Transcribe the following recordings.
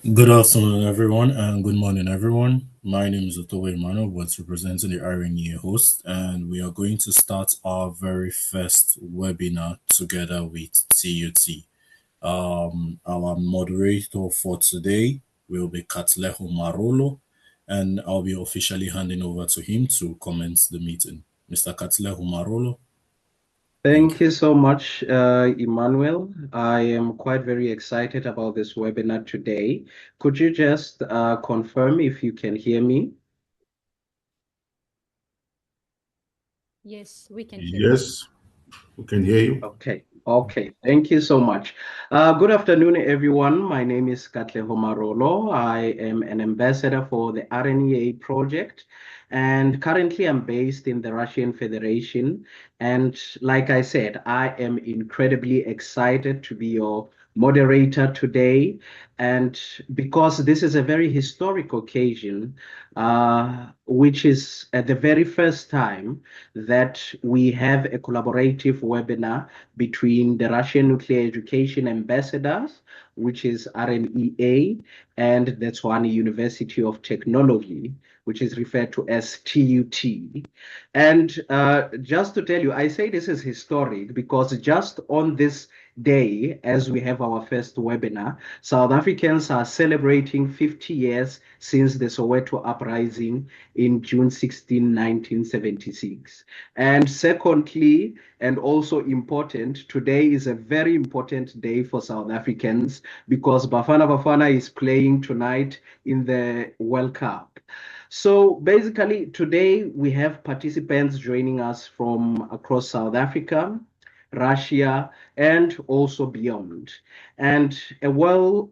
Good afternoon, everyone, and good morning, everyone. My name is Otowe Emmanuel, what's representing the RNA host, and we are going to start our very first webinar together with TUT. Our moderator for today will be Katleho Marolo, and I'll be officially handing over to him to commence the meeting. Mr. Katleho Marolo, thank Thank you. you so much, Emmanuel. I am quite very excited about this webinar today. Could you just confirm if you can hear me? Yes, we can hear you. Yes, we can hear you. Okay. Thank you so much. Good afternoon, everyone. My name is Katle Homarolo. I am an ambassador for the RNEA project, and currently I'm based in the Russian Federation. And like I said, I am incredibly excited to be your moderator today. And because this is a very historic occasion, which is at the very first time that we have a collaborative webinar between the Russian Nuclear Education Ambassadors, which is RNEA, and the Tshwane University of Technology, which is referred to as TUT. And just to tell you, I say this is historic because just on this day, as we have our first webinar, South Africans are celebrating 50 years since the Soweto uprising in June 16, 1976. And secondly, and also important, today is a very important day for South Africans because Bafana Bafana is playing tonight in the World Cup. So basically, today we have participants joining us from across South Africa, Russia, and also beyond. And a warm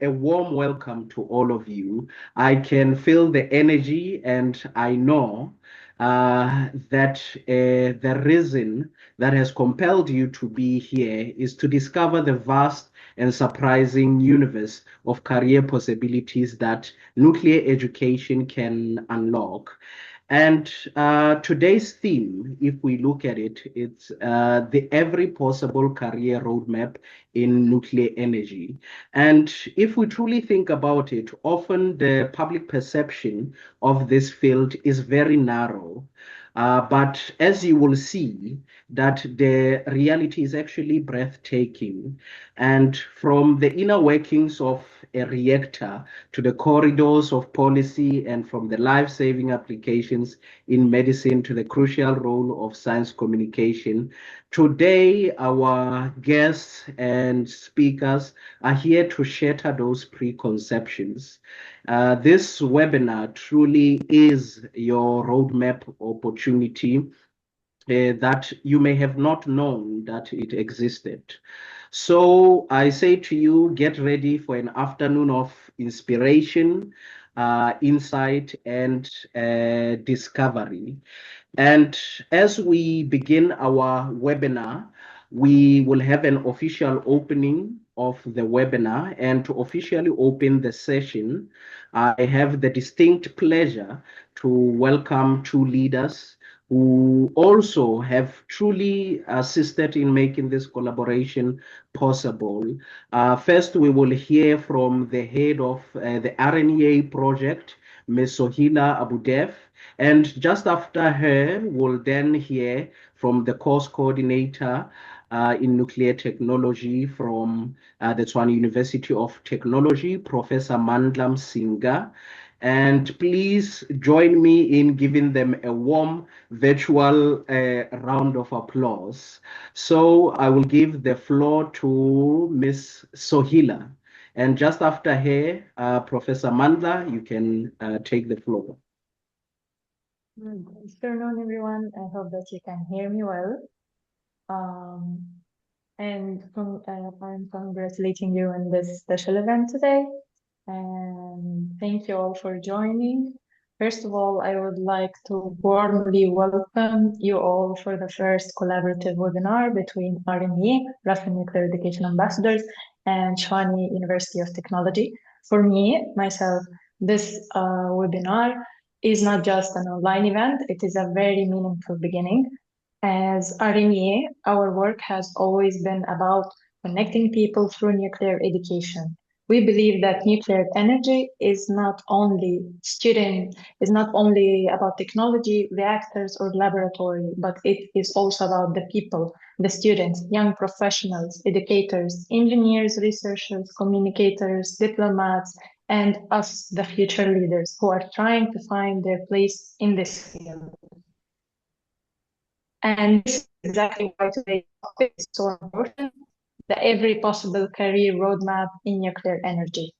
welcome to all of you. I can feel the energy, and I know that the reason that has compelled you to be here is to discover the vast and surprising universe of career possibilities that nuclear education can unlock. And today's theme, if we look at it, it's the every possible career roadmap in nuclear energy. And if we truly think about it, often the public perception of this field is very narrow. But as you will see, that the reality is actually breathtaking. And from the inner workings of a reactor to the corridors of policy and from the life-saving applications in medicine to the crucial role of science communication, today our guests and speakers are here to shatter those preconceptions. This webinar truly is your roadmap opportunity that you may have not known that it existed. So I say to you, get ready for an afternoon of inspiration, insight, and discovery. And as we begin our webinar, we will have an official opening of the webinar. And to officially open the session, I have the distinct pleasure to welcome two leaders who also have truly assisted in making this collaboration possible. First, we will hear from the head of the RNEA project, Ms. Sohila Abudef. And just after her, we'll then hear from the course coordinator in nuclear technology from the Tshwane University of Technology, Professor Mandlam Singa. And please join me in giving them a warm virtual round of applause. So I will give the floor to Ms. Sohila. And just after her, Professor Mandla, you can take the floor. Good afternoon, everyone. I hope that you can hear me well. I'm congratulating you on this special event today. And thank you all for joining. First of all, I would like to warmly welcome you all for the first collaborative webinar between RME, Russian Nuclear Education Ambassadors, and Tshwane University of Technology. For me, myself, this webinar is not just an online event, it is a very meaningful beginning. As RME, our work has always been about connecting people through nuclear education. We believe that nuclear energy is not only about technology, reactors, or laboratory, but it is also about the people, the students, young professionals, educators, engineers, researchers, communicators, diplomats, and us, the future leaders, who are trying to find their place in this field. And this is exactly why today's topic is so important, the every possible career roadmap in nuclear energy.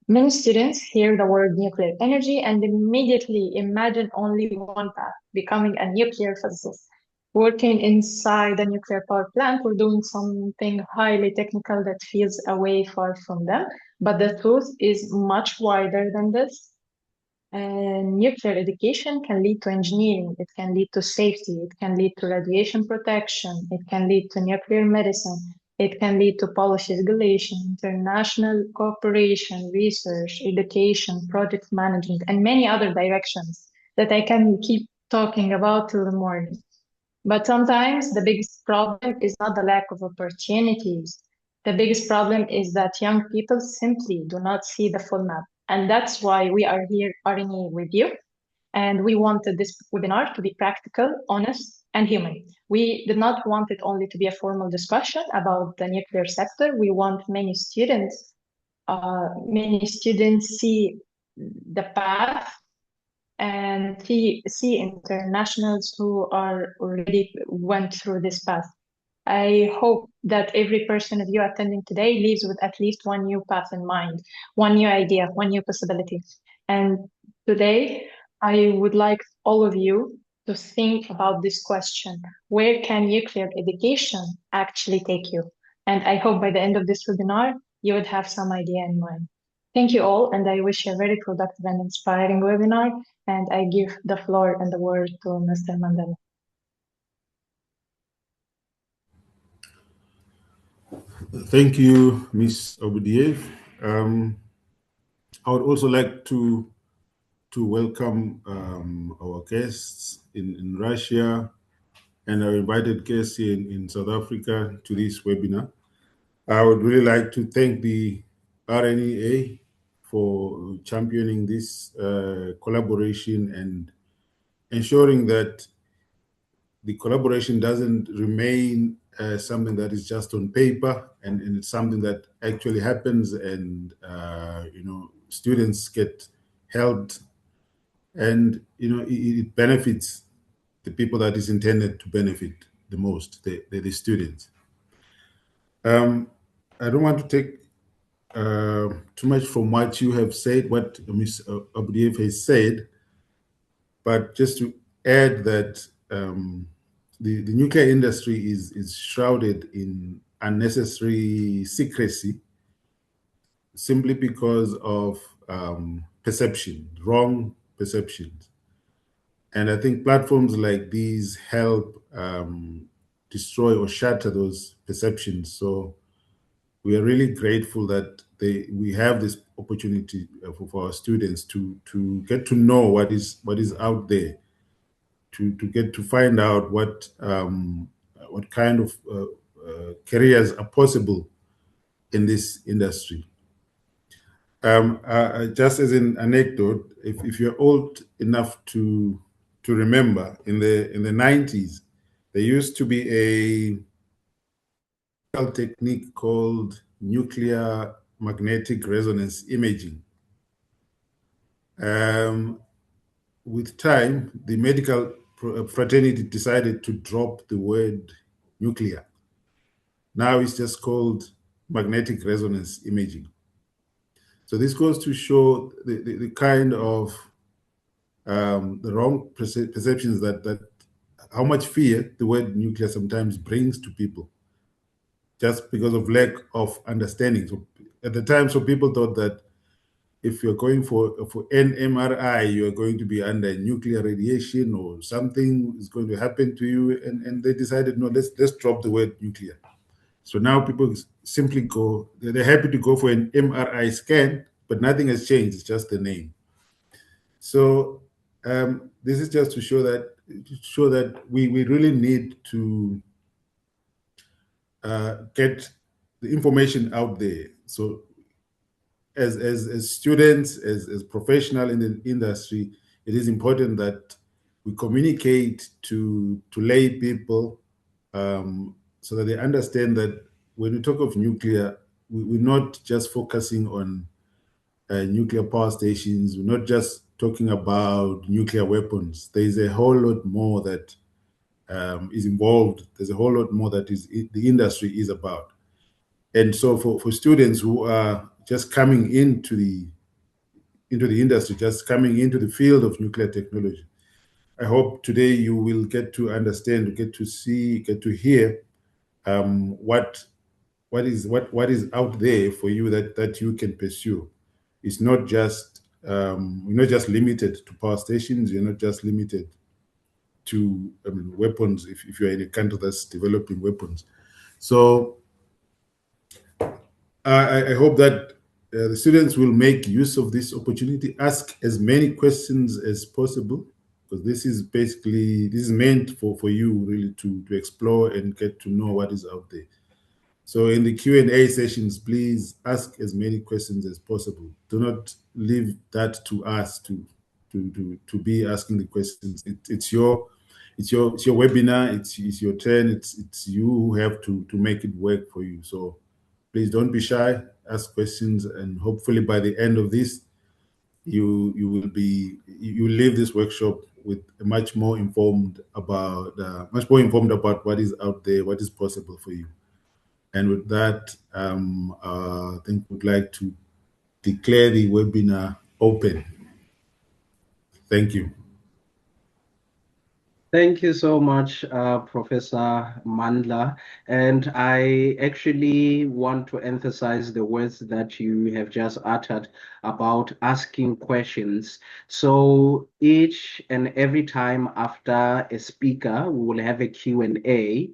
Many students hear the word nuclear energy and immediately imagine only one path, becoming a nuclear physicist, working inside a nuclear power plant or doing something highly technical that feels away far from them. But the truth is much wider than this. And nuclear education can lead to engineering, it can lead to safety, it can lead to radiation protection, it can lead to nuclear medicine, it can lead to policy regulation, international cooperation, research, education, project management, and many other directions that I can keep talking about till the morning. But sometimes the biggest problem is not the lack of opportunities. The biggest problem is that young people simply do not see the full map. And that's why we are here, RNA, with you. And we wanted this webinar to be practical, honest, and human. We did not want it only to be a formal discussion about the nuclear sector. We want many students see the path and see internationals who are already went through this path. I hope that every person of you attending today leaves with at least one new path in mind, one new idea, one new possibility. And today, I would like all of you to think about this question: where can nuclear education actually take you? And I hope by the end of this webinar, you would have some idea in mind. Thank you all, and I wish you a very productive and inspiring webinar. And I give the floor and the word to Mr. Mandela. Thank you, Ms. Obudiev. I would also like to welcome our guests in Russia and our invited guests here in South Africa to this webinar. I would really like to thank the RNEA for championing this collaboration and ensuring that the collaboration doesn't remain something that is just on paper, and it's something that actually happens, and students get helped, and it benefits the people that is intended to benefit the most, the students. I don't want to take too much from what you have said, what Ms. Obudiev has said, but just to add that the nuclear industry is shrouded in unnecessary secrecy simply because of perception, wrong perceptions. And I think platforms like these help destroy or shatter those perceptions. So we are really grateful that we have this opportunity for our students to get to know what is out there, to get to find out what kind of careers are possible in this industry. Just as an anecdote, if you're old enough to remember, in the 90s, there used to be a technique called nuclear magnetic resonance imaging. With time, the medical fraternity decided to drop the word nuclear. Now it's just called magnetic resonance imaging. So this goes to show the kind of the wrong perceptions that how much fear the word nuclear sometimes brings to people, just because of lack of understanding. So at the time, so people thought that if you're going for an MRI, you're going to be under nuclear radiation or something is going to happen to you. And they decided, no, let's drop the word nuclear. So now people simply go, they're happy to go for an MRI scan, but nothing has changed. It's just the name. So this is just to show that we really need to get the information out there. So as students, as professional in the industry, it is important that we communicate to lay people, so that they understand that when we talk of nuclear, we're not just focusing on nuclear power stations. We're not just talking about nuclear weapons. There is a whole lot more that is involved. There's a whole lot more that is the industry is about. And so for students who are just coming into the industry, just coming into the field of nuclear technology, I hope today you will get to understand, get to see, get to hear what is out there for you that you can pursue. It's not just you're not just limited to power stations. You're not just limited to weapons. If you're in a country that's developing weapons, so I hope that the students will make use of this opportunity, ask as many questions as possible, because this is meant for you really to explore and get to know what is out there. So in the Q&A sessions, please ask as many questions as possible. Do not leave that to us to be asking the questions. It's your webinar. It's your turn. It's you who have to make it work for you. So please don't be shy. Ask questions, and hopefully by the end of this, you leave this workshop with much more informed about what is out there, what is possible for you. And with that, I think we'd like to declare the webinar open. Thank you. Thank you so much, Professor Mandla. And I actually want to emphasize the words that you have just uttered about asking questions. So each and every time after a speaker, we will have a Q&A.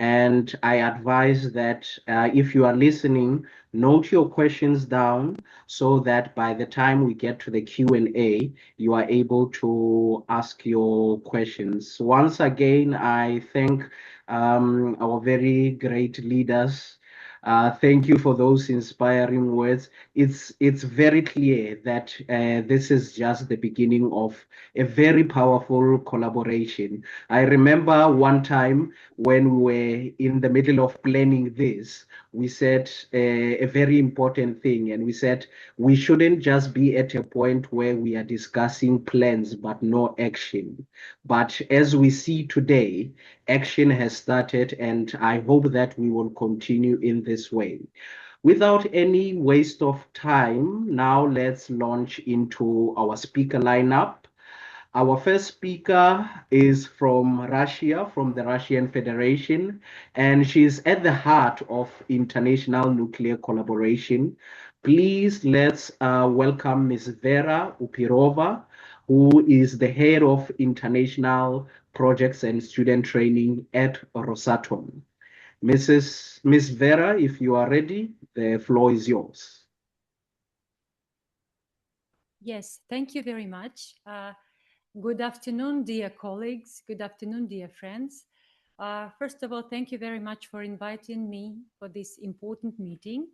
And I advise that if you are listening, note your questions down so that by the time we get to the Q&A, you are able to ask your questions. Once again, I thank our very great leaders. Thank you for those inspiring words. It's very clear that this is just the beginning of a very powerful collaboration. I remember one time when we were in the middle of planning this, we said a very important thing, and we said we shouldn't just be at a point where we are discussing plans but no action. But as we see today, action has started, and I hope that we will continue in this way. Without any waste of time, now let's launch into our speaker lineup. Our first speaker is from Russia, from the Russian Federation, and she's at the heart of international nuclear collaboration. Please let's welcome Ms. Vera Upirova, who is the head of international projects and student training at Rosatom. Ms. Vera, if you are ready, the floor is yours. Yes, thank you very much. Good afternoon, dear colleagues. Good afternoon, dear friends. First of all, thank you very much for inviting me for this important meeting.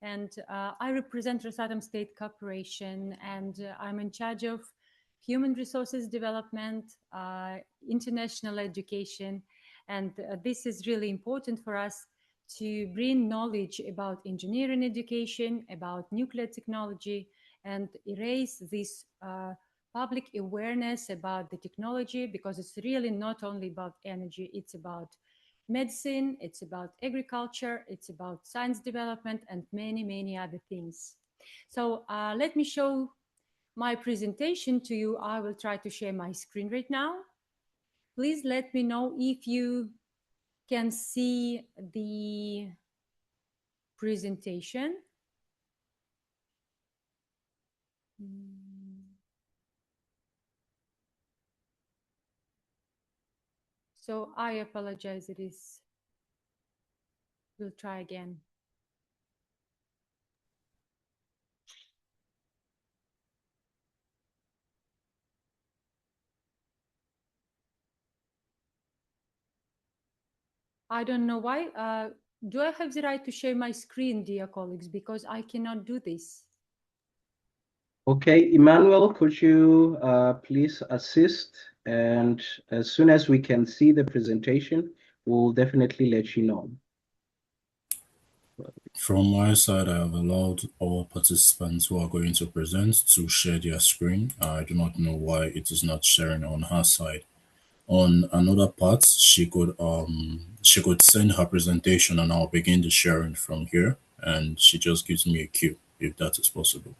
And I represent Rosatom State Corporation, and I'm in charge of human resources development, international education. And this is really important for us to bring knowledge about engineering education, about nuclear technology, and raise this public awareness about the technology, because it's really not only about energy, it's about medicine, it's about agriculture, it's about science development, and many, many other things. So let me show my presentation to you. I will try to share my screen right now. Please let me know if you can see the presentation. So I apologize, we'll try again. I don't know why. Do I have the right to share my screen, dear colleagues? Because I cannot do this. Okay, Emmanuel, could you please assist? And as soon as we can see the presentation, we'll definitely let you know. From my side, I have allowed all participants who are going to present to share their screen. I do not know why it is not sharing on her side. On another part, she could send her presentation and I'll begin the sharing from here. And she just gives me a cue if that is possible.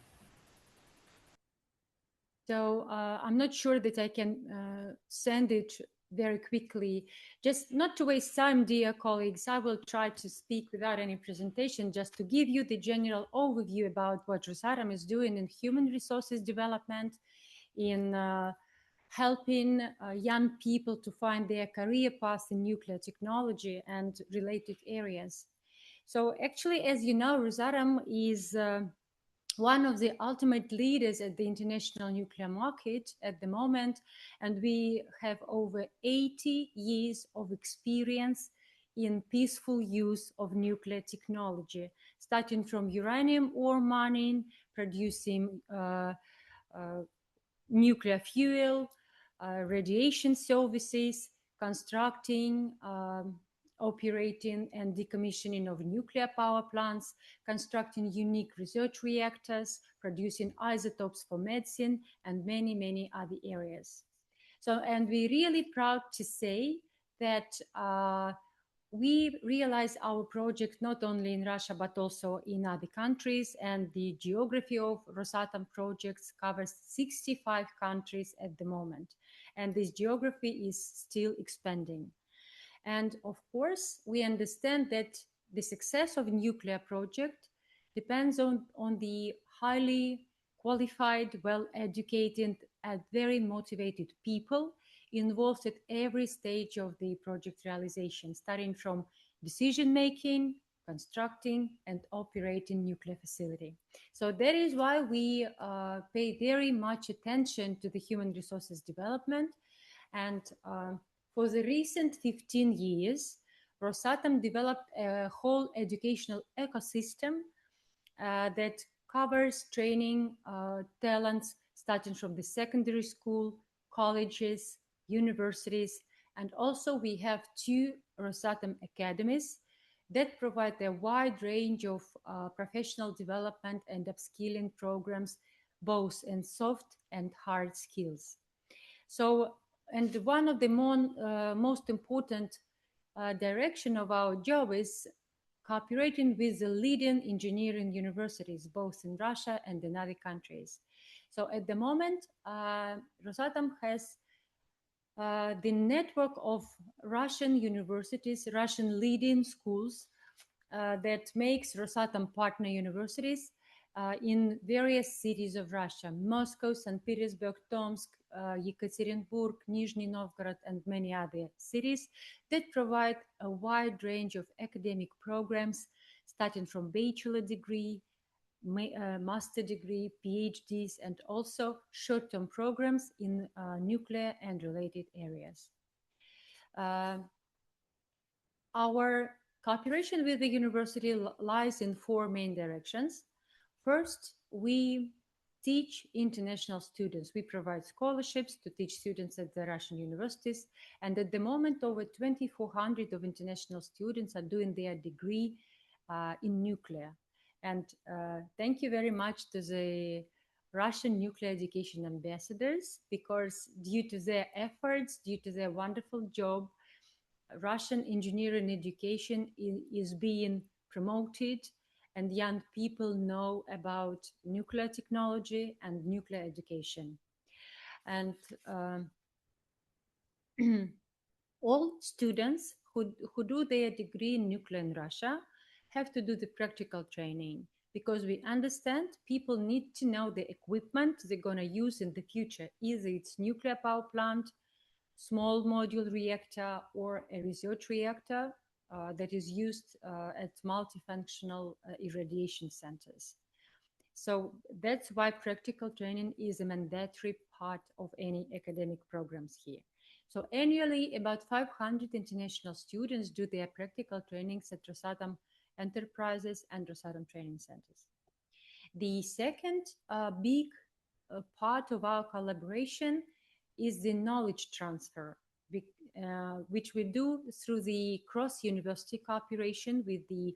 So I'm not sure that I can send it very quickly. Just not to waste time, dear colleagues, I will try to speak without any presentation, just to give you the general overview about what Rosatom is doing in human resources development, in helping young people to find their career path in nuclear technology and related areas. So actually, as you know, Rosatom is one of the ultimate leaders at the international nuclear market at the moment, and we have over 80 years of experience in peaceful use of nuclear technology, starting from uranium ore mining, producing nuclear fuel, radiation services, constructing, operating and decommissioning of nuclear power plants, constructing unique research reactors, producing isotopes for medicine, and many, many other areas. So, and we're really proud to say that we realize our project not only in Russia, but also in other countries. And the geography of Rosatom projects covers 65 countries at the moment. And this geography is still expanding. And of course, we understand that the success of a nuclear project depends on the highly qualified, well-educated, and very motivated people involved at every stage of the project realization, starting from decision-making, constructing, and operating nuclear facility. So that is why we pay very much attention to the human resources development. And for the recent 15 years, Rosatom developed a whole educational ecosystem that covers training talents starting from the secondary school, colleges, universities, and also we have 2 Rosatom academies that provide a wide range of professional development and upskilling programs, both in soft and hard skills. So, and one of the most important direction of our job is cooperating with the leading engineering universities, both in Russia and in other countries. So at the moment, Rosatom has the network of Russian universities, Russian leading schools that makes Rosatom partner universities in various cities of Russia: Moscow, St. Petersburg, Tomsk, Yekaterinburg, Nizhny Novgorod, and many other cities that provide a wide range of academic programs, starting from bachelor degree, master degree, PhDs, and also short-term programs in nuclear and related areas. Our cooperation with the university lies in 4 main directions. First, we teach international students. We provide scholarships to teach students at the Russian universities. And at the moment, over 2,400 of international students are doing their degree in nuclear. And thank you very much to the Russian nuclear education ambassadors, because due to their efforts, due to their wonderful job, Russian engineering education is being promoted, and young people know about nuclear technology and nuclear education. And all students who do their degree in nuclear in Russia have to do the practical training, because we understand people need to know the equipment they're going to use in the future, either it's nuclear power plant, small module reactor, or a research reactor that is used at multifunctional irradiation centers. So that's why practical training is a mandatory part of any academic programs here. So annually, about 500 international students do their practical trainings at Rosatom enterprises and Rosatom training centers. The second big part of our collaboration is the knowledge transfer, which we do through the cross-university cooperation with the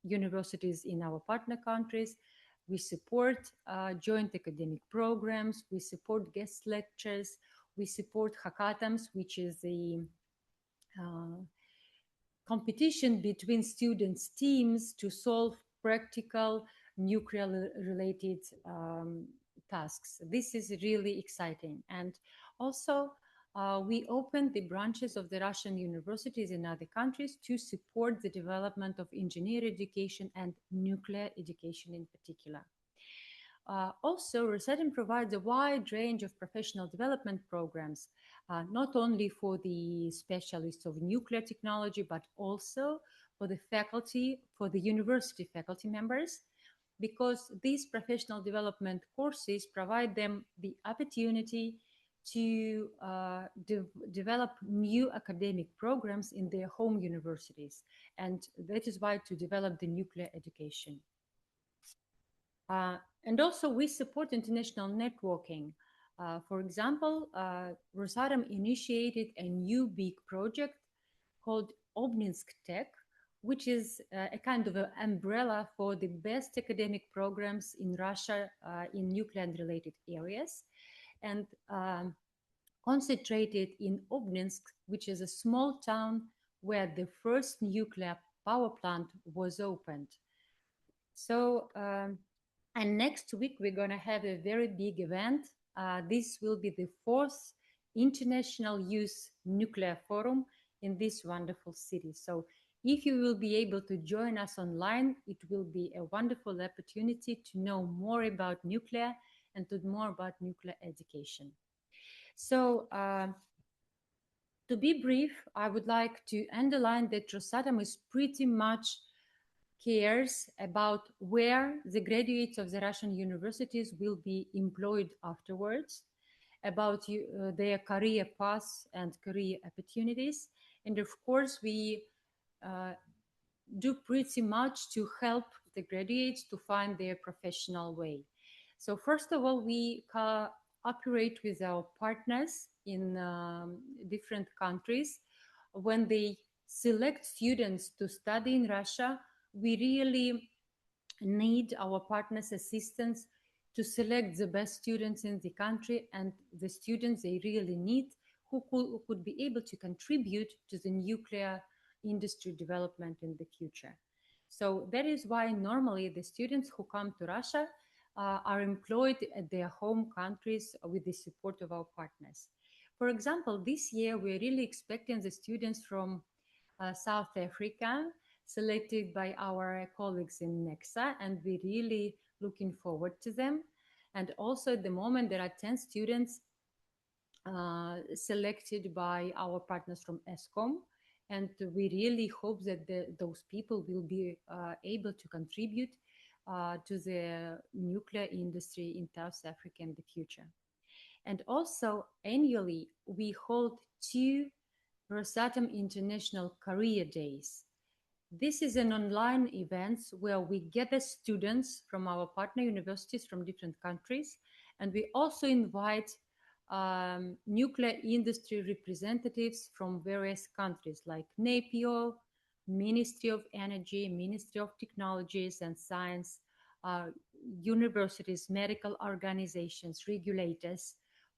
universities in our partner countries. We support joint academic programs, we support guest lectures, we support hackathons, which is the competition between students' teams to solve practical nuclear-related tasks. This is really exciting. And also, we opened the branches of the Russian universities in other countries to support the development of engineering education and nuclear education in particular. Also, Rosatom provides a wide range of professional development programs, not only for the specialists of nuclear technology, but also for the faculty, for the university faculty members, because these professional development courses provide them the opportunity to develop new academic programs in their home universities. And that is why to develop the nuclear education. And also we support international networking. For example, Rosatom initiated a new big project called Obninsk Tech, which is a kind of an umbrella for the best academic programs in Russia in nuclear and related areas, and concentrated in Obninsk, which is a small town where the first nuclear power plant was opened. So, and next week, we're going to have a very big event. This will be the 4th International Youth Nuclear Forum in this wonderful city. So if you will be able to join us online, it will be a wonderful opportunity to know more about nuclear and to more about nuclear education. So to be brief, I would like to underline that Rosatom is pretty much cares about where the graduates of the Russian universities will be employed afterwards, about their career paths and career opportunities. And of course, we do pretty much to help the graduates to find their professional way. So first of all, we cooperate with our partners in different countries. When they select students to study in Russia, we really need our partners' assistance to select the best students in the country and the students they really need who could be able to contribute to the nuclear industry development in the future. So that is why normally the students who come to Russia are employed at their home countries with the support of our partners. For example, this year we're really expecting the students from South Africa, selected by our colleagues in Nexa, and we're really looking forward to them. And also at the moment, there are 10 students selected by our partners from ESCOM, and we really hope that those people will be able to contribute to the nuclear industry in South Africa in the future. And also annually, we hold 2 Rosatom International Career Days. This is an online event where we gather students from our partner universities from different countries, and we also invite nuclear industry representatives from various countries like NAPIO, Ministry of Energy, Ministry of Technologies and Science, universities, medical organizations, regulators,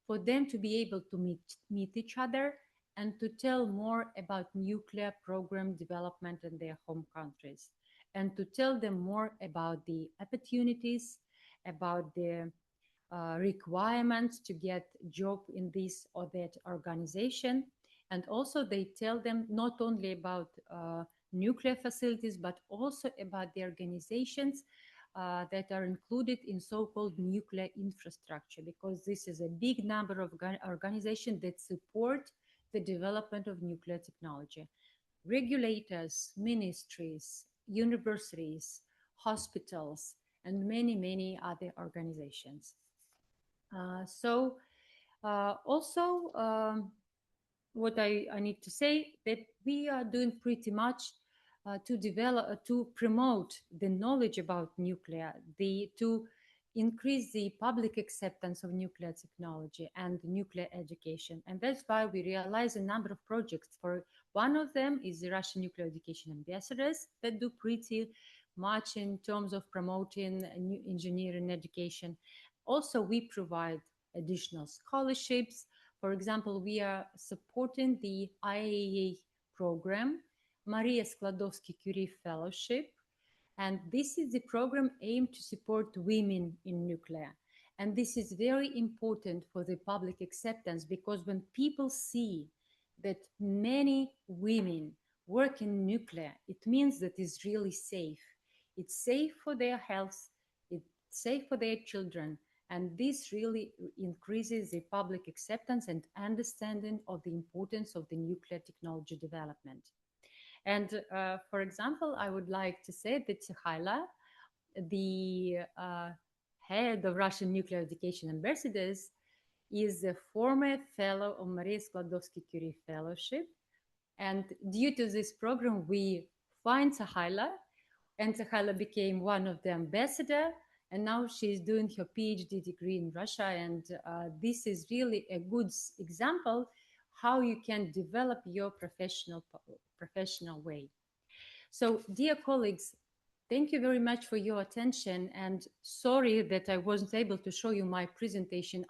for them to be able to meet each other and to tell more about nuclear program development in their home countries, and to tell them more about the opportunities, about the requirements to get a job in this or that organization. And also they tell them not only about nuclear facilities, but also about the organizations that are included in so-called nuclear infrastructure, because this is a big number of organizations that support the development of nuclear technology. Regulators, ministries, universities, hospitals, and many, many other organizations. Also, what I need to say that we are doing pretty much to promote the knowledge about nuclear, to increase the public acceptance of nuclear technology and nuclear education. And that's why we realize a number of projects. For one of them is the Russian Nuclear Education Ambassadors that do pretty much in terms of promoting new engineering education. Also, we provide additional scholarships. For example, we are supporting the IAEA program, Maria Skłodowska-Curie Fellowship. And this is the program aimed to support women in nuclear. And this is very important for the public acceptance, because when people see that many women work in nuclear, it means that it's really safe. It's safe for their health, it's safe for their children. And this really increases the public acceptance and understanding of the importance of the nuclear technology development. And for example, I would like to say that Tsikhaila, the head of Russian Nuclear Education Ambassadors, is a former fellow of Maria Skłodowska-Curie Fellowship. And due to this program, we find Tsikhaila, and Tsikhaila became one of the ambassadors. And now she's doing her PhD degree in Russia. And this is really a good example how you can develop your professional way. So, dear colleagues, thank you very much for your attention, and sorry that I wasn't able to show you my presentation.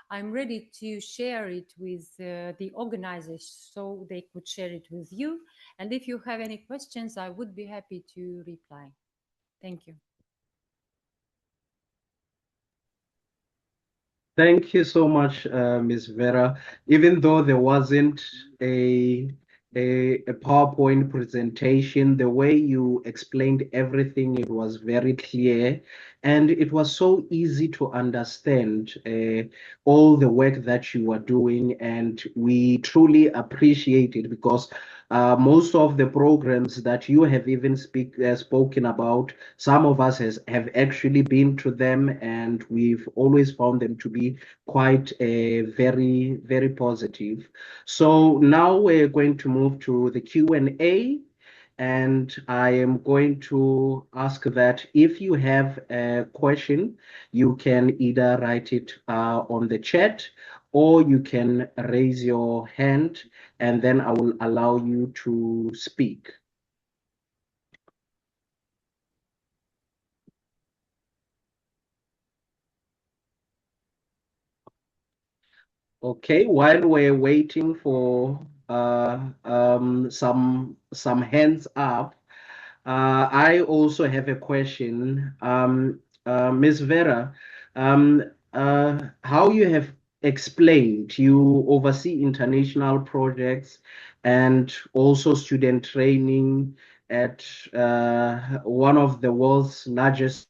I'm ready to share it with the organizers so they could share it with you. And if you have any questions, I would be happy to reply. Thank you. Thank you so much, Ms. Vera. Even though there wasn't a PowerPoint presentation, the way you explained everything, it was very clear, and it was so easy to understand all the work that you are doing, and we truly appreciate it, because most of the programs that you have even spoken about, some of us have actually been to them, and we've always found them to be quite very, very positive. So now we're going to move to the Q&A, and I am going to ask that if you have a question, you can either write it on the chat, or you can raise your hand, and then I will allow you to speak. Okay, while we're waiting for some hands up, I also have a question. Ms. Vera, how you have explained, you oversee international projects and also student training at one of the world's largest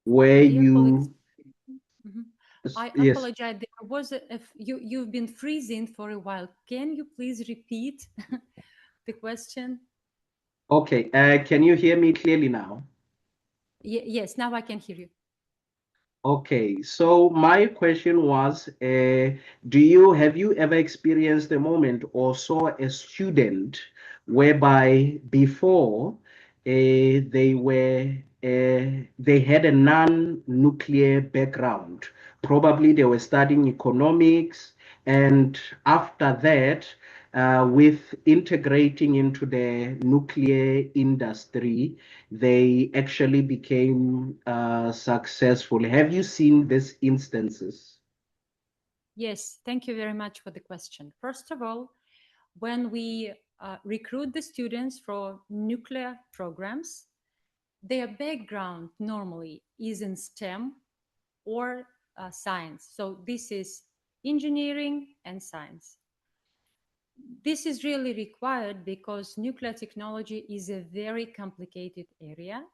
where Dear you colleagues, I yes. apologize. There was you've been freezing for a while. Can you please repeat the question? Okay, can you hear me clearly now? Yes, now I can hear you. Okay, so my question was, have you ever experienced a moment or saw a student whereby before they had a non-nuclear background? Probably they were studying economics, and after that, with integrating into the nuclear industry, they actually became successful. Have you seen these instances? Yes, thank you very much for the question. First of all, when we recruit the students for nuclear programs, their background normally is in STEM or science. So this is engineering and science. This is really required because nuclear technology is a very complicated area.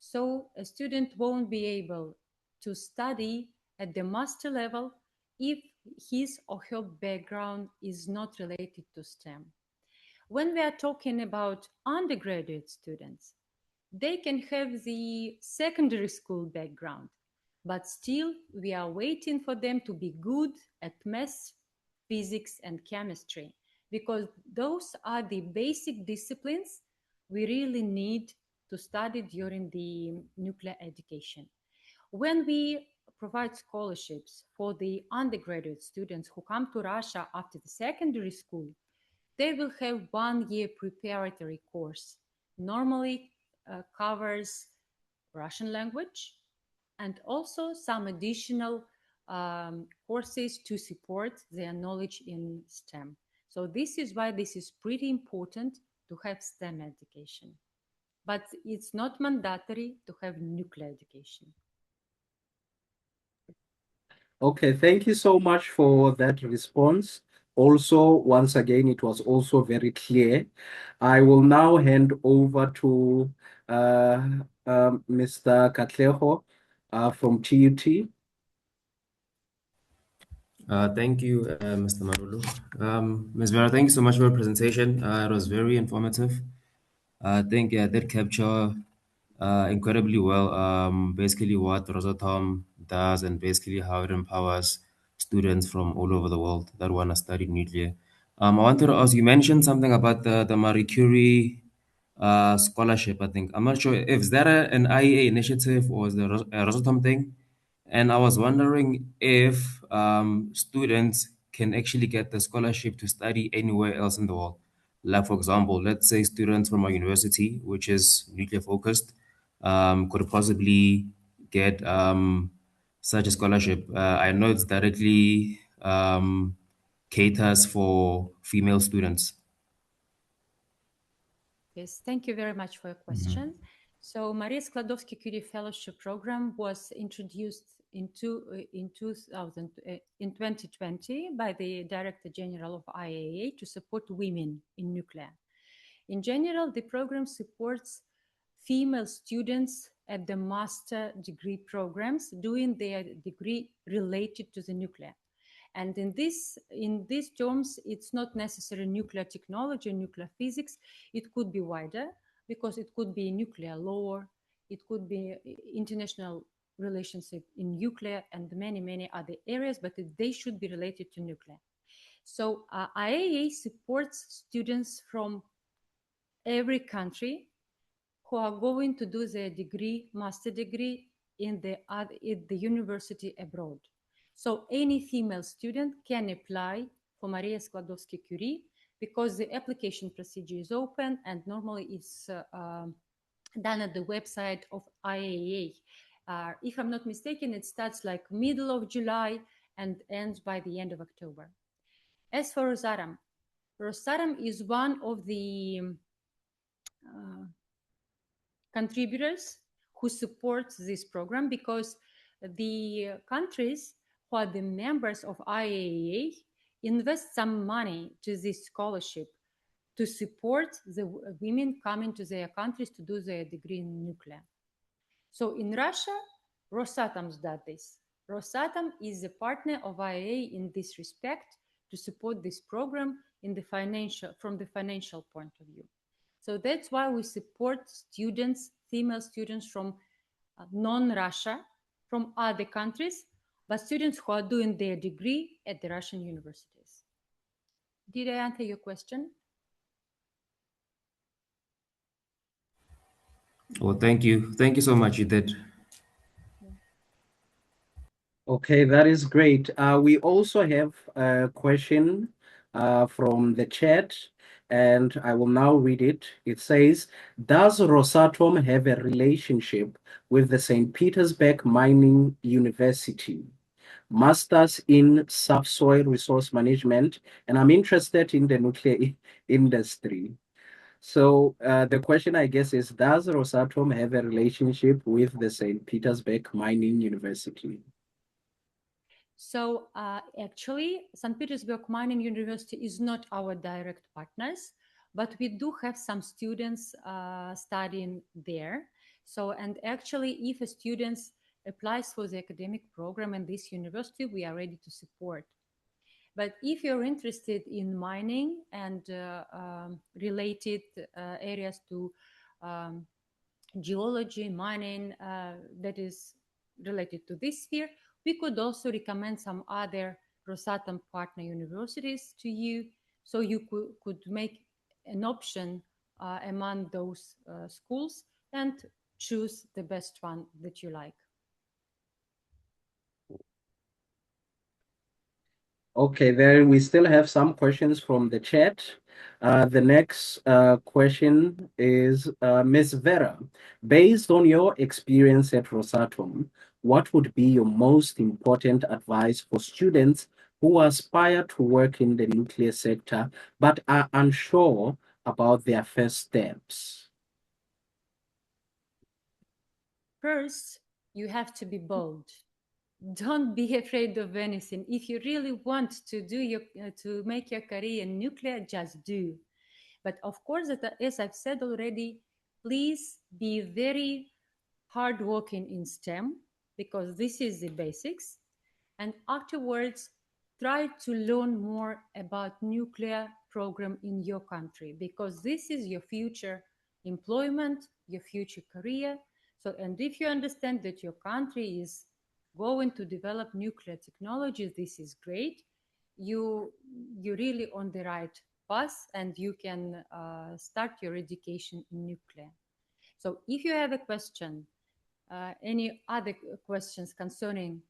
So a student won't be able to study at the master level if his or her background is not related to STEM. When we are talking about undergraduate students, they can have the secondary school background, but still we are waiting for them to be good at math, physics, and chemistry, because those are the basic disciplines we really need to study during the nuclear education. When we provide scholarships for the undergraduate students who come to Russia after the secondary school, they will have 1 year preparatory course. Normally covers Russian language and also some additional courses to support their knowledge in STEM. So this is why this is pretty important to have STEM education. But it's not mandatory to have nuclear education. Okay, thank you so much for that response. Also, once again, it was also very clear. I will now hand over to Mr. Katleho from TUT. Thank you, Mr. Marulu. Ms. Vera, thank you so much for your presentation. It was very informative. I think that capture incredibly well basically what Rosatom does and basically how it empowers students from all over the world that want to study nuclear. I wanted to ask, you mentioned something about the Marie Curie scholarship, I think. I'm not sure if is that an IEA initiative or is the a Rosatom thing? And I was wondering if students can actually get the scholarship to study anywhere else in the world. Like, for example, let's say students from a university, which is nuclear focused, could possibly get such a scholarship. I know it's directly caters for female students. Yes, thank you very much for your question. So Maria Skłodowska-Curie Fellowship Program was introduced in 2020 by the Director General of IAEA to support women in nuclear. In general, the program supports female students at the master degree programs doing their degree related to the nuclear. And in these terms, it's not necessarily nuclear technology, nuclear physics. It could be wider because it could be nuclear law, it could be international relationship in nuclear and many, many other areas, but they should be related to nuclear. So IAEA supports students from every country who are going to do their degree, master degree in the university abroad. So any female student can apply for Maria Skłodowska-Curie because the application procedure is open and normally it's done at the website of IAEA. If I'm not mistaken, it starts like middle of July and ends by the end of October. As for Rosatom, Rosatom is one of the contributors who support this program because the countries who are the members of IAEA invest some money to this scholarship to support the women coming to their countries to do their degree in nuclear. So in Russia, Rosatom does this. Rosatom is a partner of IAEA in this respect to support this program from the financial point of view. So that's why we support students, female students from non-Russia, from other countries, but students who are doing their degree at the Russian universities. Did I answer your question? Well, thank you. Thank you so much, you did. Okay, that is great. We also have a question from the chat, and I will now read it. It says, does Rosatom have a relationship with the St. Petersburg Mining University? Masters in Subsoil Resource Management, and I'm interested in the nuclear industry. So the question, I guess, is, does Rosatom have a relationship with the St. Petersburg Mining University? So actually, St. Petersburg Mining University is not our direct partners, but we do have some students studying there. So, and actually, if a student applies for the academic program in this university, we are ready to support. But if you're interested in mining and related areas to geology, mining, that is related to this sphere, we could also recommend some other Rosatom partner universities to you, so you could make an option among those schools and choose the best one that you like. Okay, there we still have some questions from the chat. The next question is Ms. Vera. Based on your experience at Rosatom, what would be your most important advice for students who aspire to work in the nuclear sector but are unsure about their first steps? First, you have to be bold. Don't be afraid of anything. If you really want to do to make your career in nuclear, just do. But of course, as I've said already, please be very hardworking in STEM, because this is the basics. And afterwards, try to learn more about nuclear program in your country, because this is your future employment, your future career. So, and if you understand that your country is going to develop nuclear technology, this is great. You're really on the right path, and you can start your education in nuclear. So if you have a question, any other questions concerning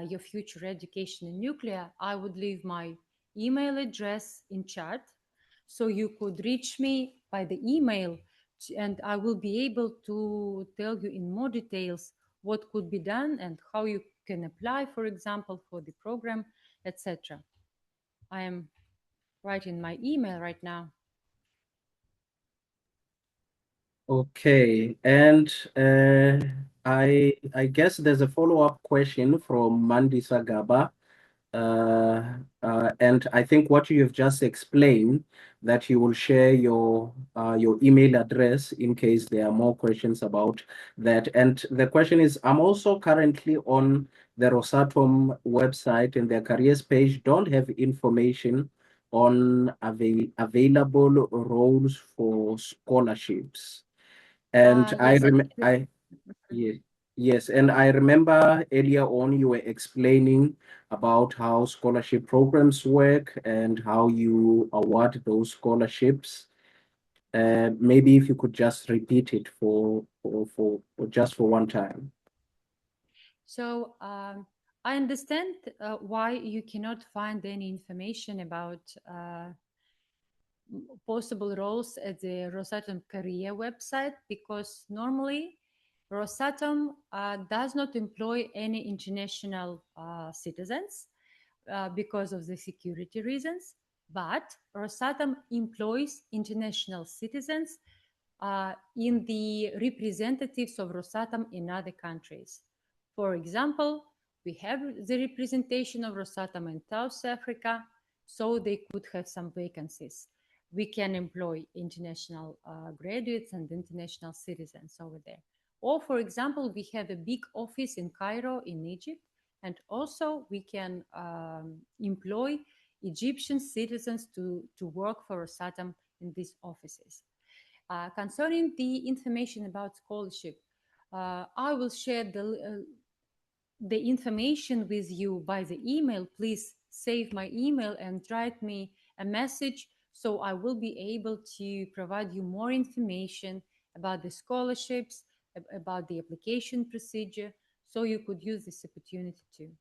your future education in nuclear, I would leave my email address in chat, so you could reach me by the email, and I will be able to tell you in more details what could be done and how you can apply, for example, for the program, etc. I am writing my email right now. Okay, and I guess there's a follow-up question from Mandisa Gaba. And I think what you have just explained, that you will share your email address in case there are more questions about that. And the question is, I'm also currently on the Rosatom website, and their careers page don't have information on available roles for scholarships. And yes, and I remember earlier on you were explaining about how scholarship programs work and how you award those scholarships. Maybe if you could just repeat it for just for one time. So I understand why you cannot find any information about possible roles at the Rosatom career website, because normally Rosatom does not employ any international citizens because of the security reasons, but Rosatom employs international citizens in the representatives of Rosatom in other countries. For example, we have the representation of Rosatom in South Africa, so they could have some vacancies. We can employ international graduates and international citizens over there. Or, for example, we have a big office in Cairo, in Egypt, and also we can employ Egyptian citizens to work for Rosatom in these offices. Concerning the information about scholarship, I will share the information with you by the email. Please save my email and write me a message, so I will be able to provide you more information about the scholarships, about the application procedure, so you could use this opportunity too.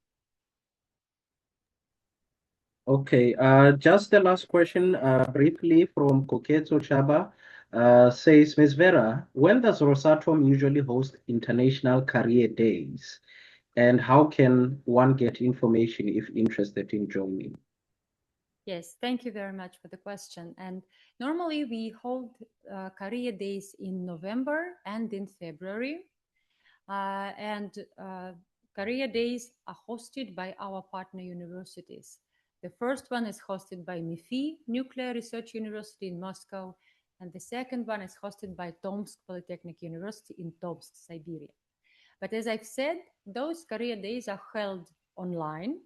Okay, just the last question briefly from Koketso Chaba. Says, Ms. Vera, when does Rosatom usually host international career days? And how can one get information if interested in joining? Yes, thank you very much for the question. And normally we hold career days in November and in February. Career days are hosted by our partner universities. The first one is hosted by MIFI, Nuclear Research University in Moscow, and the second one is hosted by Tomsk Polytechnic University in Tomsk, Siberia. But as I've said, those career days are held online,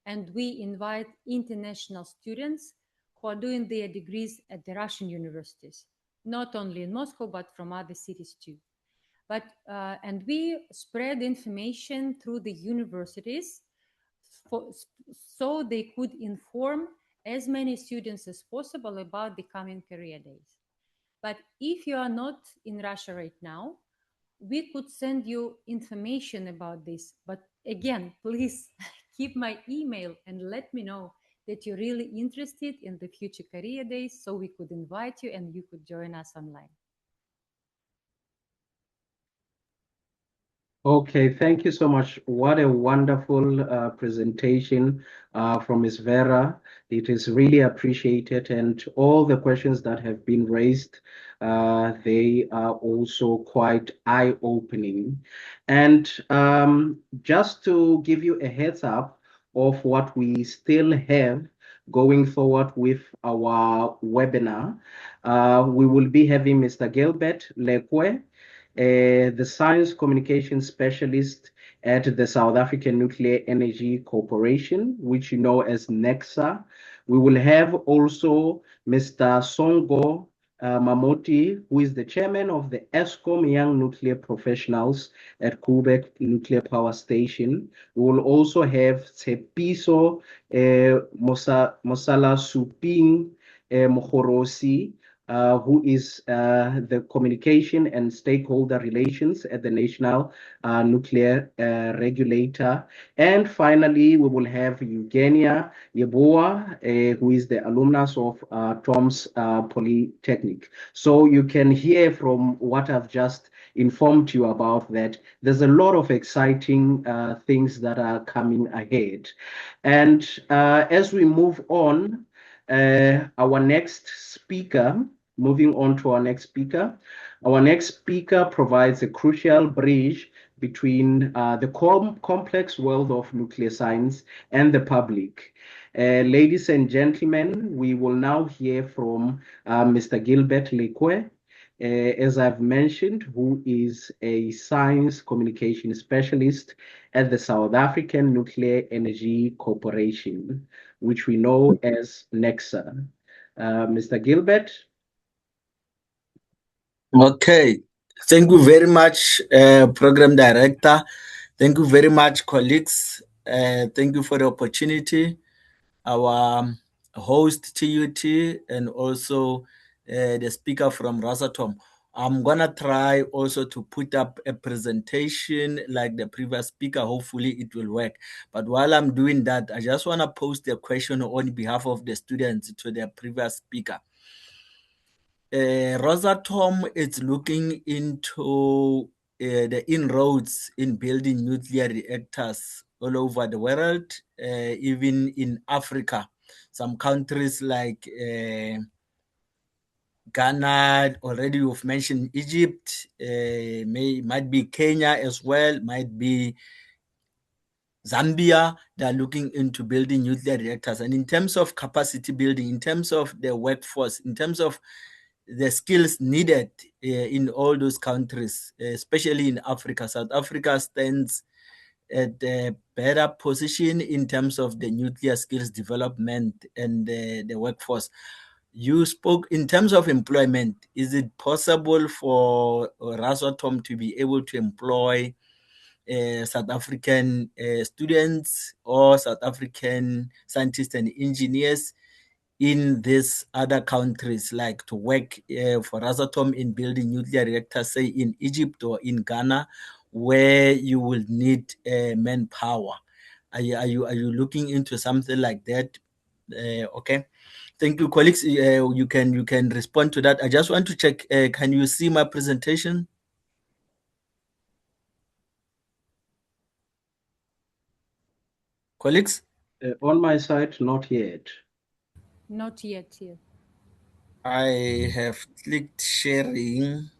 and we invite international students who are doing their degrees at the Russian universities, not only in Moscow, but from other cities too. But and we spread information through the universities so they could inform as many students as possible about the coming career days. But if you are not in Russia right now, we could send you information about this. But again, please keep my email and let me know that you're really interested in the future career days so we could invite you and you could join us online. Okay, thank you so much. What a wonderful presentation from Ms. Vera. It is really appreciated, and all the questions that have been raised, they are also quite eye-opening. And just to give you a heads up of what we still have going forward with our webinar, we will be having Mr. Gilbert Lekwe, the science communication specialist at the South African Nuclear Energy Corporation, which you know as NECSA. We will have also Mr. Songo Mamoti, who is the chairman of the ESCOM Young Nuclear Professionals at Koeberg Nuclear Power Station. We will also have Tshepiso Mosala Suping Mohorosi, who is the communication and stakeholder relations at the National Nuclear Regulator. And finally, we will have Eugenia Yeboah, who is the alumnus of Tom's Polytechnic. So you can hear from what I've just informed you about that there's a lot of exciting things that are coming ahead. And as we move on, our next speaker, moving on to our next speaker. Our next speaker provides a crucial bridge between the complex world of nuclear science and the public. Ladies and gentlemen, we will now hear from Mr. Gilbert Lekwe, as I've mentioned, who is a science communication specialist at the South African Nuclear Energy Corporation, which we know as NECSA. Mr. Gilbert. Okay, thank you very much, Program Director. Thank you very much, colleagues. Thank you for the opportunity. Our host, TUT, and also the speaker from Rosatom. I'm going to try also to put up a presentation like the previous speaker. Hopefully it will work. But while I'm doing that, I just want to post a question on behalf of the students to the previous speaker. Rosatom is looking into the inroads in building nuclear reactors all over the world, even in Africa. Some countries like Ghana, already you've mentioned Egypt, might be Kenya as well, might be Zambia. They're looking into building nuclear reactors. And in terms of capacity building, in terms of the workforce, in terms of the skills needed in all those countries, especially in Africa, South Africa stands at a better position in terms of the nuclear skills development and the workforce. You spoke in terms of employment. Is it possible for Rosatom to be able to employ South African students or South African scientists and engineers in these other countries, like to work for Rosatom in building nuclear reactors, say in Egypt or in Ghana, where you will need manpower? Are you looking into something like that? Okay. Thank you, colleagues. You can respond to that. I just want to check. Can you see my presentation, colleagues? On my side, not yet. Not yet. Here. I have clicked sharing.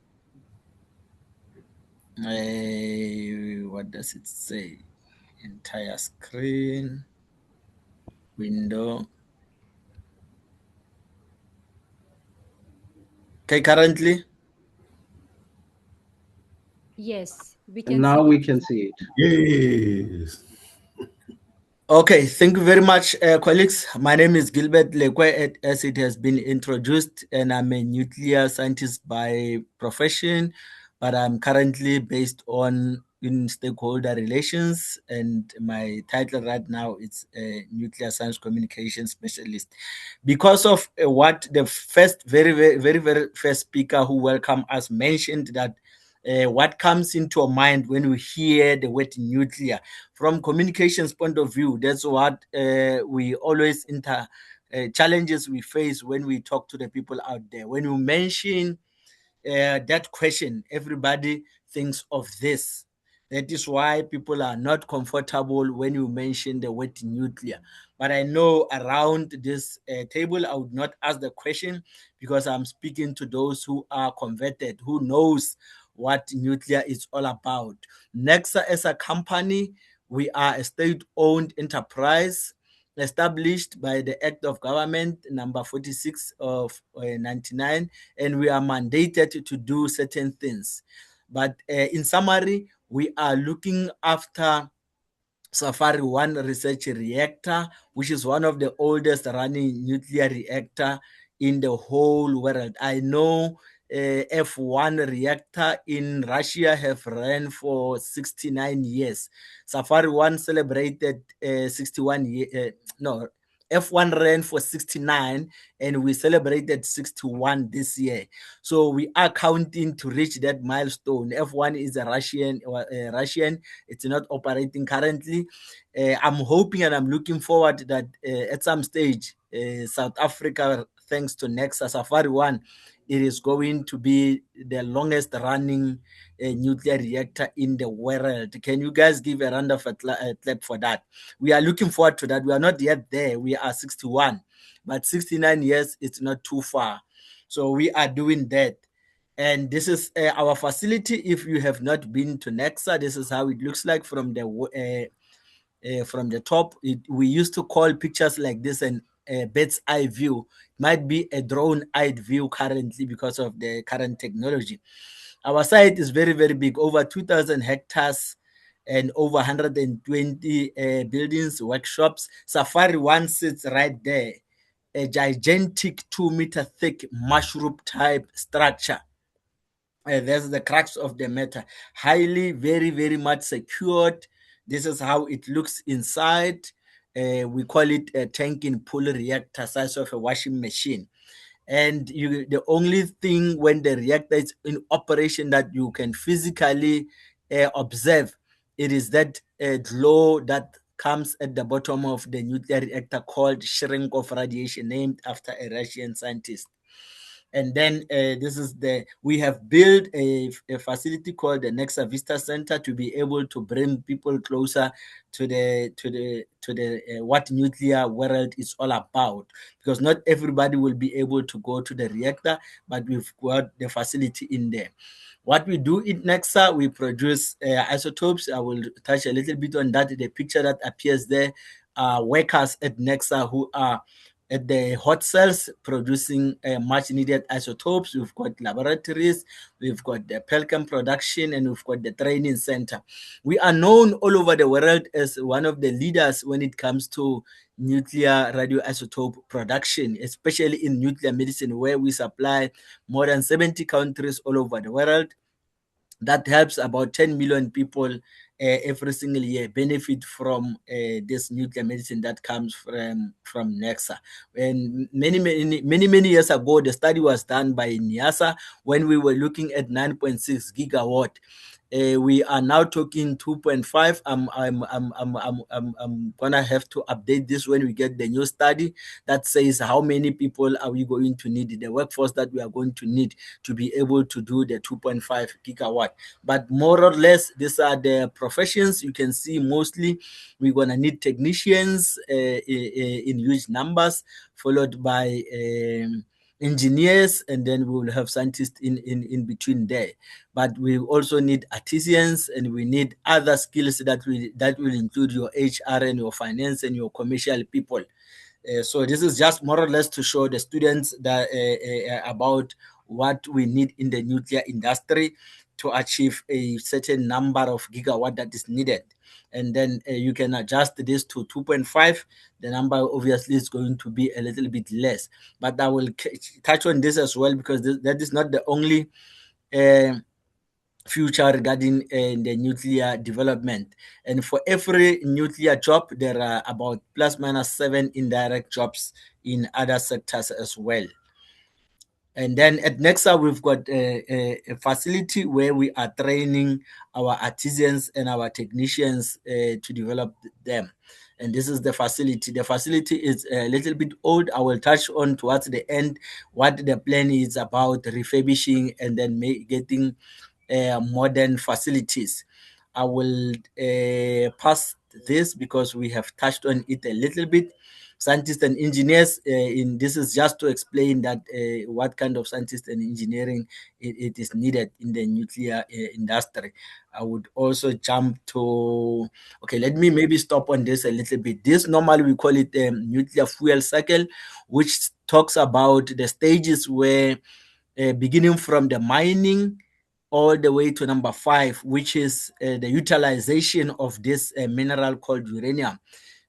What does it say? Entire screen, window. Okay, currently? Yes, we can now see we it. can see it. Yes. Okay, thank you very much, colleagues. My name is Gilbert Lekwe, as it has been introduced, and I'm a nuclear scientist by profession, but I'm currently based on in stakeholder relations, and my title right now is nuclear science communication specialist. Because of what the first very first speaker who welcomed us mentioned, that what comes into our mind when we hear the word nuclear from communications point of view, that's what we always challenges we face when we talk to the people out there. When you mention that question, everybody thinks of this. That is why people are not comfortable when you mention the word nuclear. But I know around this table, I would not ask the question, because I'm speaking to those who are converted, who knows what nuclear is all about. Nexa as a company, we are a state-owned enterprise established by the Act of Government number 46 of 99, and we are mandated to do certain things. But in summary, we are looking after Safari 1 research reactor, which is one of the oldest running nuclear reactor in the whole world. I know F1 reactor in Russia have ran for 69 years. Safari 1 celebrated 61 years. No, F1 ran for 69 and we celebrated 61 this year. So we are counting to reach that milestone. F1 is a Russian. It's not operating currently. I'm hoping and I'm looking forward that at some stage, South Africa, thanks to Nexa Safari 1, it is going to be the longest running nuclear reactor in the world. Can you guys give a round of a clap for that? We are looking forward to that. We are not yet there. We are 61, but 69 years, it's not too far. So we are doing that. And this is our facility. If you have not been to Nexa, this is how it looks like from the top. We used to call pictures like this an bird's eye view. Might be a drone-eyed view currently because of the current technology. Our site is very big, over 2,000 hectares and over 120 buildings, workshops. Safari 1 sits right there, a gigantic 2-meter thick mushroom type structure. There's the crux of the matter. Highly, very much secured. This is how it looks inside. We call it a tank in pool reactor, size of a washing machine. And the only thing when the reactor is in operation that you can physically observe, it is that glow that comes at the bottom of the nuclear reactor called Cherenkov radiation, named after a Russian scientist. And then we have built a facility called the Nexa Vista Center to be able to bring people closer to the what nuclear world is all about, because not everybody will be able to go to the reactor, but we've got the facility in there. What we do in Nexa, we produce isotopes. I will touch a little bit on that. The picture that appears there are workers at Nexa who are at the hot cells producing much needed isotopes. We've got laboratories, we've got the Pelcam production, and we've got the training center. We are known all over the world as one of the leaders when it comes to nuclear radioisotope production, especially in nuclear medicine, where we supply more than 70 countries all over the world. That helps about 10 million people every single year benefit from this nuclear medicine that comes from Nexa. And many years ago, the study was done by NIASA when we were looking at 9.6 gigawatt. We are now talking 2.5. I'm gonna have to update this when we get the new study that says how many people are we going to need, the workforce that we are going to need to be able to do the 2.5 gigawatt. But more or less, these are the professions. You can see mostly we're gonna need technicians in huge numbers, followed by engineers, and then we will have scientists in between there. But we also need artisans, and we need other skills that will include your HR and your finance and your commercial people. So this is just more or less to show the students that about what we need in the nuclear industry to achieve a certain number of gigawatt that is needed. And then you can adjust this to 2.5. The number obviously is going to be a little bit less. But I will touch on this as well, because that is not the only future regarding the nuclear development. And for every nuclear job, there are about plus minus 7 indirect jobs in other sectors as well. And then at Nexa, we've got a facility where we are training our artisans and our technicians to develop them. And this is the facility. The facility is a little bit old. I will touch on towards the end what the plan is about refurbishing and then getting modern facilities. I will pass this because we have touched on it a little bit. Scientists and engineers, in this is just to explain that what kind of scientists and engineering it is needed in the nuclear industry. I would also jump to, okay, let me maybe stop on this a little bit. This normally we call it nuclear fuel cycle, which talks about the stages where beginning from the mining all the way to number 5, which is the utilization of this mineral called uranium,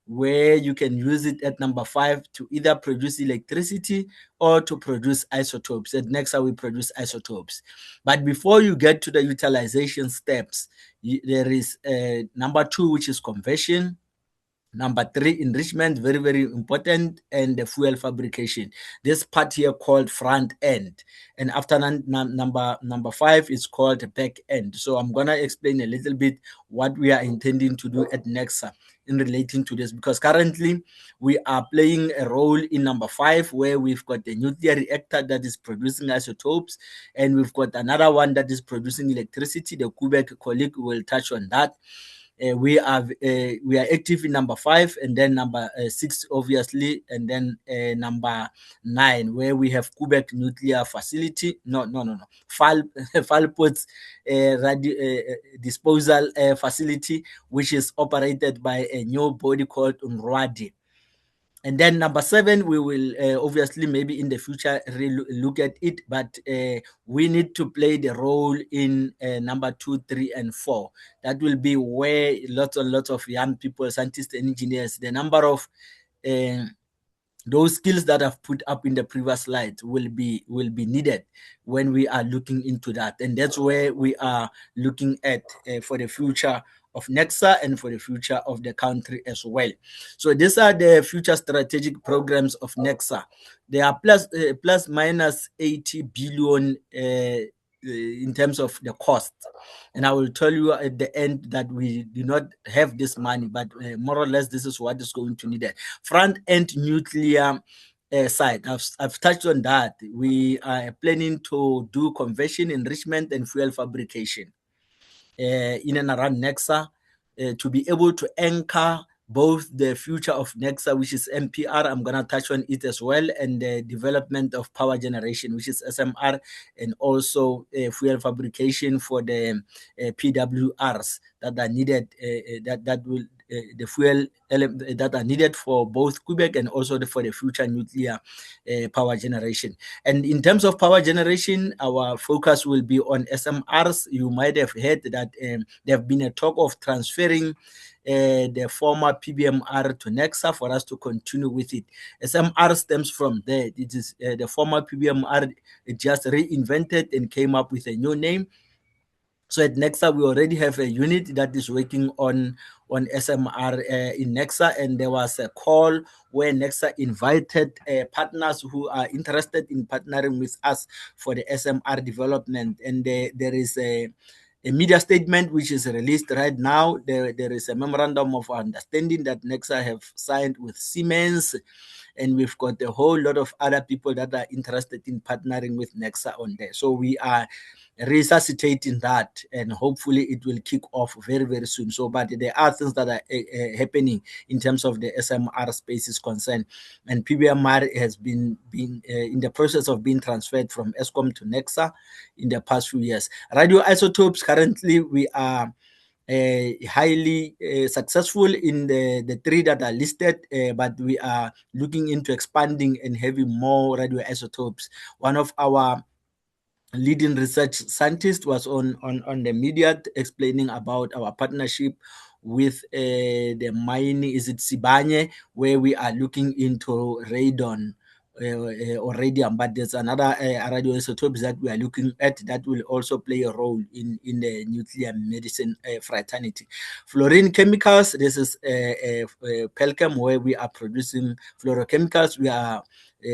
where you can use it at number 5 to either produce electricity or to produce isotopes. At Nexa, we produce isotopes. But before you get to the utilization steps, there is number 2, which is conversion. Number 3, enrichment, very, very important, and the fuel fabrication. This part here called front end. And after number 5 is called back end. So I'm going to explain a little bit what we are intending to do at Nexa in relating to this, because currently we are playing a role in number 5, where we've got the nuclear reactor that is producing isotopes, and we've got another one that is producing electricity. The Quebec colleague will touch on that. We are active in number 5, and then number 6, obviously, and then number 9, where we have Quebec Nuclear Facility. Falpots disposal facility, which is operated by a new body called Unrwadi. And then number 7, we will obviously maybe in the future look at it, but we need to play the role in number 2, 3, and 4. That will be where lots and lots of young people, scientists and engineers, the number of those skills that I've put up in the previous slides will be needed when we are looking into that. And that's where we are looking at for the future of Nexa and for the future of the country as well. So these are the future strategic programs of Nexa. They are plus minus 80 billion in terms of the cost. And I will tell you at the end that we do not have this money, but more or less this is what is going to need. Front-end nuclear site. I've touched on that. We are planning to do conversion, enrichment, and fuel fabrication in and around Nexa to be able to anchor both the future of Nexa, which is MPR, I'm going to touch on it as well, and the development of power generation, which is SMR, and also fuel fabrication for the PWRs that are needed, that will the fuel that are needed for both Quebec and also for the future nuclear power generation. And in terms of power generation, our focus will be on SMRs. You might have heard that there have been a talk of transferring the former PBMR to Nexa for us to continue with it. SMR stems from there. It is the former PBMR, it just reinvented and came up with a new name. So at Nexa, we already have a unit that is working on SMR in Nexa, and there was a call where Nexa invited partners who are interested in partnering with us for the SMR development. And there is a media statement which is released right now. There is a memorandum of understanding that Nexa have signed with Siemens, and we've got a whole lot of other people that are interested in partnering with Nexa on there. So we are resuscitating that, and hopefully it will kick off very, very soon. So, but there are things that are happening in terms of the SMR space is concerned, and PBMR has been in the process of being transferred from Eskom to Nexa in the past few years. Radioisotopes, currently we are highly successful in the 3 that are listed, but we are looking into expanding and having more radioisotopes. One of our leading research scientist was on the media explaining about our partnership with the mining, is it Sibanye, where we are looking into radon iridium, but there's another radioisotopes that we are looking at that will also play a role in the nuclear medicine fraternity. Fluorine chemicals, this is Pelchem, where we are producing fluorochemicals. We are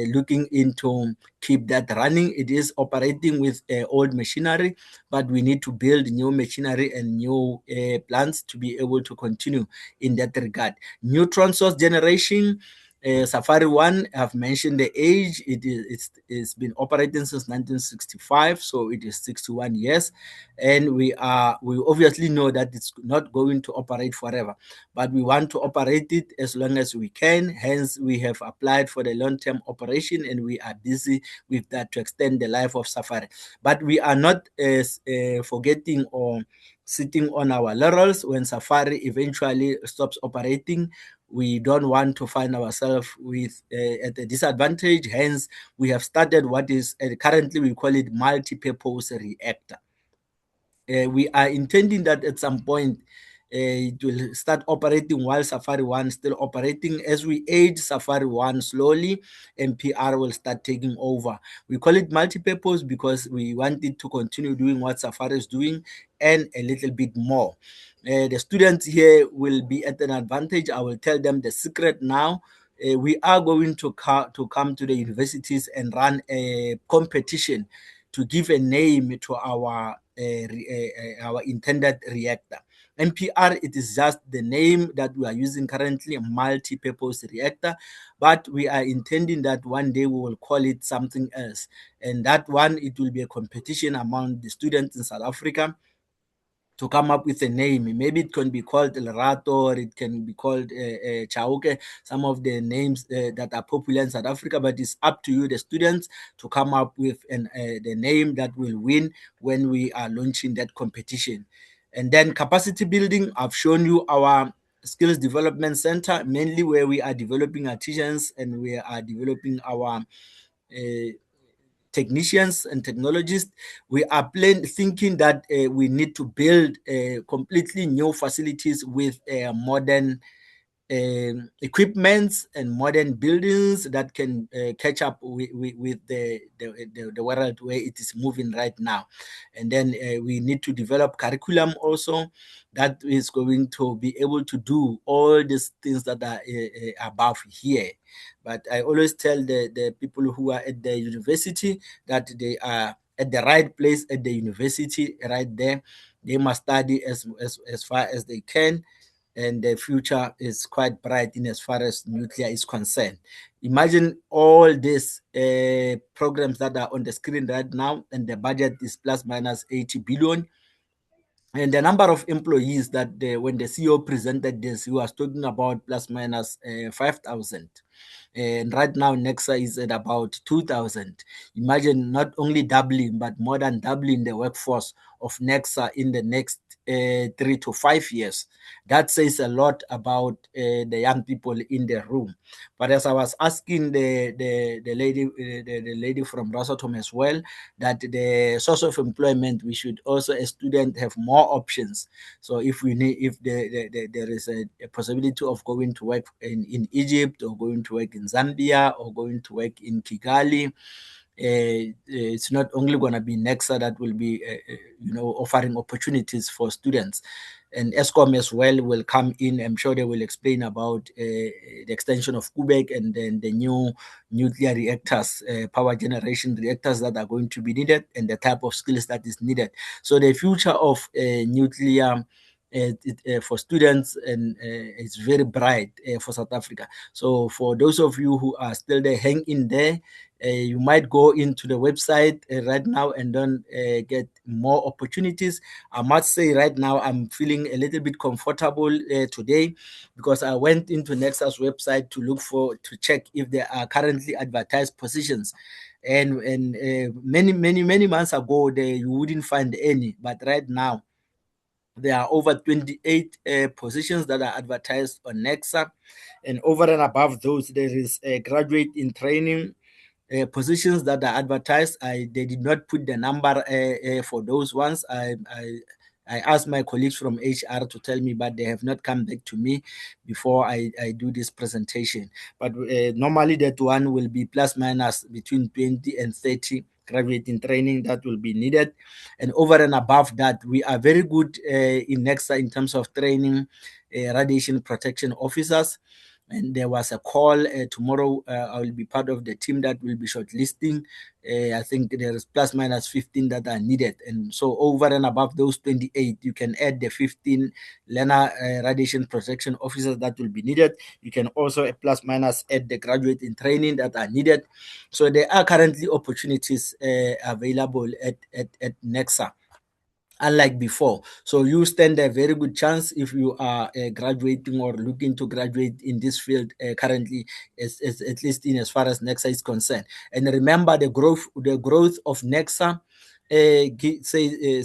looking into keep that running. It is operating with old machinery, but we need to build new machinery and new plants to be able to continue in that regard. Neutron source generation, Safari 1, I've mentioned the age. It's been operating since 1965, so it is 61 years, and we obviously know that it's not going to operate forever, but we want to operate it as long as we can. Hence, we have applied for the long-term operation, and we are busy with that to extend the life of Safari. But we are not forgetting or sitting on our laurels. When Safari eventually stops operating, we don't want to find ourselves with at a disadvantage. Hence, we have started what is currently we call it multi-purpose reactor. We are intending that at some point it will start operating while Safari 1 is still operating. As we age Safari 1 slowly, MPR will start taking over. We call it multi-purpose because we want it to continue doing what Safari is doing and a little bit more. The students here will be at an advantage. I will tell them the secret now. We are going to come to the universities and run a competition to give a name to our intended reactor. MPR, it is just the name that we are using currently, a multi-purpose reactor, but we are intending that one day we will call it something else. And that one, it will be a competition among the students in South Africa to come up with a name. Maybe it can be called Lerato, or it can be called Chauke, some of the names that are popular in South Africa, but it's up to you, the students, to come up with the name that will win when we are launching that competition. And then capacity building, I've shown you our skills development center, mainly where we are developing artisans and we are developing our technicians and technologists. We are thinking that we need to build completely new facilities with modern equipments and modern buildings that can catch up with the world where it is moving right now. And then we need to develop curriculum also that is going to be able to do all these things that are above here. But I always tell the people who are at the university that they are at the right place at the university right there. They must study as far as they can, and the future is quite bright in as far as nuclear is concerned. Imagine all these programs that are on the screen right now, and the budget is plus minus 80 billion. And the number of employees that when the CEO presented this, he was talking about plus minus 5,000. And right now, Nexa is at about 2,000. Imagine not only doubling, but more than doubling the workforce of Nexa in the next 3 to 5 years. That says a lot about the young people in the room. But as I was asking the lady from Rosatom as well, that the source of employment, we should also, as students, have more options. So if there is a possibility of going to work in Egypt, or going to work in Zambia, or going to work in Kigali, it's not only going to be Nexa that will be offering opportunities for students. And Eskom as well will come in. I'm sure they will explain about the extension of Kubek and then the new nuclear reactors, power generation reactors that are going to be needed, and the type of skills that is needed. So the future of nuclear for students and it's very bright for South Africa. So for those of you who are still there, hang in there. You might go into the website right now and then get more opportunities. I must say right now I'm feeling a little bit comfortable today, because I went into Nexa's website to check if there are currently advertised positions. And many months ago you wouldn't find any, but right now there are over 28 positions that are advertised on Nexa, and over and above those, there is a graduate in training positions that are advertised. They did not put the number for those ones. I I asked my colleagues from HR to tell me, but they have not come back to me before I do this presentation. But normally that one will be plus minus between 20 and 30 graduating training that will be needed. And over and above that, we are very good in NECSA in terms of training radiation protection officers. And there was a call tomorrow. I will be part of the team that will be shortlisting. I think there is plus minus 15 that are needed. And so over and above those 28, you can add the 15 learner radiation protection officers that will be needed. You can also plus minus add the graduate in training that are needed. So there are currently opportunities available at NECSA, unlike before. So you stand a very good chance if you are graduating or looking to graduate in this field currently, at least in as far as NECSA is concerned. And remember, the growth of NECSA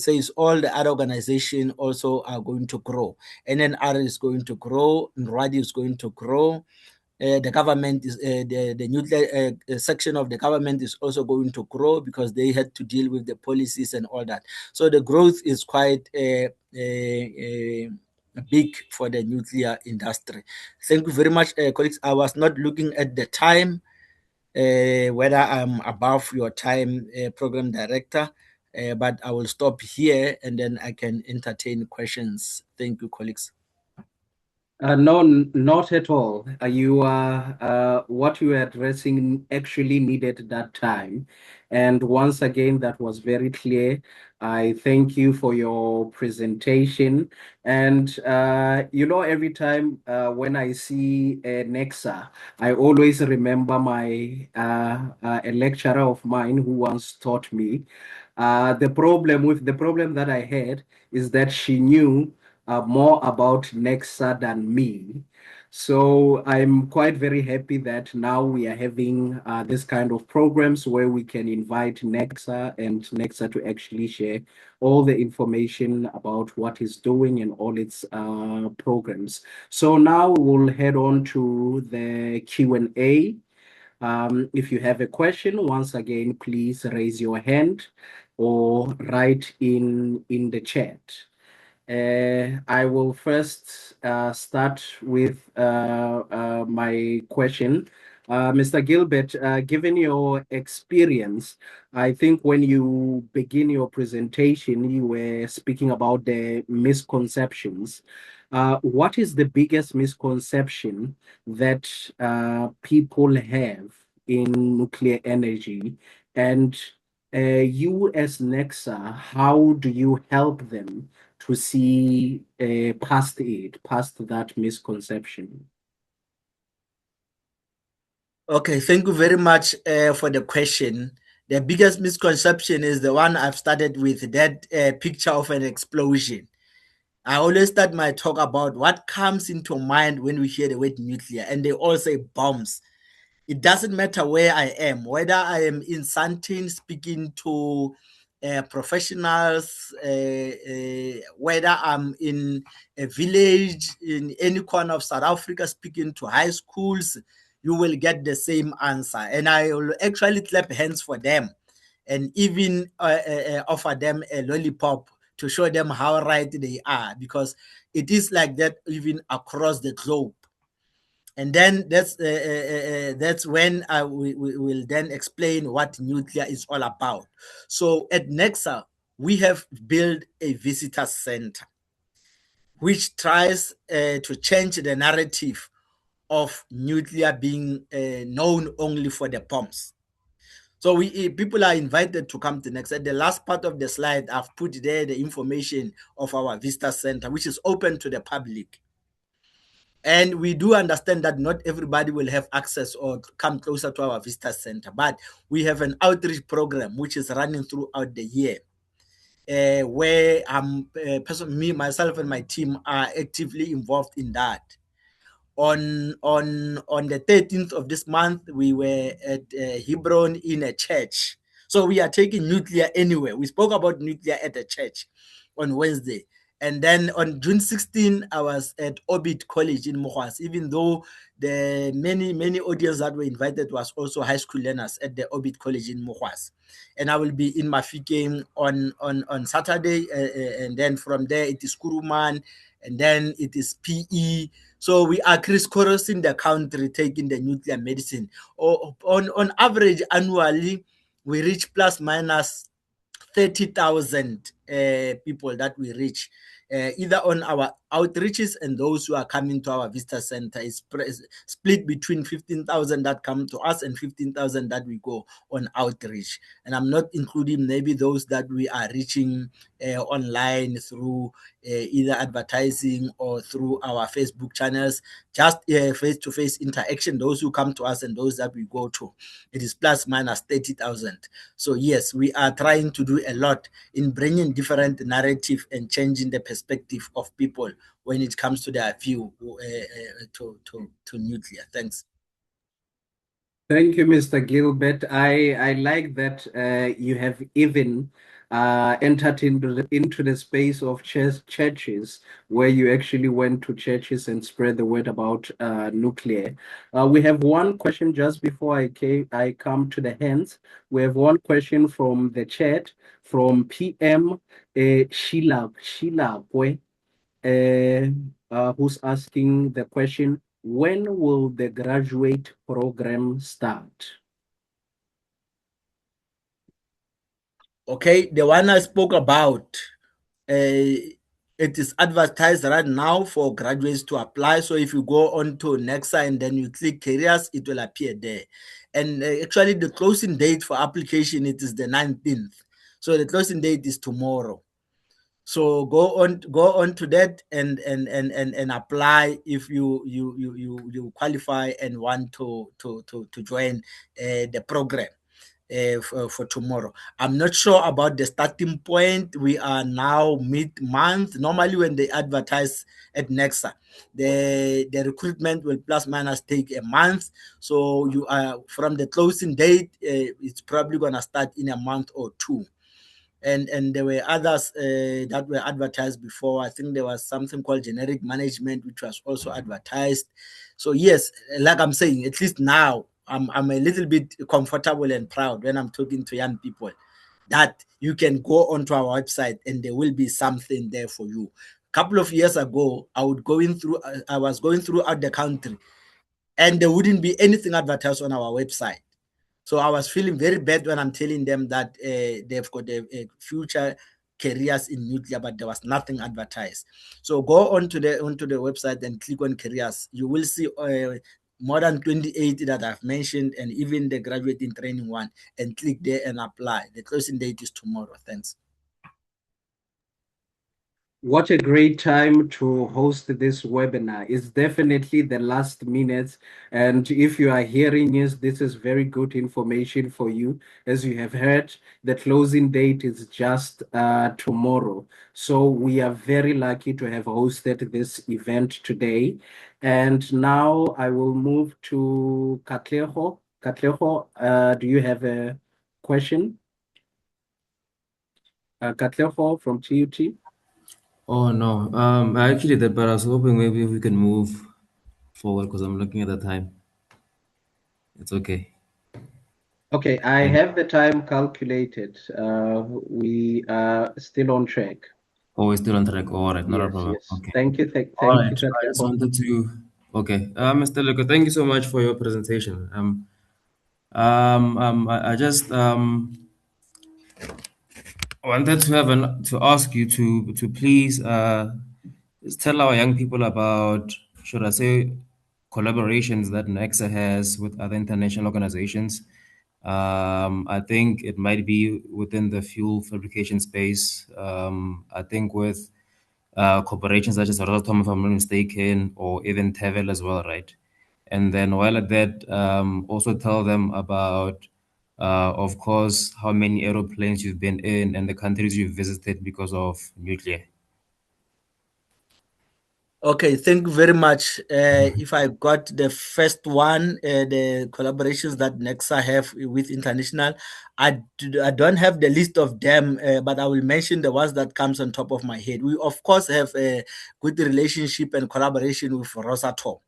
says all the other organizations also are going to grow. NNR is going to grow, NRWADI is going to grow. The government is the nuclear section of the government is also going to grow because they had to deal with the policies and all that. So the growth is quite big for the nuclear industry. Thank you very much, colleagues. I was not looking at the time, whether I'm above your time, program director, but I will stop here and then I can entertain questions. Thank you, colleagues. No, not at all. You are what you are addressing actually needed that time. And once again, that was very clear. I thank you for your presentation. And, every time when I see NECSA, I always remember a lecturer of mine who once taught me. The problem that I had is that she knew more about NECSA than me. So I'm quite very happy that now we are having this kind of programs where we can invite NECSA and NECSA to actually share all the information about what it's doing and all its programs. So now we'll head on to the Q&A. If you have a question, once again, please raise your hand or write in the chat. I will first start with my question. Mr. Gilbert, given your experience, I think when you begin your presentation, you were speaking about the misconceptions. What is the biggest misconception that people have in nuclear energy? And you as NECSA, how do you help them to see past that misconception? Okay, thank you very much for the question. The biggest misconception is the one I've started with, that picture of an explosion. I always start my talk about what comes into mind when we hear the word nuclear, and they all say bombs. It doesn't matter where I am, whether I am in Sandton speaking to professionals, whether I'm in a village in any corner of South Africa speaking to high schools, you will get the same answer. And I will actually clap hands for them and even offer them a lollipop to show them how right they are, because it is like that even across the globe. And then that's when we will then explain what nuclear is all about. So at NECSA, we have built a visitor center which tries to change the narrative of nuclear being known only for the bombs. So people are invited to come to NECSA. At the last part of the slide, I've put there the information of our visitor center, which is open to the public. And we do understand that not everybody will have access or come closer to our visitor center, but we have an outreach program which is running throughout the year, where myself and my team are actively involved in that. On the 13th of this month, we were at Hebron in a church. So we are taking nuclear anywhere. We spoke about nuclear at a church on Wednesday. And then on June 16, I was at Orbit College in Mogas, even though the many audience that were invited was also high school learners at the Orbit College in Mogas. And I will be in Mafikeng on Saturday, and then from there it is Kuruman, and then it is PE. So we are crisscrossing the country taking the nuclear medicine. On average, annually, we reach plus minus 30,000 people that we reach, either on our outreaches and those who are coming to our visitor center. Is split between 15,000 that come to us and 15,000 that we go on outreach. And I'm not including maybe those that we are reaching online through either advertising or through our Facebook channels, just face-to-face interaction, those who come to us and those that we go to. It is plus minus 30,000. So yes, we are trying to do a lot in bringing different narrative and changing the perspective of people when it comes to their view to nuclear. Thanks. Thank you, Mr. Gilbert. I like that you have even entered into the space of churches, where you actually went to churches and spread the word about nuclear. We have one question just before I come to the hands. We have one question from the chat from PM Sheila Pwe, who's asking the question, when will the graduate program start? Okay, the one I spoke about, it is advertised right now for graduates to apply. So if you go on to Nexa and then you click careers, it will appear there. And actually the closing date for application, it is the 19th. So the closing date is tomorrow. So go on to that and apply if you qualify and want to join the program for tomorrow. I'm not sure about the starting point. We are now mid-month. Normally when they advertise at Nexa, the recruitment will plus minus take a month. So you are from the closing date, it's probably gonna start in a month or two. And there were others that were advertised before. I think there was something called generic management, which was also advertised. So yes, like I'm saying, at least now I'm a little bit comfortable and proud when I'm talking to young people that you can go onto our website and there will be something there for you. A couple of years ago, I was going throughout the country and there wouldn't be anything advertised on our website. So I was feeling very bad when I'm telling them that they've got a future careers in nuclear, but there was nothing advertised. So go onto the website and click on careers. You will see more than 28 that I've mentioned, and even the graduate in training one, and click there and apply. The closing date is tomorrow. Thanks. What a great time to host this webinar. It's definitely the last minute. And if you are hearing this is very good information for you. As you have heard, the closing date is just tomorrow. So we are very lucky to have hosted this event today. And now I will move to Katleho. Katleho, do you have a question? Katleho from TUT. Oh no, I actually did, but I was hoping maybe we can move forward because I'm looking at the time. It's okay. Okay, I have the time calculated. We are still on track. Oh, we're still on track. All right, not a Yes, problem. yes. Okay. Thank you. Thank All you, right. I just wanted to. Okay, Mr. Luka, thank you so much for your presentation. I just wanted to ask you to please tell our young people about, should I say, collaborations that Nexa has with other international organizations. I think it might be within the fuel fabrication space. I think with corporations such as Rosatom, if I'm not mistaken, or even Tevel as well, right? And then while at that, also tell them about, of course, how many aeroplanes you've been in and the countries you've visited because of nuclear. Okay, thank you very much. If I got the first one, the collaborations that Nexa have with international, I don't have the list of them, but I will mention the ones that comes on top of my head. We of course have a good relationship and collaboration with Rosatom.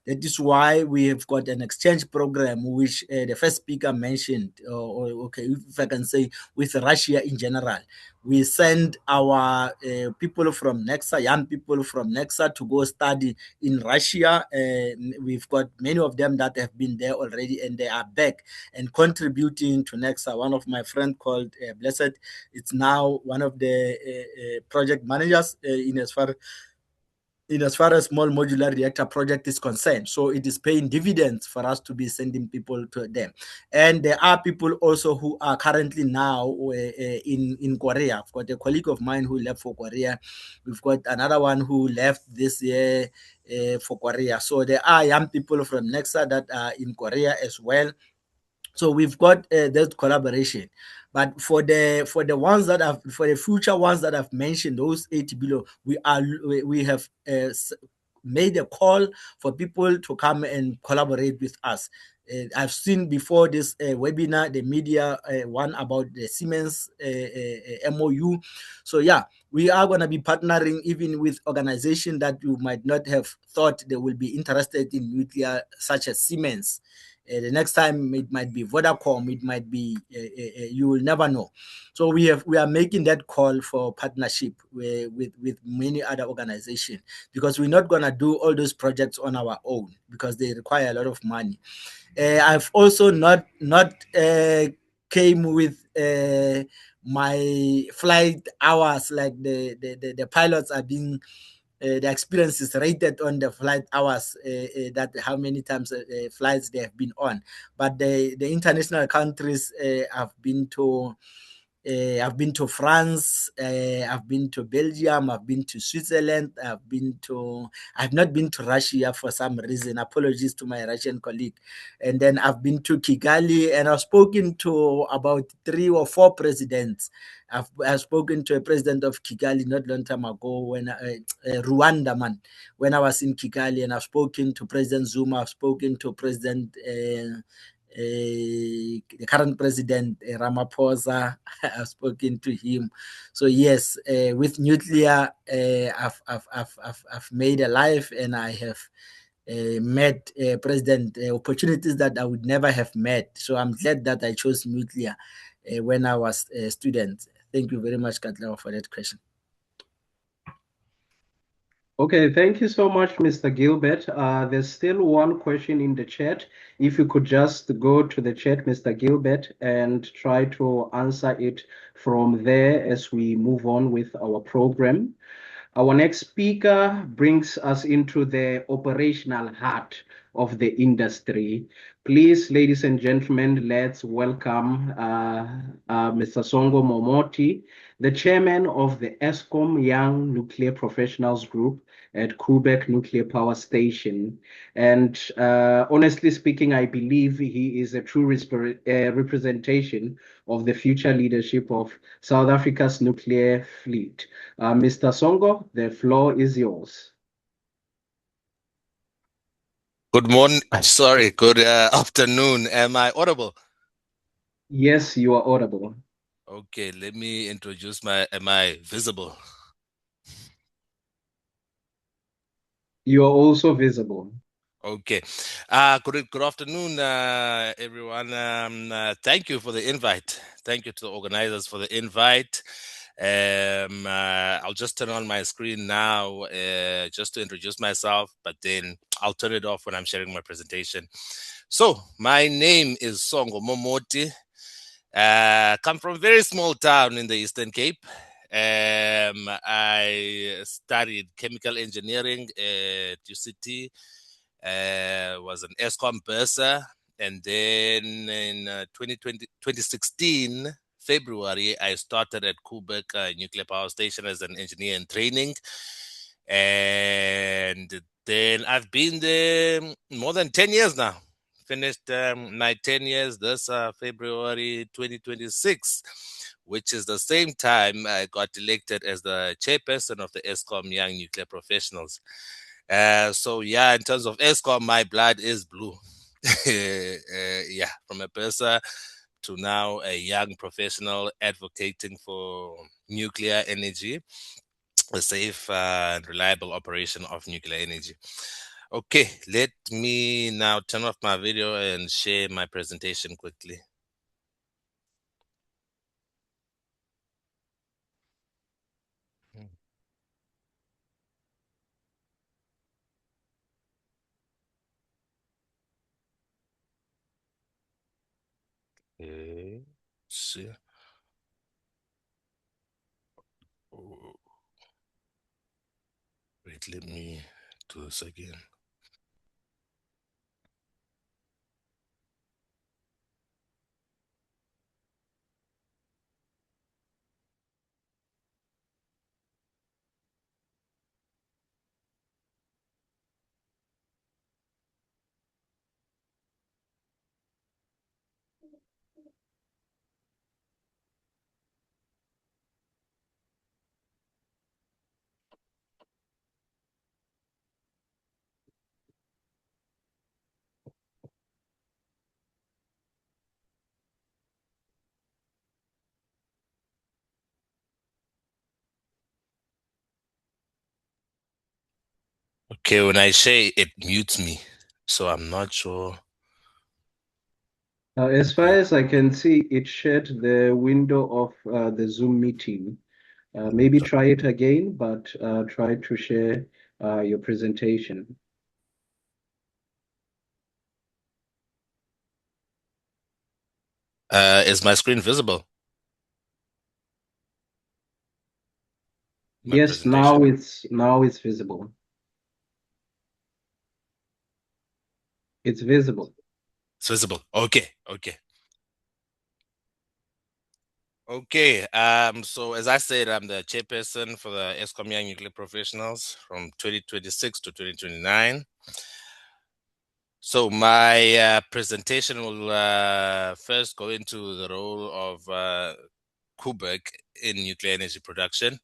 That is why we have got an exchange program, which the first speaker mentioned, okay, if I can say, with Russia in general. We send our people from Nexa, young people from Nexa, to go study in Russia. We've got many of them that have been there already, and they are back and contributing to Nexa. One of my friends called Blessed, it's now one of the project managers in as far as small modular reactor project is concerned. So it is paying dividends for us to be sending people to them. And there are people also who are currently now in Korea. I've got a colleague of mine who left for Korea. We've got another one who left this year for Korea. So there are young people from Nexa that are in Korea as well. So we've got that collaboration. But for the ones that have, for the future ones that I've mentioned, those 80 below, we have made a call for people to come and collaborate with us. I've seen before this webinar, the media one about the Siemens MOU. So yeah, we are going to be partnering even with organizations that you might not have thought they will be interested in nuclear, such as Siemens. The next time it might be Vodacom, it might be you will never know. So we are making that call for partnership with many other organizations, because we're not gonna do all those projects on our own because they require a lot of money. I've also not came with my flight hours, like the pilots are being. The experience is rated on the flight hours, that how many times flights they have been on. But the international countries I've been to France, I've been to Belgium, I've been to Switzerland, I've not been to Russia for some reason. Apologies to my Russian colleague. And then I've been to Kigali, and I've spoken to about 3 or 4 presidents. I've spoken to a president of Kigali not long time ago, when Rwanda, man, when I was in Kigali, and I've spoken to President Zuma. I've spoken to President the current president Ramaphosa. I've spoken to him. So yes, with nuclear, I've made a life, and I have met president opportunities that I would never have met. So I'm glad that I chose nuclear when I was a student. Thank you very much, Katlewa, for that question. Okay, thank you so much, Mr. Gilbert. There's still one question in the chat. If you could just go to the chat, Mr. Gilbert, and try to answer it from there as we move on with our program. Our next speaker brings us into the operational heart of the industry. Please, ladies and gentlemen, let's welcome Mr. Songo Momoti, the chairman of the Eskom Young Nuclear Professionals Group at Koeberg Nuclear Power Station. And honestly speaking, I believe he is a true representation of the future leadership of South Africa's nuclear fleet. Mr. Songo, the floor is yours. Good morning. Sorry, good afternoon. Am I audible? Yes, you are audible. Okay, let me introduce am I visible? You are also visible. Okay. Good afternoon, everyone. Thank you for the invite. Thank you to the organizers for the invite. I'll just turn on my screen now just to introduce myself, but then I'll turn it off when I'm sharing my presentation. So my name is Songo Momoti. Come from a very small town in the Eastern Cape. I studied chemical engineering at UCT. Was an Eskom bursar, and then in 2016 February, I started at Koeberg Nuclear Power Station as an engineer in training, and then I've been there more than 10 years now. Finished my 10 years this February 2026, which is the same time I got elected as the chairperson of the Eskom Young Nuclear Professionals. So yeah, in terms of Eskom, my blood is blue. Yeah, from a person to now a young professional advocating for nuclear energy, a safe and reliable operation of nuclear energy. Okay, let me now turn off my video and share my presentation quickly. Okay, see. Oh, wait, let me do this again. Okay, when I share, it mutes me, so I'm not sure. As far as I can see, it shared the window of the Zoom meeting. Maybe try it again, but try to share your presentation. Is my screen visible? My Yes, now it's visible. It's visible. It's visible. Okay, okay. Okay, so as I said, I'm the chairperson for the Eskom Young Nuclear Professionals from 2026 to 2029. So my presentation will first go into the role of Kubek in nuclear energy production,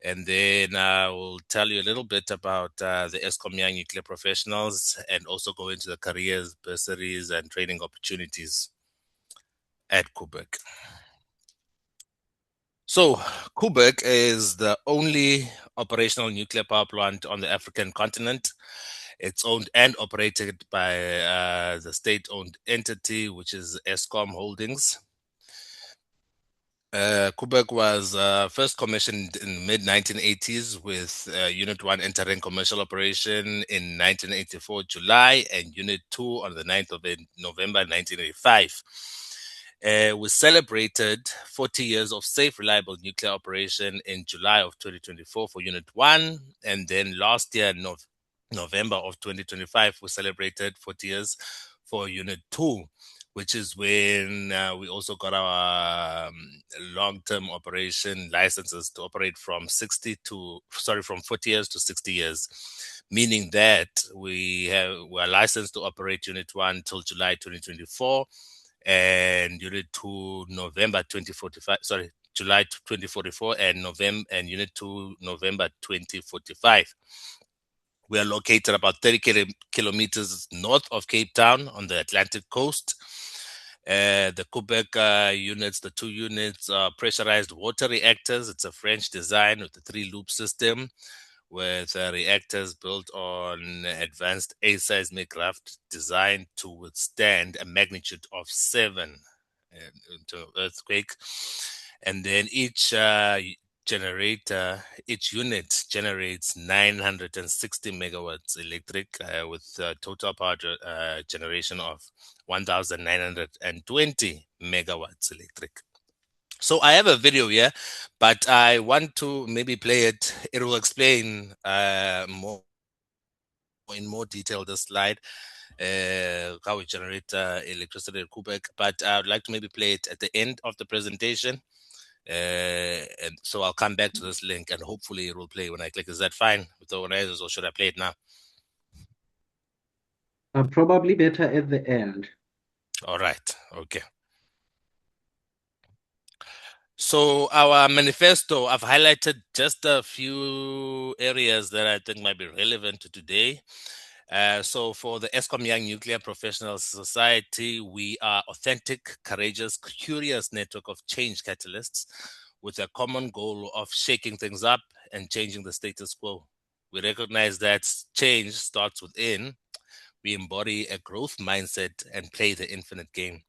and then I will tell you a little bit about the Eskom Young Nuclear Professionals and also go into the careers, bursaries, and training opportunities at Kubek. So, Kubek is the only operational nuclear power plant on the African continent. It's owned and operated by the state-owned entity, which is Eskom Holdings. Kubek was first commissioned in mid-1980s with Unit 1 entering commercial operation in 1984 July and Unit 2 on the 9th of November 1985. We celebrated 40 years of safe, reliable nuclear operation in July of 2024 for Unit 1. And then last year, November of 2025, we celebrated 40 years for Unit 2, which is when we also got our long-term operation licenses to operate from 40 years to 60 years, meaning that we are licensed to operate Unit 1 till July 2024 and Unit 2 November 2045, July 2044 and Unit 2 November 2045. We are located about 30 kilometers north of Cape Town on the Atlantic coast. The Kubek units, the two units are pressurized water reactors. It's a French design with a 3-loop system with reactors built on advanced aseismic raft designed to withstand a magnitude of 7 into earthquake. And then each unit generates 960 megawatts electric with total power generation of 1,920 megawatts electric. So I have a video here, but I want to maybe play it. It will explain more in more detail this slide, how we generate electricity at Kubek. But I would like to maybe play it at the end of the presentation. And so I'll come back to this link and hopefully it will play when I click. Is that fine with the organizers, or should I play it now? Probably better at the end. All right. Okay. So our manifesto, I've highlighted just a few areas that I think might be relevant to today. So for the Eskom Young Nuclear Professionals Society, we are authentic, courageous, curious network of change catalysts with a common goal of shaking things up and changing the status quo. We recognize that change starts within. We embody a growth mindset and play the infinite game.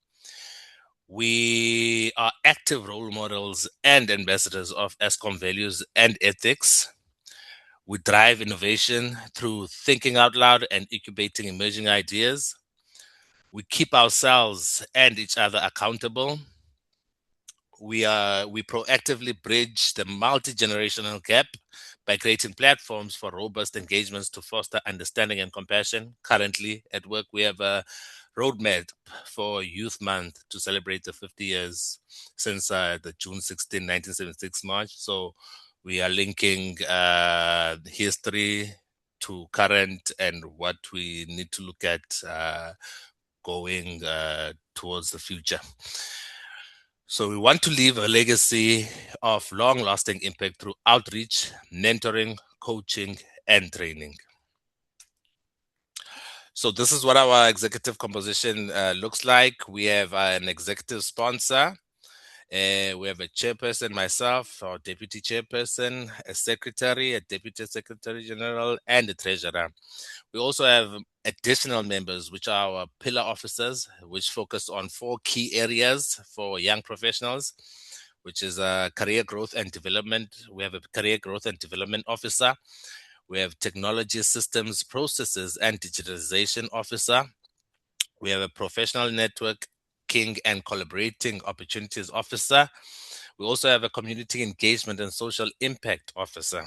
We are active role models and ambassadors of Eskom values and ethics. We drive innovation through thinking out loud and incubating emerging ideas. We keep ourselves and each other accountable. We proactively bridge the multi-generational gap by creating platforms for robust engagements to foster understanding and compassion. Currently at work, we have a roadmap for Youth Month to celebrate the 50 years since the June 16, 1976 march. So we are linking history to current and what we need to look at going towards the future. So we want to leave a legacy of long-lasting impact through outreach, mentoring, coaching, and training. So this is what our executive composition looks like. We have an executive sponsor. We have a chairperson, myself, our deputy chairperson, a secretary, a deputy secretary general, and a treasurer. We also have additional members, which are our pillar officers, which focus on 4 key areas for young professionals, which is career growth and development. We have a career growth and development officer. We have technology systems, processes, and digitalization officer. We have a professional networking and collaborating opportunities officer. We also have a community engagement and social impact officer.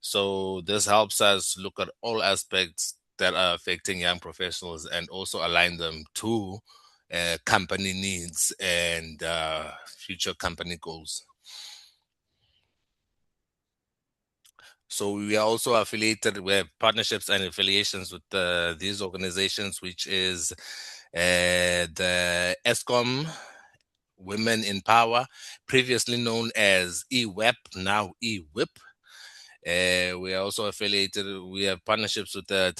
So this helps us look at all aspects that are affecting young professionals and also align them to company needs and future company goals. So we are also affiliated, we have partnerships and affiliations with these organizations, which is the Eskom Women in Power, previously known as EWEP, now EWIP. We are also affiliated, we have partnerships with the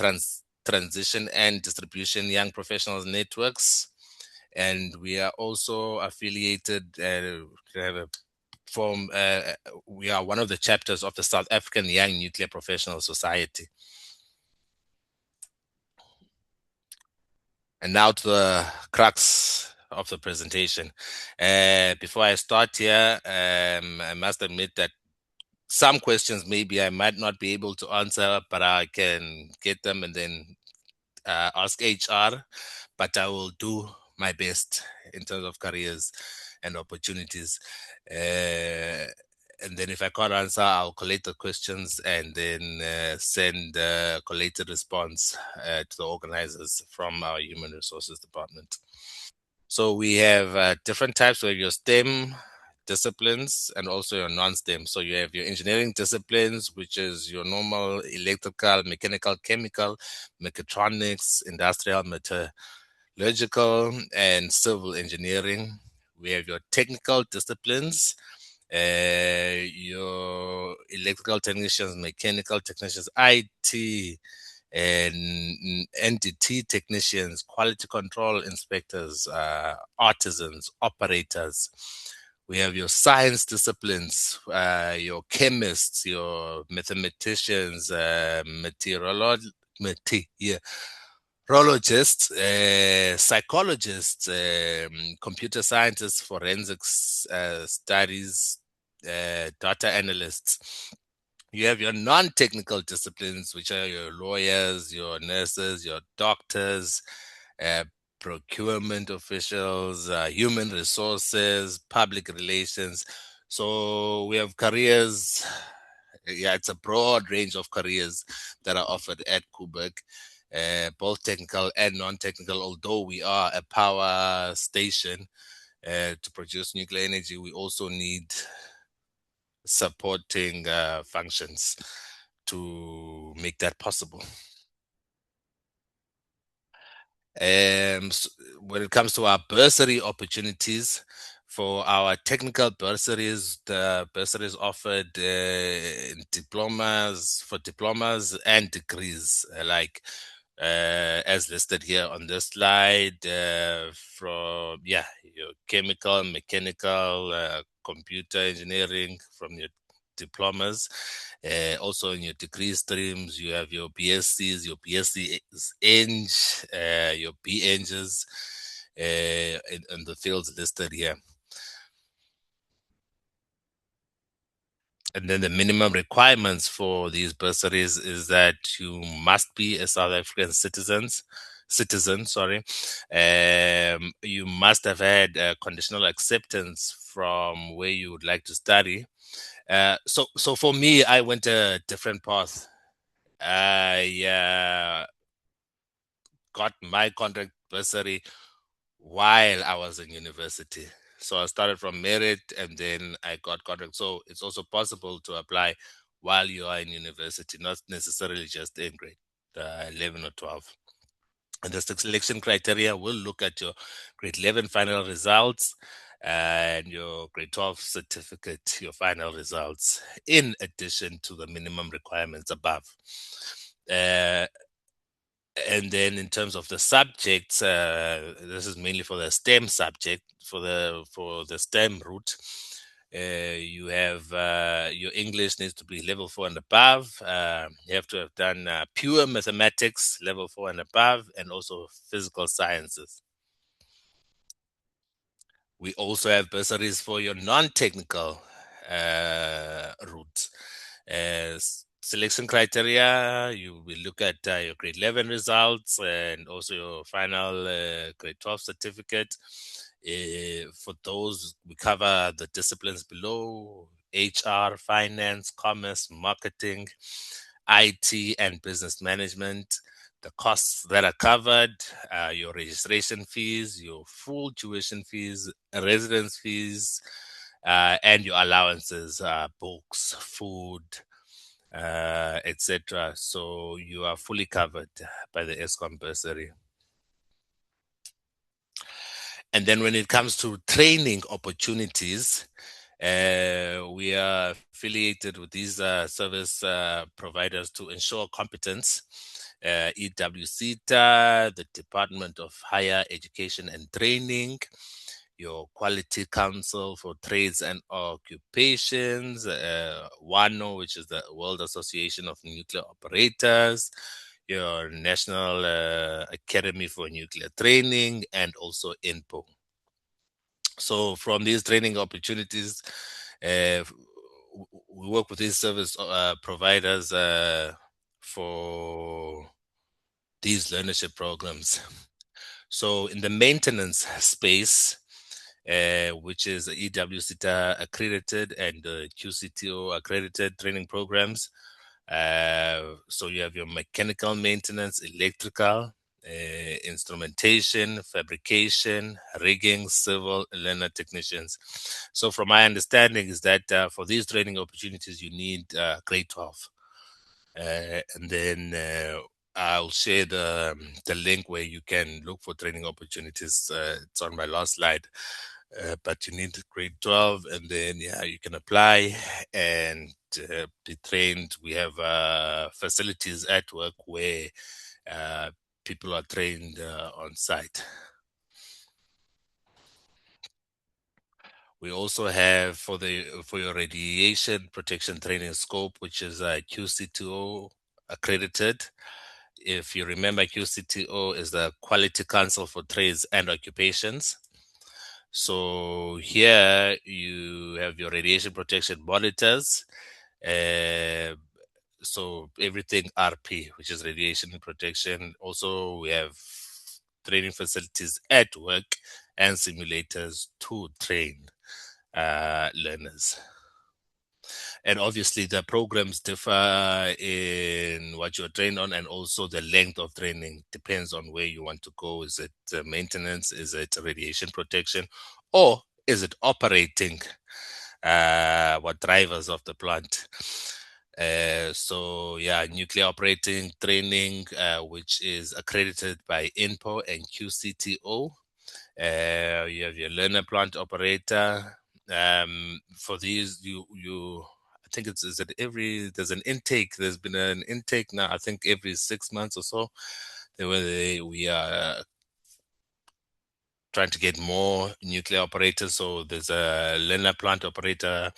Transition and Distribution Young Professionals Networks. And we are also affiliated, we are one of the chapters of the South African Young Nuclear Professional Society. And now to the crux of the presentation. Before I start here, I must admit that some questions maybe I might not be able to answer, but I can get them and then ask HR, but I will do my best in terms of careers and opportunities. And then if I can't answer, I'll collate the questions and then send a collated response to the organizers from our Human Resources Department. So we have different types. We have your STEM disciplines and also your non-STEM. So you have your engineering disciplines, which is your normal electrical, mechanical, chemical, mechatronics, industrial, metallurgical, and civil engineering. We have your technical disciplines, your electrical technicians, mechanical technicians, IT, and NDT technicians, quality control inspectors, artisans, operators. We have your science disciplines, your chemists, your mathematicians, meteorologists, psychologists, computer scientists, forensics studies, data analysts. You have your non-technical disciplines, which are your lawyers, your nurses, your doctors, procurement officials, human resources, public relations. So we have careers. Yeah, it's a broad range of careers that are offered at Koeberg, both technical and non-technical. Although we are a power station to produce nuclear energy, we also need supporting functions to make that possible. So when it comes to our bursary opportunities For our technical bursaries, the bursaries offered in diplomas and degrees, as listed here on this slide, from your chemical, mechanical, computer engineering from your diplomas. Also in your degree streams, you have your BScs, your BSc Eng, your B-Engs in the fields listed here. And then the minimum requirements for these bursaries is that you must be a South African citizen. You must have had conditional acceptance from where you would like to study. So for me, I went a different path. I got my contract bursary while I was in university. So I started from merit and then I got contract. So it's also possible to apply while you are in university, not necessarily just in grade 11 or 12. And the selection criteria will look at your grade 11 final results and your grade 12 certificate, your final results, in addition to the minimum requirements above. And then in terms of the subjects, this is mainly for the STEM subject. For the STEM route, you have your English needs to be level 4 and above. You have to have done pure mathematics, level 4 and above, and also physical sciences. We also have bursaries for your non-technical routes. Selection criteria, you will look at your grade 11 results and also your final grade 12 certificate. For those, we cover the disciplines below: HR, finance, commerce, marketing, IT, and business management. The costs that are covered, your registration fees, your full tuition fees, residence fees, and your allowances, books, food, etc. So you are fully covered by the Eskom bursary. And then when it comes to training opportunities, we are affiliated with these service providers to ensure competence. EWSETA, the Department of Higher Education and Training, your Quality Council for Trades and Occupations, WANO, which is the World Association of Nuclear Operators, your National Academy for Nuclear Training, and also INPO. So from these training opportunities, we work with these service providers for these learnership programs. So in the maintenance space, which is EWSETA accredited and QCTO accredited training programs. So you have your mechanical maintenance, electrical, instrumentation, fabrication, rigging, civil, learner technicians. So from my understanding is that for these training opportunities, you need grade 12. And then I'll share the link where you can look for training opportunities. It's on my last slide. But you need grade 12, and then you can apply and be trained. We have facilities at work where people are trained on site. We also have for your radiation protection training scope, which is QCTO accredited. If you remember, QCTO is the Quality Council for Trades and Occupations. So here you have your radiation protection monitors. So everything RP, which is radiation protection. Also, we have training facilities at work and simulators to train learners. And obviously the programs differ in what you're trained on, and also the length of training depends on where you want to go. Is it maintenance? Is it radiation protection? Or is it operating what drivers of the plant? So nuclear operating training, which is accredited by INPO and QCTO. You have your learner plant operator. For these, I think is it there's an intake. There's been an intake now. I think every 6 months or so. We are trying to get more nuclear operators. So there's a learner plant operator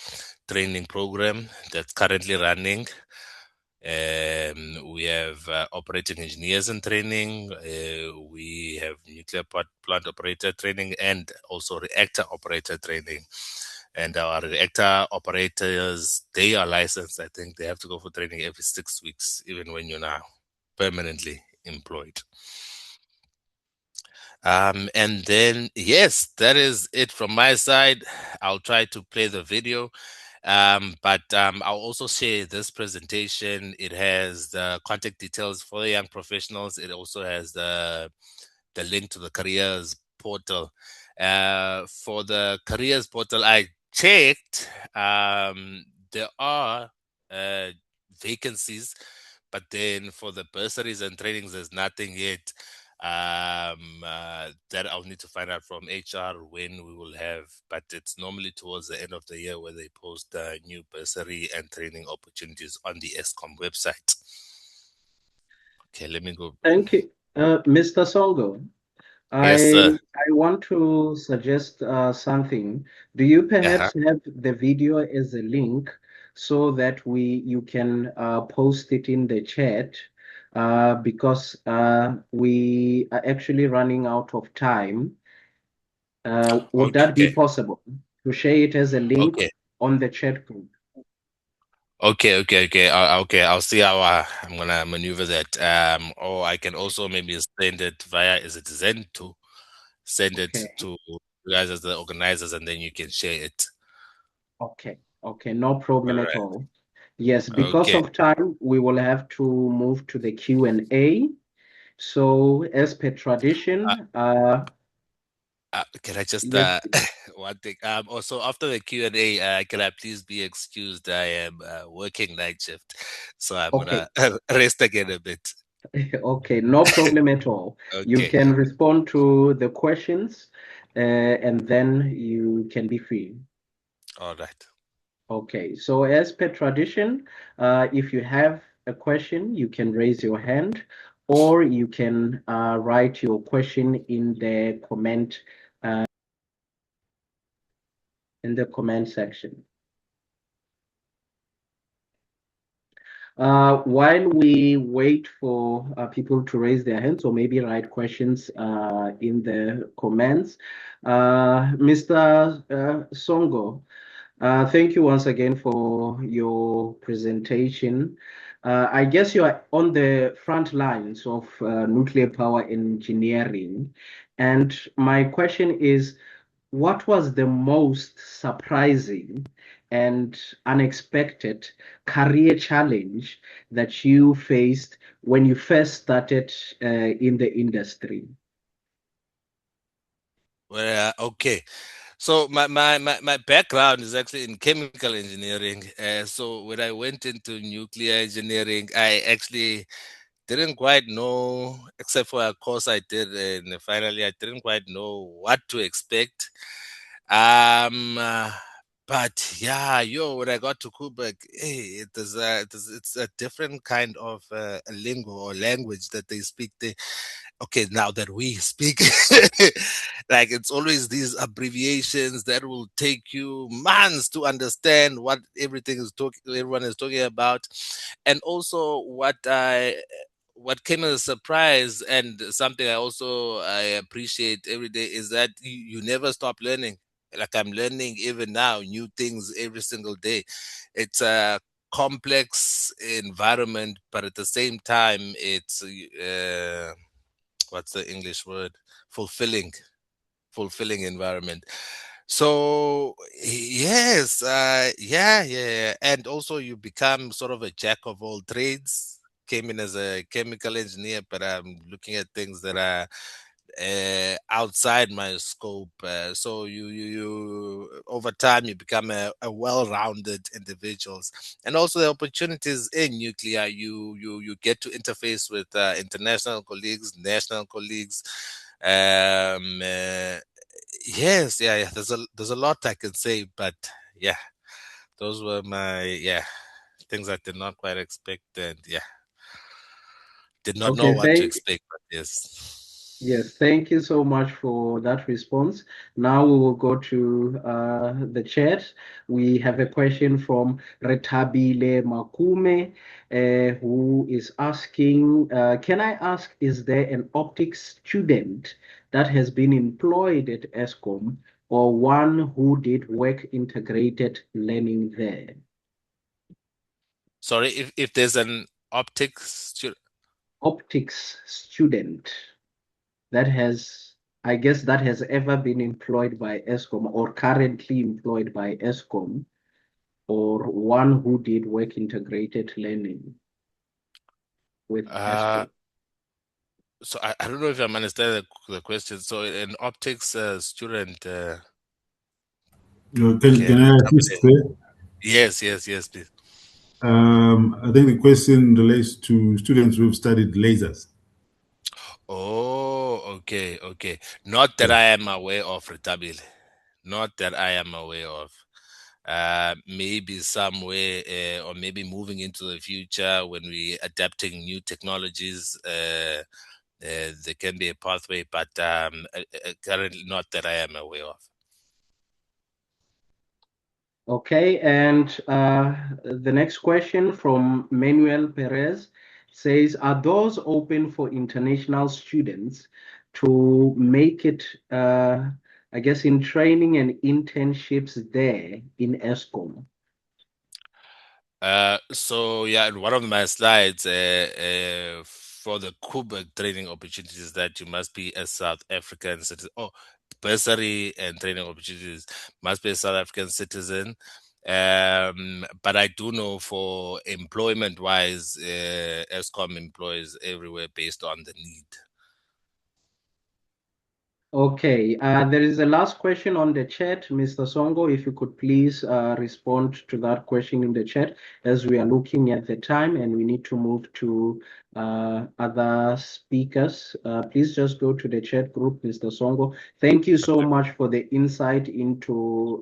training program that's currently running. We have operating engineers in training. We have nuclear plant operator training and also reactor operator training. And our reactor operators, they are licensed. I think they have to go for training every 6 weeks, even when you're now permanently employed. And then, yes, that is it from my side. I'll try to play the video. But I'll also share this presentation. It has the contact details for the young professionals. It also has the link to the careers portal. For the careers portal, I checked. There are vacancies, but then for the bursaries and trainings, there's nothing yet. That I'll need to find out from HR when we will have, but it's normally towards the end of the year where they post new bursary and training opportunities on the Eskom website. Okay, let me go. Thank you, Mr. Songo. Yes, sir. I want to suggest something. Do you perhaps have the video as a link so that you can post it in the chat? Because we are actually running out of time. Would that be possible to share it as a link on the chat group? Okay. I'll see how I'm gonna maneuver that. Or I can also maybe send it via, is it Zen to send it to you guys as the organizers, and then you can share it. Okay, no problem at all. Yes, because of time, we will have to move to the Q&A. So, as per tradition, can I just one thing? Also, after the Q&A, can I please be excused? I am working night shift, so I'm gonna rest again a bit. Okay, no problem at all. You can respond to the questions, and then you can be free. All right. Okay, so as per tradition, if you have a question, you can raise your hand, or you can write your question in the comment section. While we wait for people to raise their hands or maybe write questions in the comments, Mr. Songo, thank you once again for your presentation. I guess you are on the front lines of nuclear power engineering. And my question is, what was the most surprising and unexpected career challenge that you faced when you first started in the industry? Well, okay. So my background is actually in chemical engineering. So when I went into nuclear engineering, I actually didn't quite know, except for a course I did, and finally I didn't quite know what to expect. But yeah, when I got to Quebec, hey, it's a different kind of a lingo or language that they speak there. Okay, now that we speak, like it's always these abbreviations that will take you months to understand what everyone is talking about, and also what came as a surprise and something I appreciate every day is that you never stop learning. Like I'm learning even now new things every single day. It's a complex environment, but at the same time, it's what's the English word? Fulfilling environment. So yes, yeah, and also you become sort of a jack of all trades. Came in as a chemical engineer, but I'm looking at things that are outside my scope. So you over time you become a well-rounded individuals, and also the opportunities in nuclear. You get to interface with international colleagues, national colleagues. Yes, yeah. There's a lot I can say, but yeah, those were my things I did not quite expect, and did not know Okay, what to expect. But yes. yes, thank you so much for that response. Now we will go to the chat. We have a question from Retabile Makume, who is asking, can I ask, is there an optics student that has been employed at ESCOM or one who did work integrated learning there? Sorry, if there's an optics Optics student that has, I guess, that has ever been employed by ESCOM or currently employed by ESCOM, or one who did work integrated learning with ESCOM. So I don't know if I'm understanding the question. So an optics student. Can I assist there? Yes, please. I think the question relates to students who've studied lasers. Oh, okay. Not that I am aware of, Retabile. Not that I am aware of. Maybe somewhere, or maybe moving into the future when we adapting new technologies, there can be a pathway, but currently not that I am aware of. Okay, and the next question from Manuel Perez says, are doors open for international students to make it, I guess, in training and internships there in ESCOM? So yeah, in one of my slides, for the Kuberg training opportunities, that you must be a South African citizen. Oh, bursary and training opportunities must be a South African citizen. But I do know for employment wise, ESCOM employs everywhere based on the need. Okay, there is a last question on the chat. Mr. Songo, if you could please respond to that question in the chat, as we are looking at the time and we need to move to other speakers. Please just go to the chat group, Mr. Songo. Thank you so much for the insight into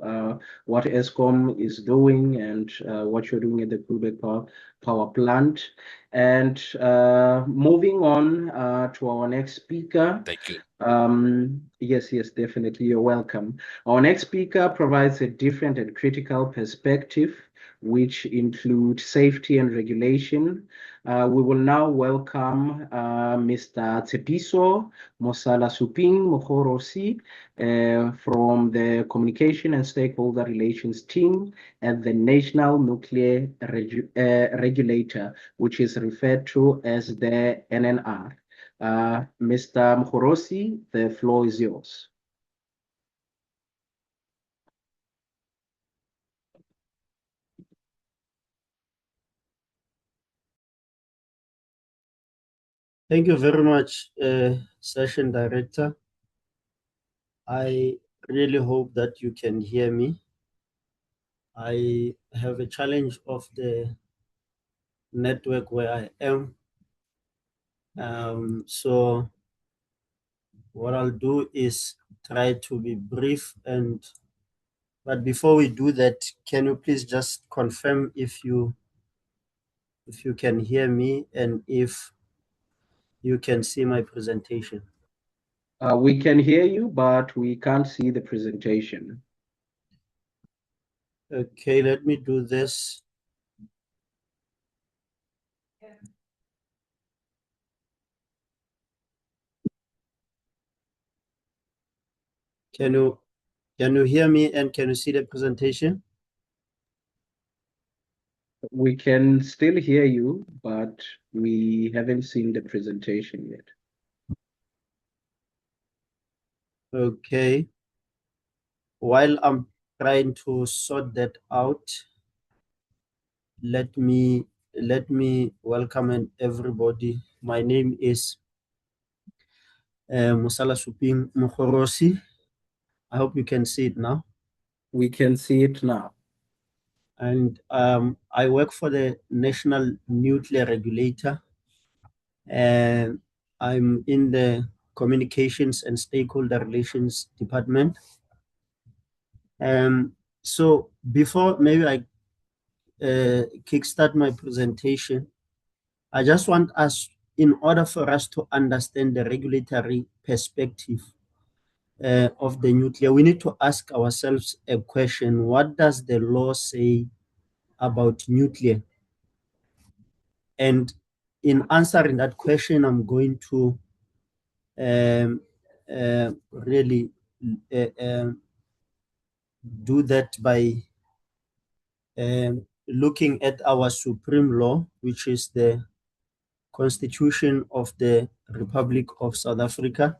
what ESCOM is doing and what you're doing at the Kuberg power plant. And moving on to our next speaker. Thank you. Yes, definitely. You're welcome. Our next speaker provides a different and critical perspective, which include safety and regulation. We will now welcome Mr. Tshepiso Mosalasuping Mohorosi from the Communication and Stakeholder Relations team at the National Nuclear Regulator, which is referred to as the NNR. Mr. Mohorosi, the floor is yours. Thank you very much, Session Director. I really hope that you can hear me. I have a challenge of the network where I am. So what I'll do is try to be brief, but before we do that, can you please just confirm if you can hear me and if you can see my presentation? We can hear you, but we can't see the presentation. Okay, let me do this. Can you hear me and can you see the presentation? We can still hear you, but we haven't seen the presentation yet. Okay. While I'm trying to sort that out, let me welcome everybody. My name is Mosalasuping Mohorosi. I hope you can see it now. We can see it now. And I work for the National Nuclear Regulator, and I'm in the Communications and Stakeholder Relations Department. So before maybe I kickstart my presentation, I just want us, in order for us to understand the regulatory perspective of the nuclear, we need to ask ourselves a question: what does the law say about nuclear? And in answering that question, I'm going to really do that by looking at our supreme law, which is the Constitution of the Republic of South Africa.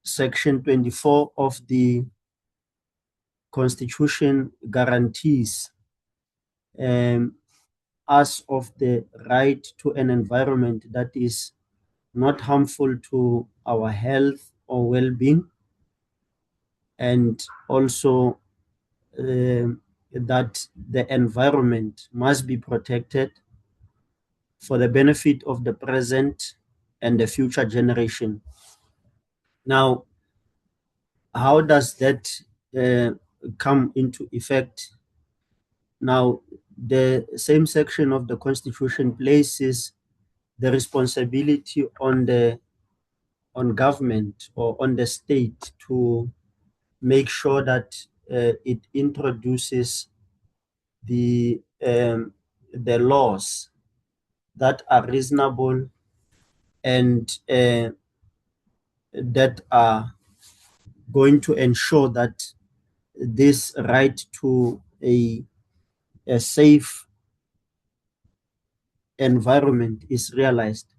Section 24 of the Constitution guarantees us of the right to an environment that is not harmful to our health or well-being, and also that the environment must be protected for the benefit of the present and the future generation. Now, how does that come into effect? Now, the same section of the Constitution places the responsibility on government or on the state to make sure that it introduces the laws that are reasonable and that are going to ensure that this right to a safe environment is realized.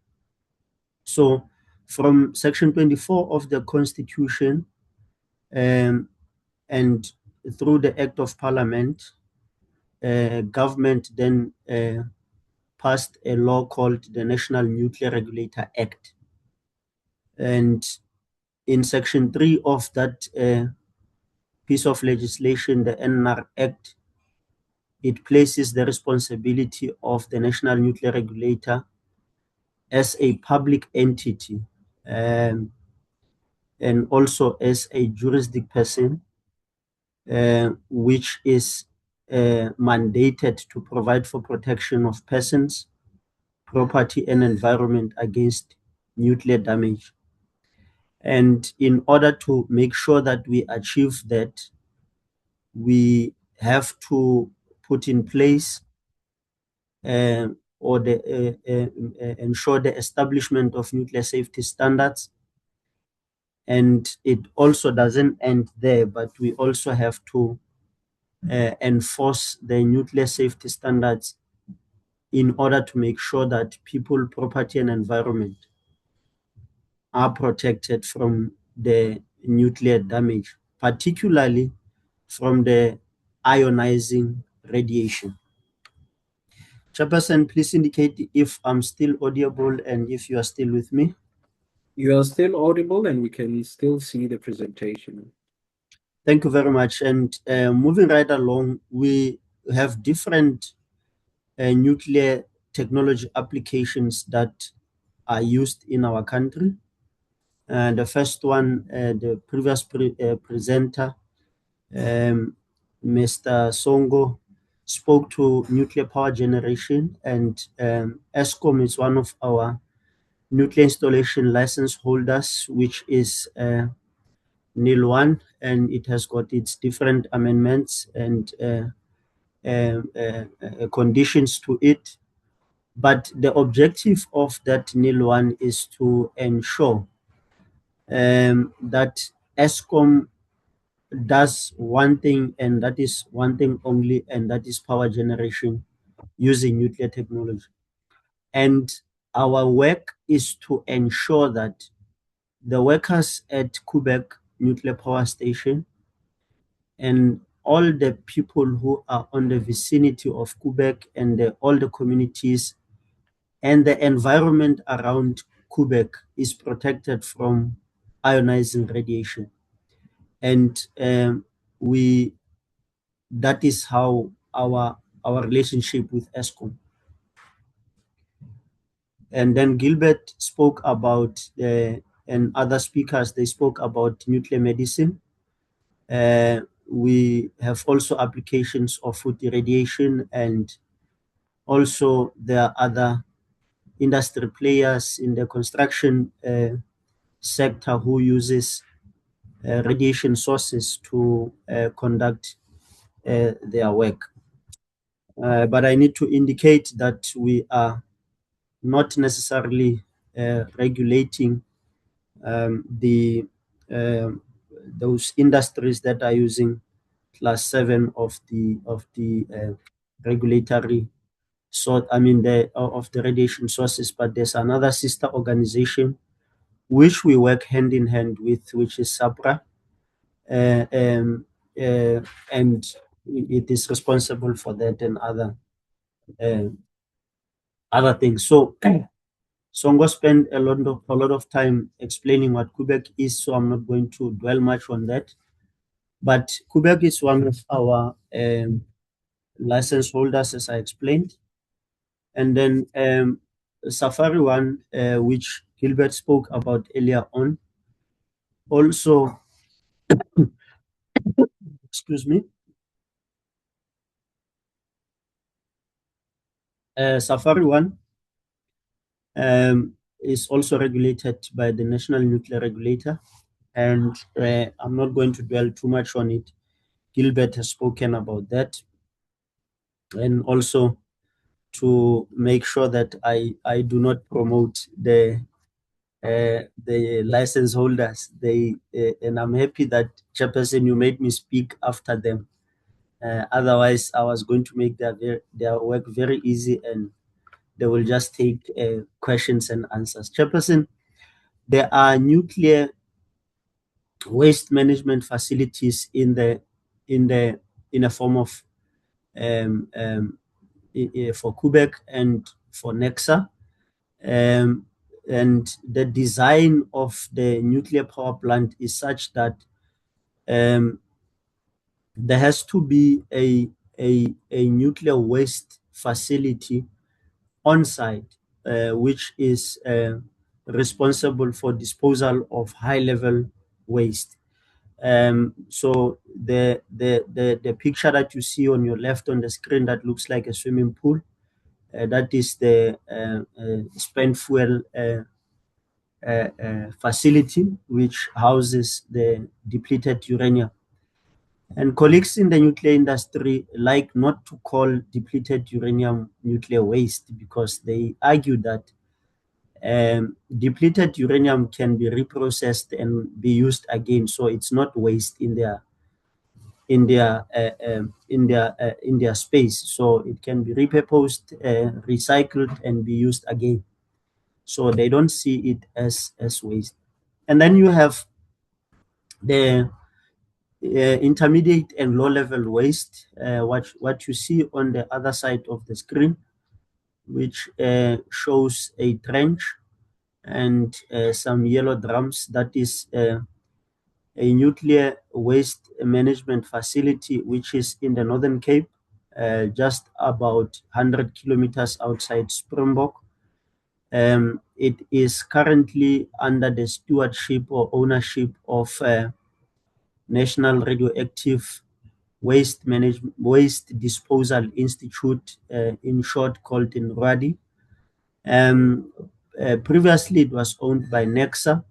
So from Section 24 of the Constitution and through the Act of Parliament, government then passed a law called the National Nuclear Regulator Act. And in Section 3 of that piece of legislation, the NNR Act, it places the responsibility of the National Nuclear Regulator as a public entity and also as a jurisdict person, which is mandated to provide for protection of persons, property, and environment against nuclear damage. And in order to make sure that we achieve that, we have to put in place or ensure the establishment of nuclear safety standards. And it also doesn't end there, but we also have to enforce the nuclear safety standards in order to make sure that people, property, and environment are protected from the nuclear damage, particularly from the ionizing radiation. Chairperson, please indicate if I'm still audible and if you are still with me. You are still audible and we can still see the presentation. Thank you very much. And moving right along, we have different nuclear technology applications that are used in our country. The first one, the previous presenter, Mr. Songo, spoke to nuclear power generation, and Eskom is one of our nuclear installation license holders, which is NIL 1, and it has got its different amendments and conditions to it. But the objective of that NIL 1 is to ensure that Eskom does one thing, and that is one thing only, and that is power generation using nuclear technology. And our work is to ensure that the workers at Koeberg Nuclear Power Station and all the people who are on the vicinity of Koeberg and all the communities and the environment around Koeberg is protected from ionizing radiation. And that is how our relationship with Eskom. And then Gilbert spoke about, and other speakers, they spoke about nuclear medicine. We have also applications of food irradiation, and also there are other industry players in the construction sector who uses radiation sources to conduct their work. But I need to indicate that we are not necessarily regulating those industries that are using class 7 of the regulatory sort. I mean, of the radiation sources. But there's another sister organization which we work hand in hand with, which is SAPRA, and it is responsible for that and other things. So Songo spent a lot of time explaining what Quebec is, so I'm not going to dwell much on that. But Quebec is one of our license holders, as I explained. And then Safari One, which Gilbert spoke about earlier on, also, excuse me, Safari One is also regulated by the National Nuclear Regulator, and I'm not going to dwell too much on it. Gilbert has spoken about that, and also to make sure that I do not promote the license holders. And I'm happy that, Chairperson, you made me speak after them. Otherwise, I was going to make their work very easy, and they will just take questions and answers. Chairperson, there are nuclear waste management facilities in a form of for Quebec and for Nexa. And the design of the nuclear power plant is such that there has to be a nuclear waste facility on site, which is responsible for disposal of high-level waste. So the picture that you see on your left on the screen that looks like a swimming pool, that is the spent fuel facility, which houses the depleted uranium. And colleagues in the nuclear industry like not to call depleted uranium nuclear waste, because they argue that depleted uranium can be reprocessed and be used again, so it's not waste in their space. So it can be repurposed, recycled, and be used again. So they don't see it as waste. And then you have the intermediate and low-level waste, what you see on the other side of the screen, which shows a trench and some yellow drums. That is a nuclear waste management facility, which is in the Northern Cape, just about 100 kilometers outside Springbok. It is currently under the stewardship or ownership of National Radioactive Waste Disposal Institute, in short called NRWADI. Previously, it was owned by Nexa,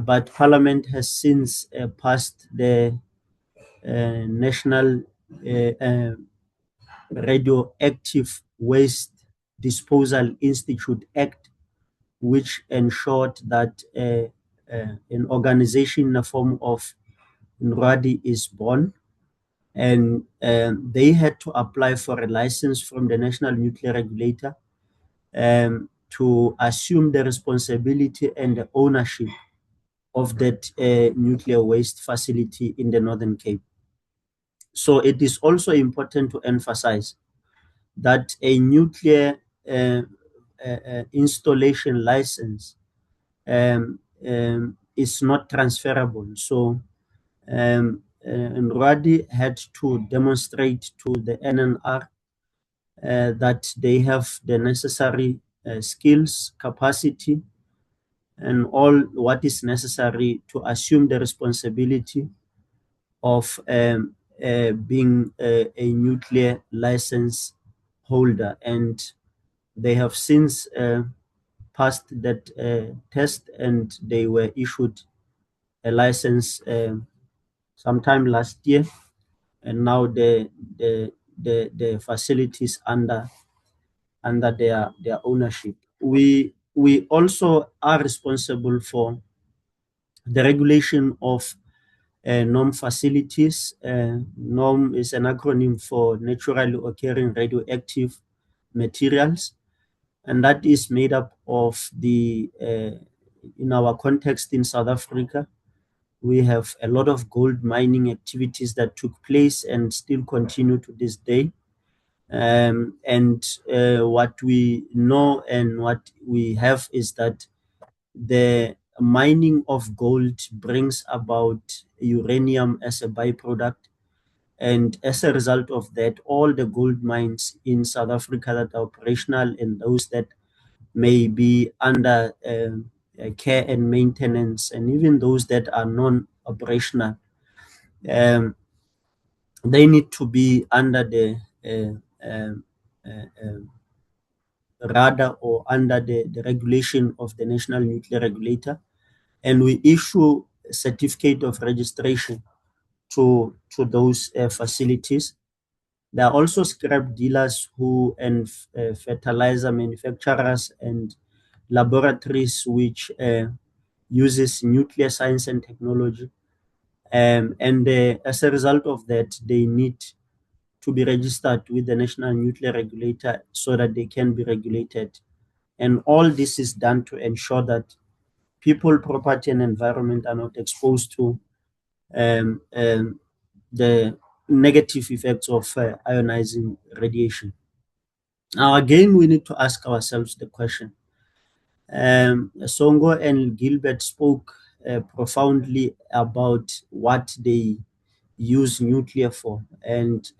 but Parliament has since passed the National Radioactive Waste Disposal Institute Act, which ensured that an organization in the form of NRWADI is born, and they had to apply for a license from the National Nuclear Regulator to assume the responsibility and the ownership of that nuclear waste facility in the Northern Cape. So it is also important to emphasize that a nuclear installation license is not transferable. So NRWADI had to demonstrate to the NNR that they have the necessary skills, capacity, and all what is necessary to assume the responsibility of being a nuclear license holder. And they have since passed that test, and they were issued a license sometime last year, and now the facilities under their ownership. We also are responsible for the regulation of NOM facilities. NOM is an acronym for naturally occurring radioactive materials, and that is made up of the, in our context in South Africa, we have a lot of gold mining activities that took place and still continue to this day. And what we know and what we have is that the mining of gold brings about uranium as a byproduct. And as a result of that, all the gold mines in South Africa that are operational and those that may be under care and maintenance, and even those that are non-operational, they need to be under the radar or under the regulation of the National Nuclear Regulator. And we issue a certificate of registration to those facilities. There are also scrap dealers and fertilizer manufacturers and laboratories which uses nuclear science and technology. And as a result of that, they need to be registered with the National Nuclear Regulator so that they can be regulated. And all this is done to ensure that people, property, and environment are not exposed to the negative effects of ionizing radiation. Now, again, we need to ask ourselves the question. Songo and Gilbert spoke profoundly about what they use nuclear for, and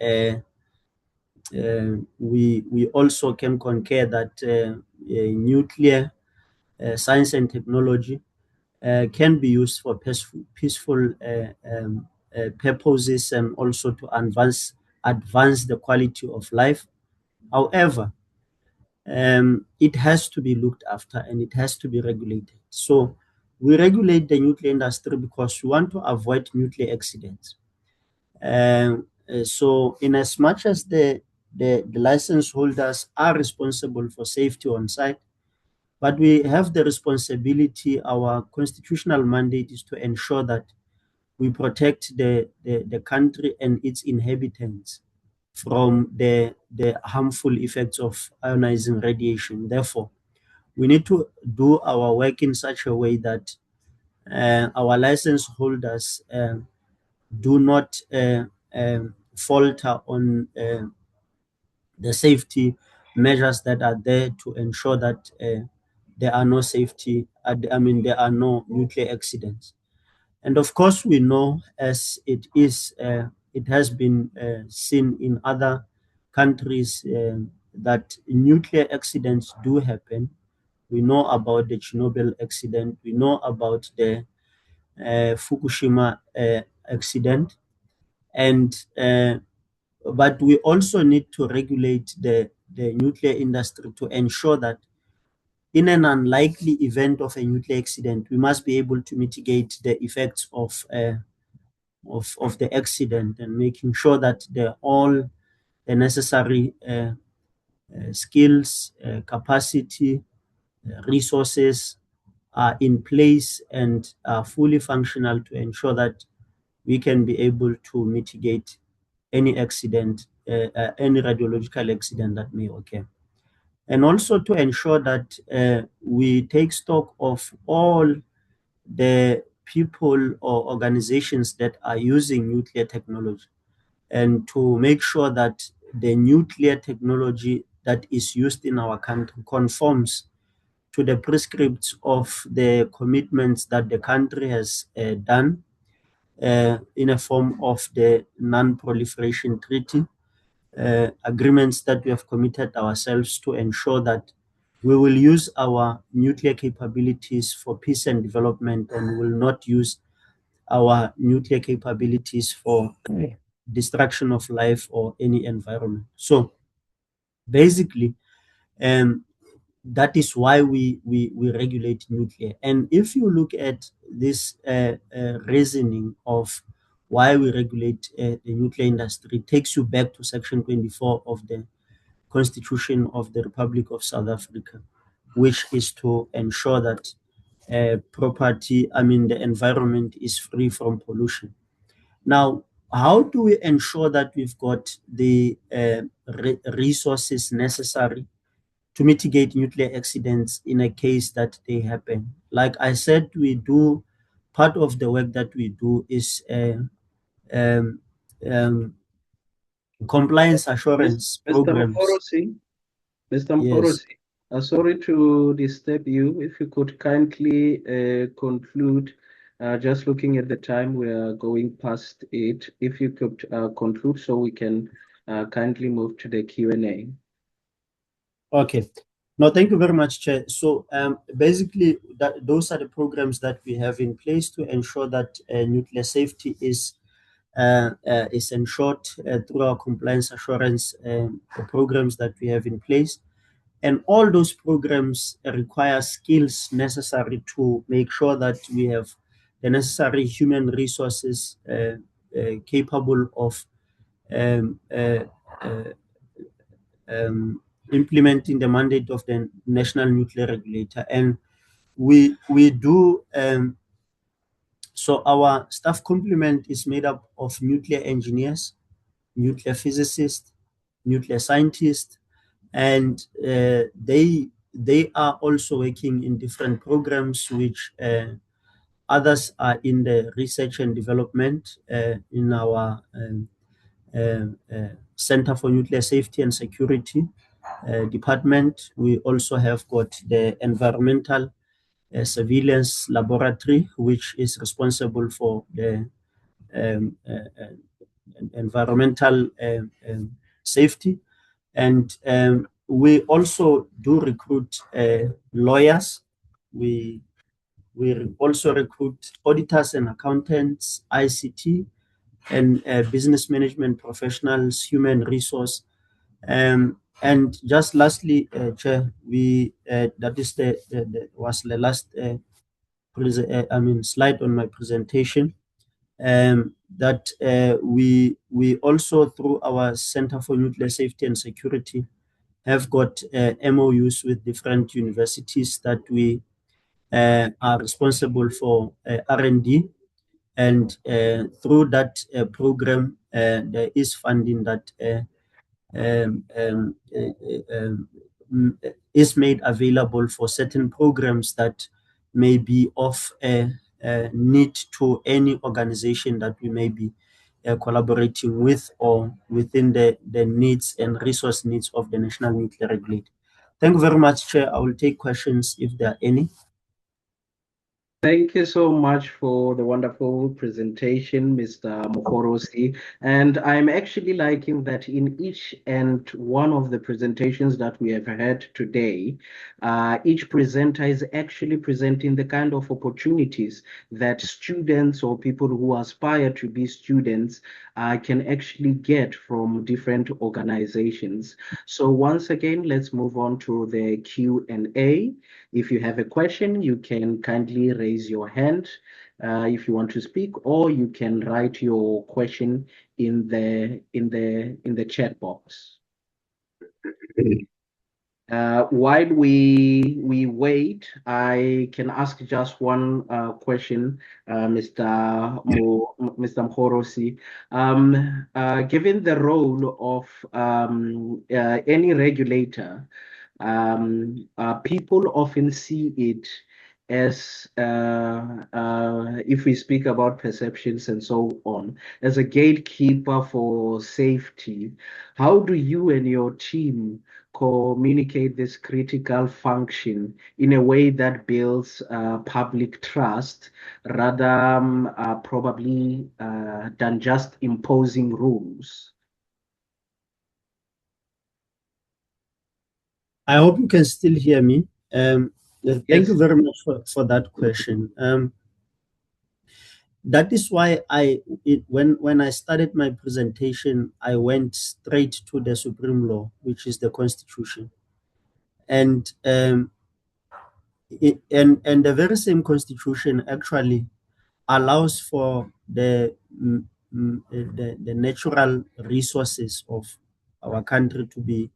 we also can concur that nuclear science and technology can be used for peaceful purposes and also to advance the quality of life. However, it has to be looked after and it has to be regulated. So we regulate the nuclear industry because we want to avoid nuclear accidents. So in as much as the license holders are responsible for safety on site, but we have the responsibility, our constitutional mandate is to ensure that we protect the country and its inhabitants from the harmful effects of ionizing radiation. Therefore, we need to do our work in such a way that our license holders do not falter on the safety measures that are there to ensure that there are no there are no nuclear accidents. And of course, we know, as it has been seen in other countries, that nuclear accidents do happen. We know about the Chernobyl accident. We know about the Fukushima accident. And but we also need to regulate the nuclear industry to ensure that in an unlikely event of a nuclear accident, we must be able to mitigate the effects of the accident and making sure that all the necessary skills, capacity, resources are in place and are fully functional to ensure that we can be able to mitigate any accident, any radiological accident that may occur. And also to ensure that we take stock of all the people or organizations that are using nuclear technology, and to make sure that the nuclear technology that is used in our country conforms to the prescripts of the commitments that the country has done in a form of the Non-Proliferation Treaty, agreements that we have committed ourselves to ensure that we will use our nuclear capabilities for peace and development, and will not use our nuclear capabilities for destruction of life or any environment. So basically, that is why we regulate nuclear. And if you look at this reasoning of why we regulate the nuclear industry, it takes you back to Section 24 of the Constitution of the Republic of South Africa, which is to ensure that the environment is free from pollution. Now, how do we ensure that we've got the resources necessary to mitigate nuclear accidents in a case that they happen? Like I said, part of the work that we do is compliance assurance Mr. programs. Mokorosi, Mr. Yes. Mokorosi, sorry to disturb you. If you could kindly conclude, just looking at the time, we are going past it. If you could conclude so we can kindly move to the Q&A. Okay. No, thank you very much, Chair. So basically, those are the programs that we have in place to ensure that nuclear safety is ensured through our compliance assurance programs that we have in place. And all those programs require skills necessary to make sure that we have the necessary human resources capable of implementing the mandate of the National Nuclear Regulator. And we do, so our staff complement is made up of nuclear engineers, nuclear physicists, nuclear scientists, and they are also working in different programs, which others are in the research and development in our Center for Nuclear Safety and Security department. We also have got the Environmental Surveillance Laboratory, which is responsible for the environmental safety. And we also do recruit lawyers. We also recruit auditors and accountants, ICT, and business management professionals, human resource. And just lastly, Chair, that is was the last slide on my presentation. That we also, through our Center for Nuclear Safety and Security, have got MOUs with different universities that we are responsible for R&D. And through that program, there is funding that is made available for certain programs that may be of need to any organization that we may be collaborating with or within the needs and resource needs of the National Nuclear Regulator. Thank you very much, Chair. I will take questions if there are any. Thank you so much for the wonderful presentation, Mr. Mokorosi. And I'm actually liking that in each and one of the presentations that we have had today, each presenter is actually presenting the kind of opportunities that students or people who aspire to be students can actually get from different organizations. So once again, let's move on to the Q&A. If you have a question, you can kindly raise your hand if you want to speak, or you can write your question in the chat box. While we wait, I can ask just one question, Mr. Mokorosi. Given the role of any regulator, people often see it as, if we speak about perceptions and so on, as a gatekeeper for safety. How do you and your team communicate this critical function in a way that builds public trust rather probably than just imposing rules? I hope you can still hear me. Thank Yes. you very much for that question. That is why when I started my presentation, I went straight to the supreme law, which is the Constitution, and the very same Constitution actually allows for the natural resources of our country to be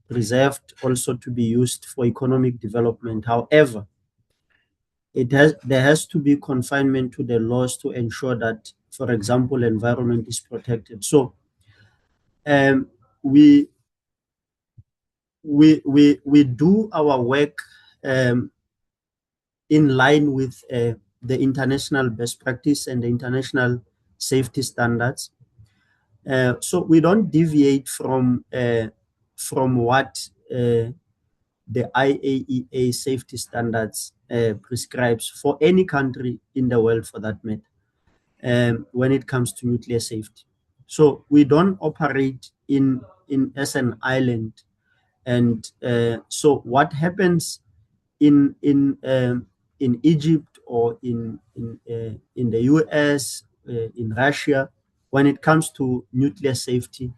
preserved, also to be used for economic development. However, there has to be confinement to the laws to ensure that, for example, environment is protected. So we do our work in line with the international best practice and the international safety standards. So we don't deviate from what the IAEA safety standards prescribes for any country in the world, for that matter, when it comes to nuclear safety. So we don't operate as an island. And so what happens in Egypt or in the US, in Russia, when it comes to nuclear safety,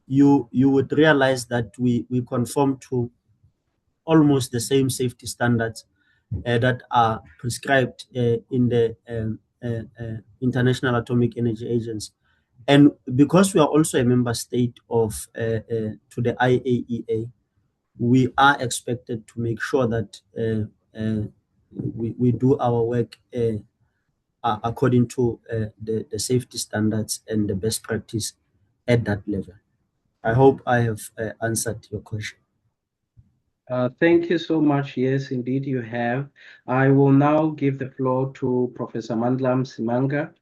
you would realize that we conform to almost the same safety standards that are prescribed in the International Atomic Energy Agency. And because we are also a member state of to the IAEA, we are expected to make sure that we do our work according to the safety standards and the best practice at that level. I hope I have answered your question. Thank you so much. Yes, indeed you have. I will now give the floor to Professor Mandla Msimanga.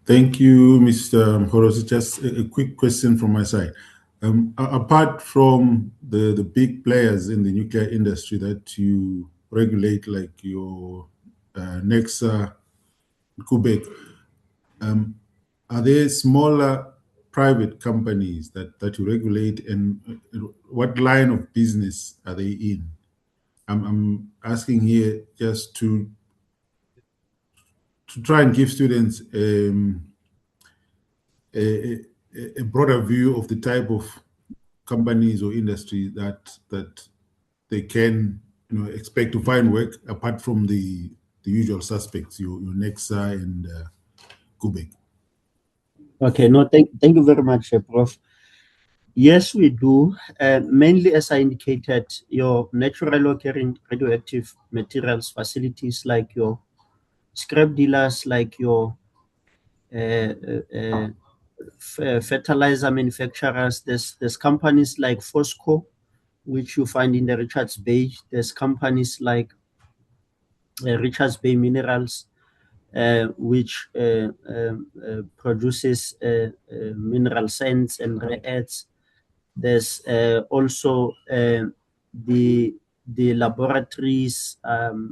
Thank you, Mr. Mkhorosi. Just a quick question from my side. Apart from the big players in the nuclear industry that you regulate, like your NECSA, Quebec, are there smaller private companies that you regulate, and what line of business are they in? I'm asking here just to try and give students a broader view of the type of companies or industry that they can expect to find work apart from the usual suspects, your NECSA and Quebec. Okay, no, thank you very much, Prof. Yes, we do. Mainly, as I indicated, your natural occurring radioactive materials facilities, like your scrap dealers, like your fertilizer manufacturers. There's companies like Fosco, which you find in the Richards Bay. There's companies like Richards Bay Minerals, which produces mineral sands and rare earths. There's also the laboratories.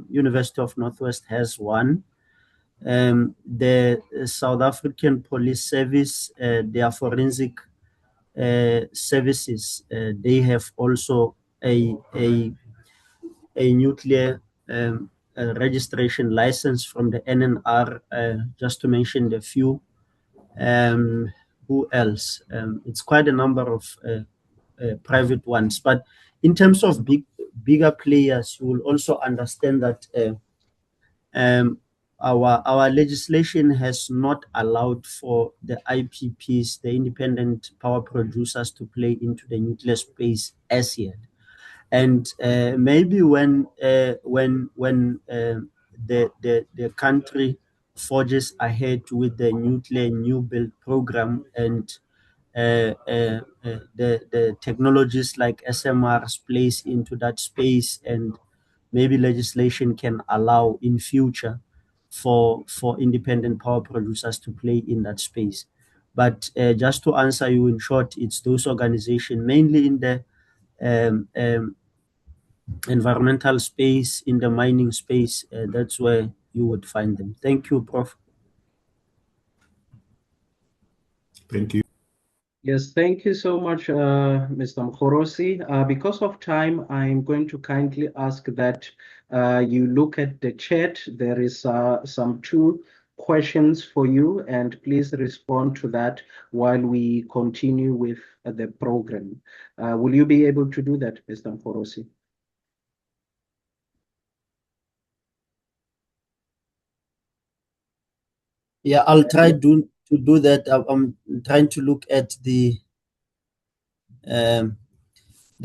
University of Northwest has one. The South African Police Service, their forensic services, they have also a nuclear registration license from the NNR, just to mention the few. Who else? It's quite a number of private ones. But in terms of bigger players, you will also understand that our legislation has not allowed for the IPPs, the independent power producers, to play into the nuclear space as yet. And maybe when the country forges ahead with the nuclear new build program, and the technologies like SMRs plays into that space, and maybe legislation can allow in future for independent power producers to play in that space. But just to answer you in short, it's those organizations mainly in the environmental space, in the mining space. That's where you would find them. Thank you, Prof. Thank you. Yes, thank you so much, Mr. Mkhorosi. Because of time, I'm going to kindly ask that you look at the chat. There is some two questions for you, and please respond to that while we continue with the program. Will you be able to do that, Mr. Mkhorosi? Yeah, I'll try to do that. I'm trying to look at the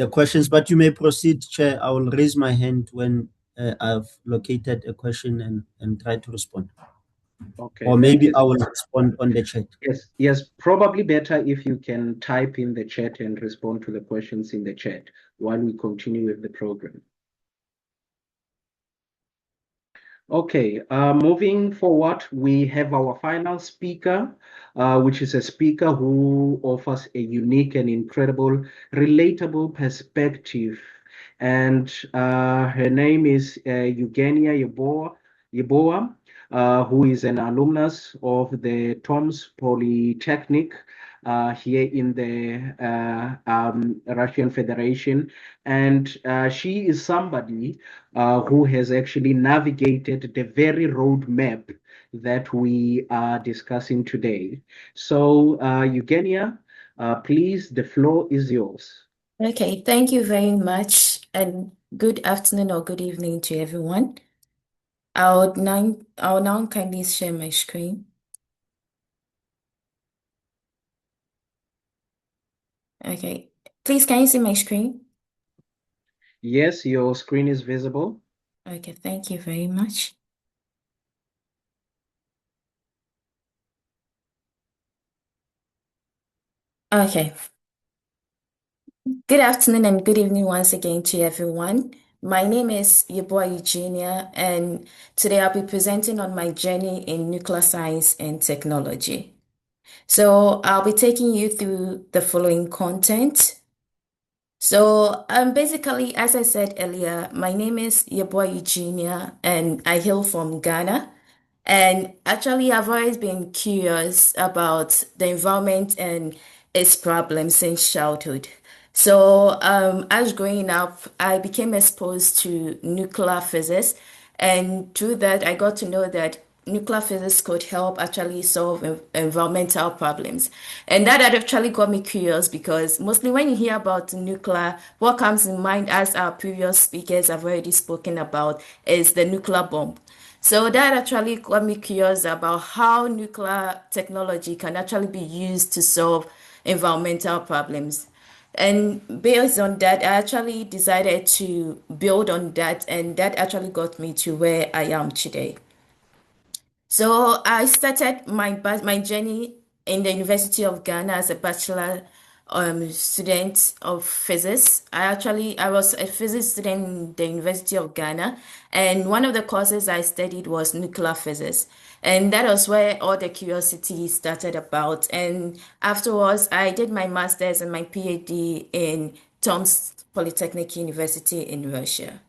questions, but you may proceed, Chair. I will raise my hand when I've located a question and try to respond. Okay, Or maybe I will respond on the chat. Yes, probably better if you can type in the chat and respond to the questions in the chat while we continue with the program. Okay, moving forward, we have our final speaker, which is a speaker who offers a unique and incredible, relatable perspective. And her name is Eugenia Yeboah, who is an alumnus of the Tomsk Polytechnic here in the Russian Federation. And she is somebody who has actually navigated the very roadmap that we are discussing today. So, Eugenia, please, the floor is yours. Okay, thank you very much, and good afternoon or good evening to everyone. I'll now kindly share my screen. Okay, please, can you see my screen? Yes, your screen is visible. Okay, thank you very much. Okay. Good afternoon and good evening once again to everyone. My name is Yeboah Eugenia, and today I'll be presenting on my journey in nuclear science and technology. So I'll be taking you through the following content. So basically, as I said earlier, my name is Yeboah Eugenia, and I hail from Ghana. And actually, I've always been curious about the environment and its problems since childhood. So, as growing up, I became exposed to nuclear physics, and through that, I got to know that nuclear physics could help actually solve environmental problems. And that had actually got me curious because mostly when you hear about nuclear, what comes in mind, as our previous speakers have already spoken about, is the nuclear bomb. So that actually got me curious about how nuclear technology can actually be used to solve environmental problems. And based on that, I actually decided to build on that, and that actually got me to where I am today. So I started my journey in the University of Ghana as a bachelor student of physics. I was a physics student in the University of Ghana, and one of the courses I studied was nuclear physics. And that was where all the curiosity started about. And afterwards, I did my master's and my PhD in Tomsk Polytechnic University in Russia.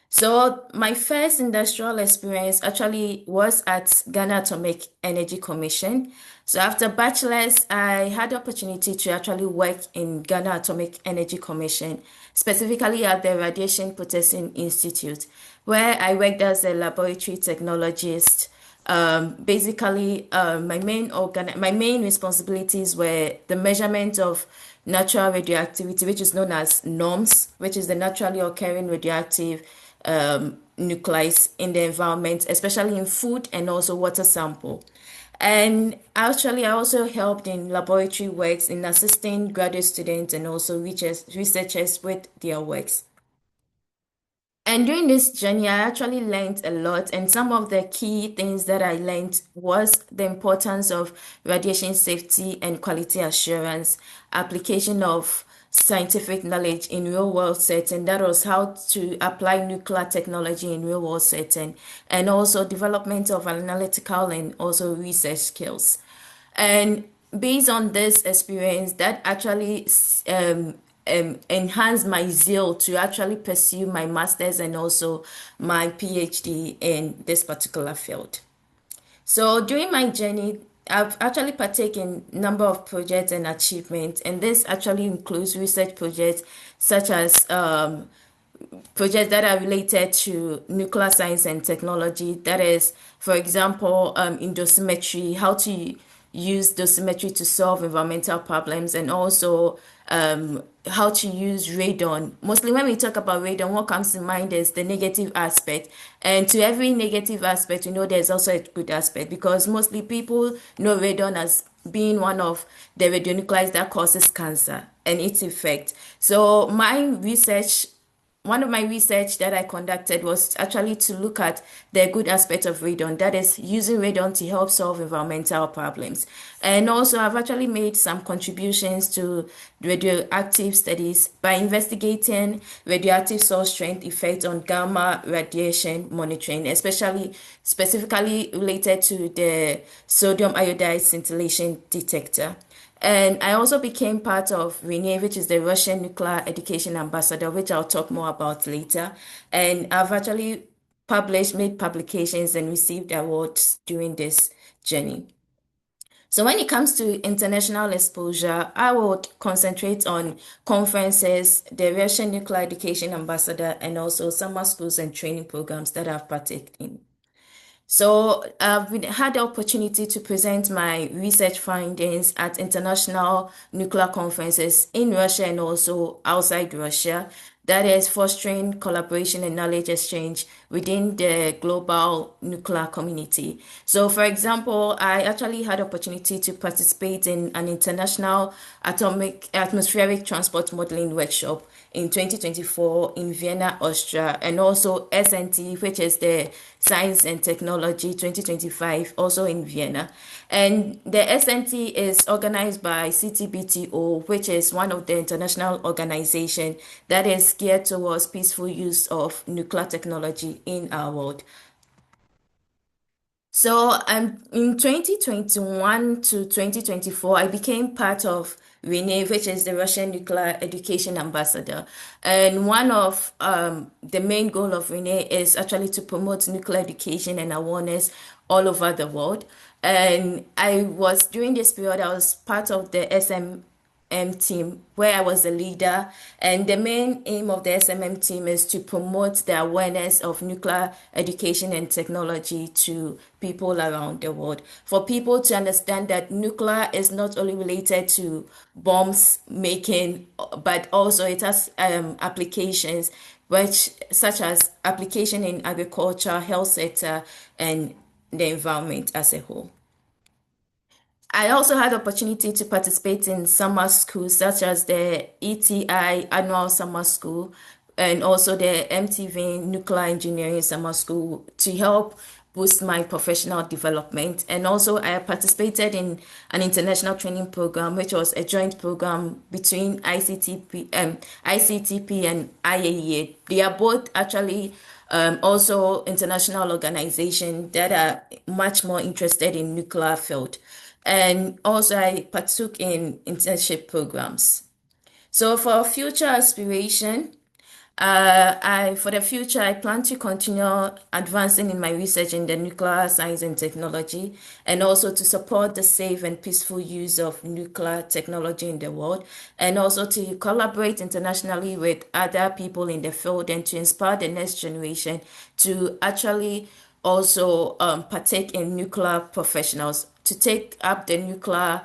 So my first industrial experience actually was at Ghana Atomic Energy Commission. So after bachelor's, I had the opportunity to actually work in Ghana Atomic Energy Commission, specifically at the Radiation Processing Institute, where I worked as a laboratory technologist. Basically, my main responsibilities were the measurement of natural radioactivity, which is known as NORMS, which is the naturally occurring radioactive nuclei in the environment, especially in food and also water sample. And actually, I also helped in laboratory works in assisting graduate students and also researchers with their works. And during this journey, I actually learned a lot. And some of the key things that I learned was the importance of radiation safety and quality assurance, application of scientific knowledge in real world setting. That was how to apply nuclear technology in real world setting, and also development of analytical and also research skills. And based on this experience, that actually enhanced my zeal to actually pursue my master's and also my PhD in this particular field. So during my journey, I've actually partaken in a number of projects and achievements, and this actually includes research projects such as projects that are related to nuclear science and technology. That is, for example, in dosimetry, how to use dosimetry to solve environmental problems, and also how to use radon. Mostly when we talk about radon, what comes to mind is the negative aspect. And to every negative aspect, there's also a good aspect, because mostly people know radon as being one of the radionuclides that causes cancer and its effect. So one of my research that I conducted was actually to look at the good aspect of radon, that is using radon to help solve environmental problems. And also I've actually made some contributions to radioactive studies by investigating radioactive source strength effect on gamma radiation monitoring, specifically related to the sodium iodide scintillation detector. And I also became part of RENE, which is the Russian Nuclear Education Ambassador, which I'll talk more about later. And I've actually made publications and received awards during this journey. So when it comes to international exposure, I would concentrate on conferences, the Russian Nuclear Education Ambassador, and also summer schools and training programs that I've partaken in. So I've had the opportunity to present my research findings at international nuclear conferences in Russia and also outside Russia. That is fostering collaboration and knowledge exchange within the global nuclear community. So, for example, I actually had opportunity to participate in an international atmospheric transport modeling workshop in 2024 in Vienna, Austria, and also SNT, which is the Science and Technology 2025, also in Vienna. And the SNT is organized by CTBTO, which is one of the international organizations that is geared towards peaceful use of nuclear technology in our world. So in 2021 to 2024, I became part of RENE, which is the Russian Nuclear Education Ambassador. And one of the main goal of RENE is actually to promote nuclear education and awareness all over the world. And during this period, I was part of the SMM team where I was a leader, and the main aim of the SMM team is to promote the awareness of nuclear education and technology to people around the world, for people to understand that nuclear is not only related to bombs making, but also it has applications such as application in agriculture, health sector, and the environment as a whole. I also had the opportunity to participate in summer schools such as the ETI Annual Summer School and also the MTV Nuclear Engineering Summer School to help boost my professional development. And also I participated in an international training program, which was a joint program between ICTP and IAEA. They are both actually also international organizations that are much more interested in nuclear field. And also I partook in internship programs. So for future aspiration, for the future, I plan to continue advancing in my research in the nuclear science and technology, and also to support the safe and peaceful use of nuclear technology in the world, and also to collaborate internationally with other people in the field and to inspire the next generation to actually also partake in nuclear professionals, to take up the nuclear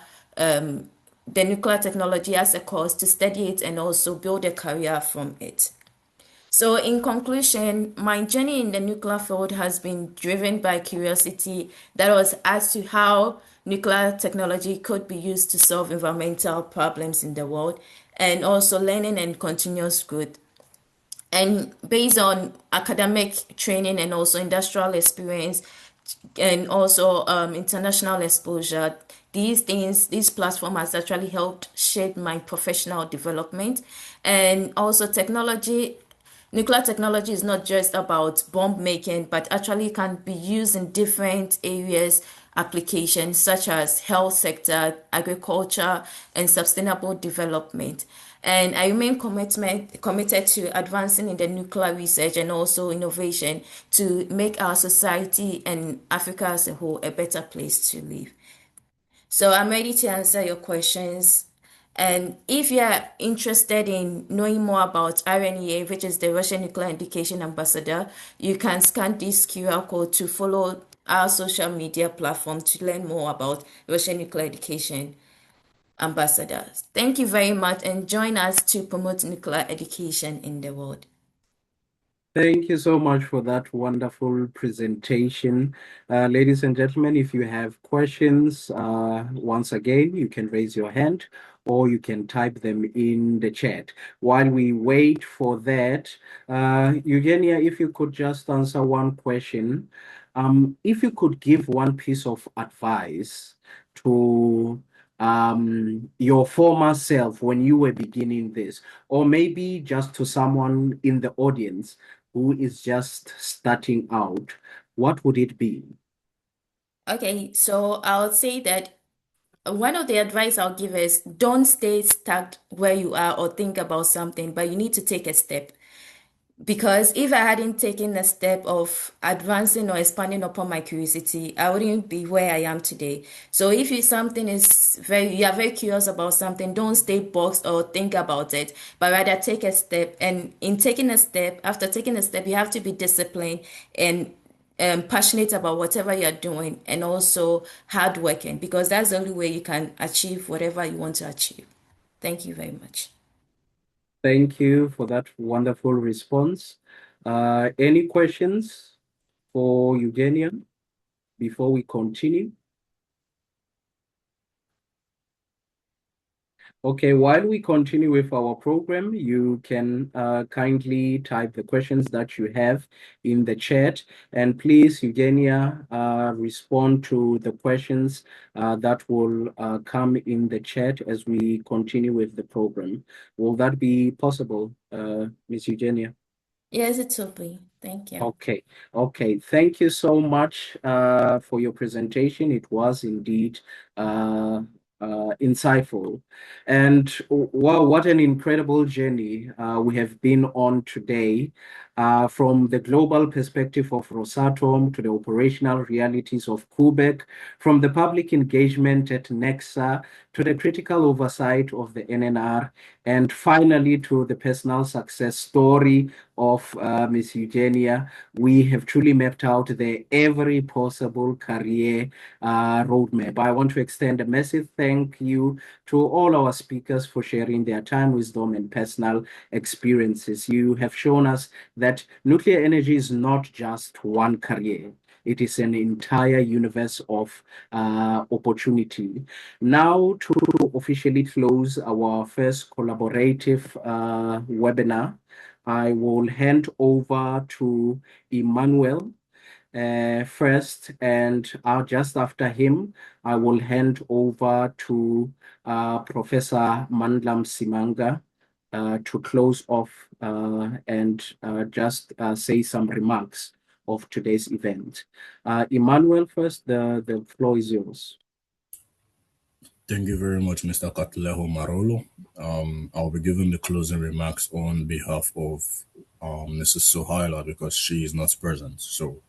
technology as a course, to study it and also build a career from it. So in conclusion, my journey in the nuclear field has been driven by curiosity that was as to how nuclear technology could be used to solve environmental problems in the world, and also learning and continuous growth. And based on academic training and also industrial experience and also international exposure, these platform has actually helped shape my professional development. And also nuclear technology is not just about bomb making, but actually can be used in different areas, applications such as health sector, agriculture, and sustainable development. And I remain committed to advancing in the nuclear research and also innovation to make our society and Africa as a whole a better place to live. So I'm ready to answer your questions. And if you are interested in knowing more about RNEA, which is the Russian Nuclear Education Ambassador, you can scan this QR code to follow our social media platform to learn more about Russian Nuclear Education Ambassadors. Thank you very much, and join us to promote nuclear education in the world. Thank you so much for that wonderful presentation. Ladies and gentlemen, if you have questions, once again, you can raise your hand or you can type them in the chat. While we wait for that, Eugenia, if you could just answer one question. If you could give one piece of advice to your former self when you were beginning this, or maybe just to someone in the audience who is just starting out, what would it be? Okay, so I'll say that one of the advice I'll give is don't stay stuck where you are or think about something, but you need to take a step. Because if I hadn't taken a step of advancing or expanding upon my curiosity, I wouldn't be where I am today. So if you are very curious about something, don't stay boxed or think about it, but rather take a step. And in taking a step, after taking a step, you have to be disciplined and passionate about whatever you're doing, and also hardworking, because that's the only way you can achieve whatever you want to achieve. Thank you very much. Thank you for that wonderful response. Any questions for Eugenia before we continue? Okay, while we continue with our program, you can kindly type the questions that you have in the chat. And please, Eugenia, respond to the questions that will come in the chat as we continue with the program. Will that be possible, Ms. Eugenia? Yes, it will be. Thank you. Okay. Thank you so much for your presentation. It was indeed insightful. And wow, what an incredible journey we have been on today, from the global perspective of Rosatom to the operational realities of Quebec, from the public engagement at NECSA to the critical oversight of the NNR, and finally to the personal success story of Ms. Eugenia. We have truly mapped out the every possible career roadmap. I want to extend a massive thank you to all our speakers for sharing their time, wisdom, and personal experiences. You have shown us that nuclear energy is not just one career. It is an entire universe of opportunity. Now, to officially close our first collaborative webinar, I will hand over to Emmanuel first, and just after him, I will hand over to Professor Mandlam Simanga to close off and just say some remarks of today's event. Emmanuel first, the floor is yours. Thank you very much, Mr. Katleho Marolo. I'll be giving the closing remarks on behalf of Mrs. Sohaila because she is not present. So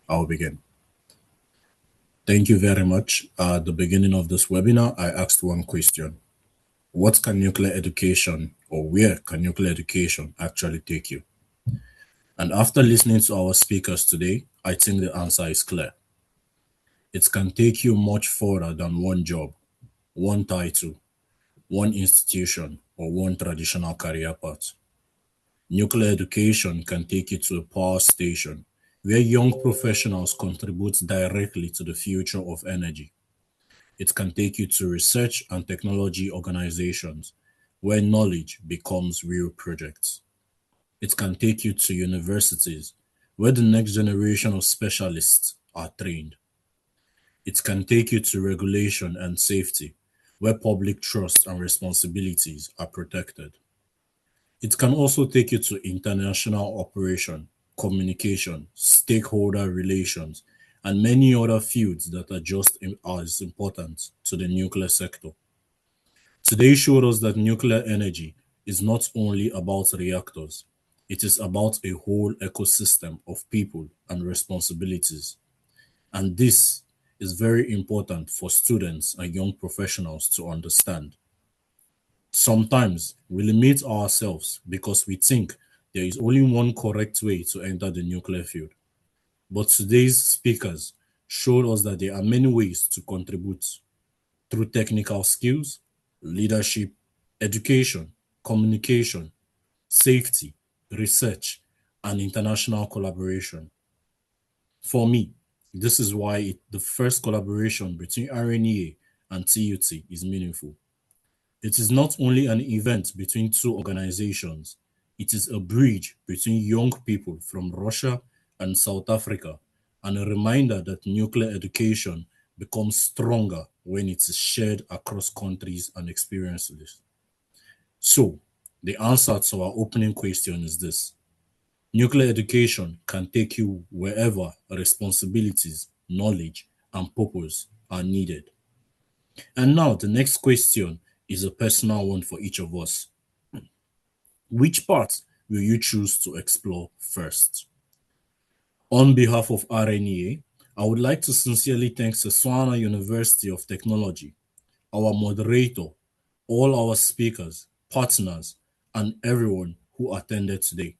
I'll begin. Thank you very much. At the beginning of this webinar, I asked one question. What can nuclear education, or where can nuclear education actually take you? And after listening to our speakers today, I think the answer is clear. It can take you much further than one job, one title, one institution, or one traditional career path. Nuclear education can take you to a power station where young professionals contribute directly to the future of energy. It can take you to research and technology organizations where knowledge becomes real projects. It can take you to universities where the next generation of specialists are trained. It can take you to regulation and safety where public trust and responsibilities are protected. It can also take you to international operation, communication, stakeholder relations, and many other fields that are just as important to the nuclear sector. Today showed us that nuclear energy is not only about reactors, it is about a whole ecosystem of people and responsibilities. And this is very important for students and young professionals to understand. Sometimes we limit ourselves because we think there is only one correct way to enter the nuclear field. But today's speakers showed us that there are many ways to contribute through technical skills, leadership, education, communication, safety, research, and international collaboration. For me, this is why the first collaboration between RNEA and TUT is meaningful. It is not only an event between two organizations, it is a bridge between young people from Russia and South Africa, and a reminder that nuclear education becomes stronger when it is shared across countries and experiences. So, the answer to our opening question is this: nuclear education can take you wherever responsibilities, knowledge, and purpose are needed. And now, the next question is a personal one for each of us. Which part will you choose to explore first? On behalf of RNEA, I would like to sincerely thank Setswana University of Technology, our moderator, all our speakers, partners, and everyone who attended today.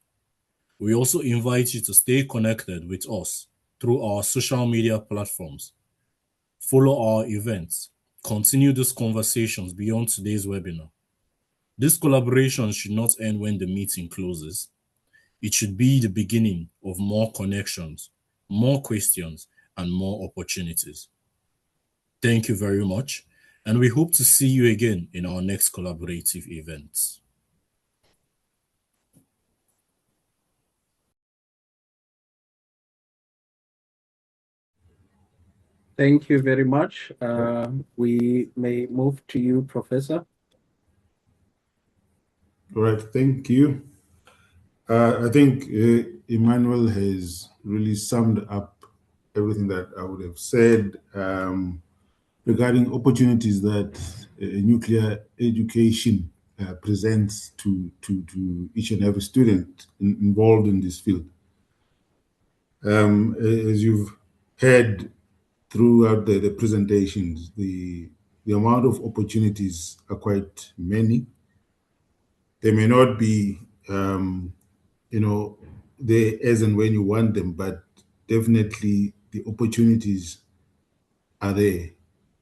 We also invite you to stay connected with us through our social media platforms. Follow our events. Continue these conversations beyond today's webinar. This collaboration should not end when the meeting closes. It should be the beginning of more connections, more questions, and more opportunities. Thank you very much, and we hope to see you again in our next collaborative events. Thank you very much. We may move to you, Professor. All right, thank you. I think Emmanuel has really summed up everything that I would have said regarding opportunities that nuclear education presents to each and every student involved in this field. As you've heard throughout the presentations, the amount of opportunities are quite many. They may not be there as and when you want them, but definitely the opportunities are there,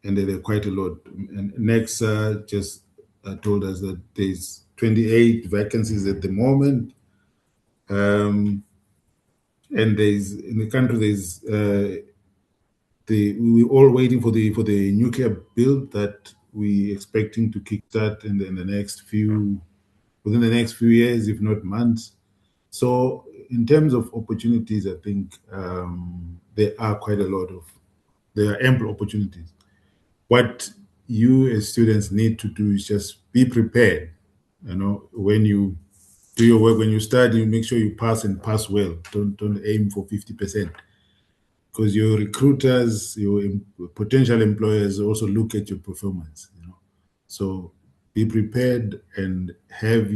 and there are quite a lot. And Nexa just told us that there's 28 vacancies at the moment, and there's in the country there's we're all waiting for the nuclear build that we're expecting to kickstart within the next few years, if not months. So in terms of opportunities, I think there are ample opportunities. What you as students need to do is just be prepared. When you do your work, when you study, make sure you pass and pass well. Don't aim for 50%, because your recruiters, your potential employers also look at your performance. So be prepared and have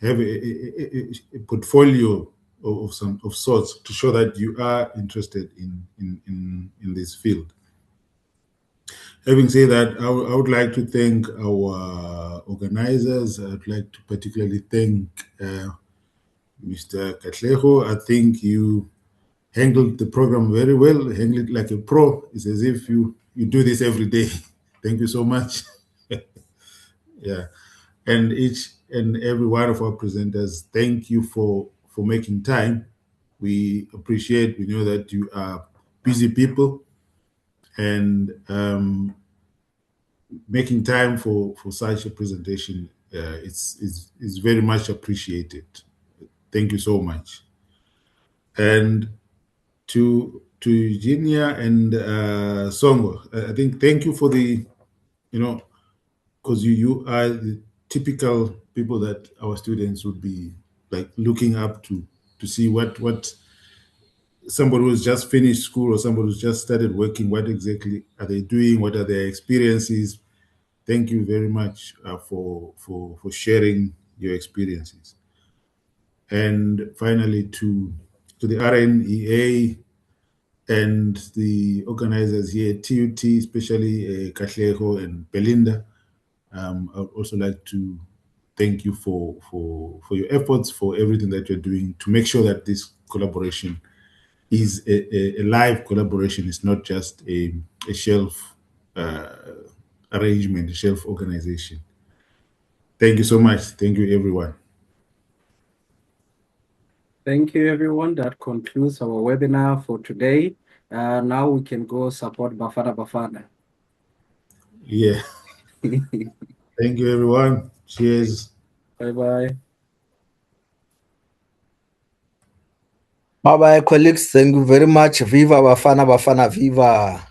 have a portfolio of sorts to show that you are interested in this field. Having said that, I would like to thank our organizers. I'd like to particularly thank Mr. Katleho. I think you handled the program very well, handled it like a pro. It's as if you do this every day. Thank you so much. Yeah. And each and every one of our presenters, thank you for making time. We know that you are busy people, and making time for such a presentation is very much appreciated. Thank you so much. And to Eugenia and Songo, I think thank you for because you are the typical people that our students would be like looking up to see what somebody who's just finished school or somebody who's just started working, what exactly are they doing, what are their experiences. Thank you very much for sharing your experiences. And finally, to the RNEA, and the organizers here at TUT, especially Katlego and Belinda. I would also like to thank you for your efforts, for everything that you're doing to make sure that this collaboration is a live collaboration. It's not just a shelf arrangement, a shelf organization. Thank you so much. Thank you, everyone. Thank you, everyone. That concludes our webinar for today. Now we can go support Bafana Bafana. Yeah. Thank you, everyone. Cheers. Bye-bye. Bye-bye, colleagues. Thank you very much. Viva Bafana Bafana, viva.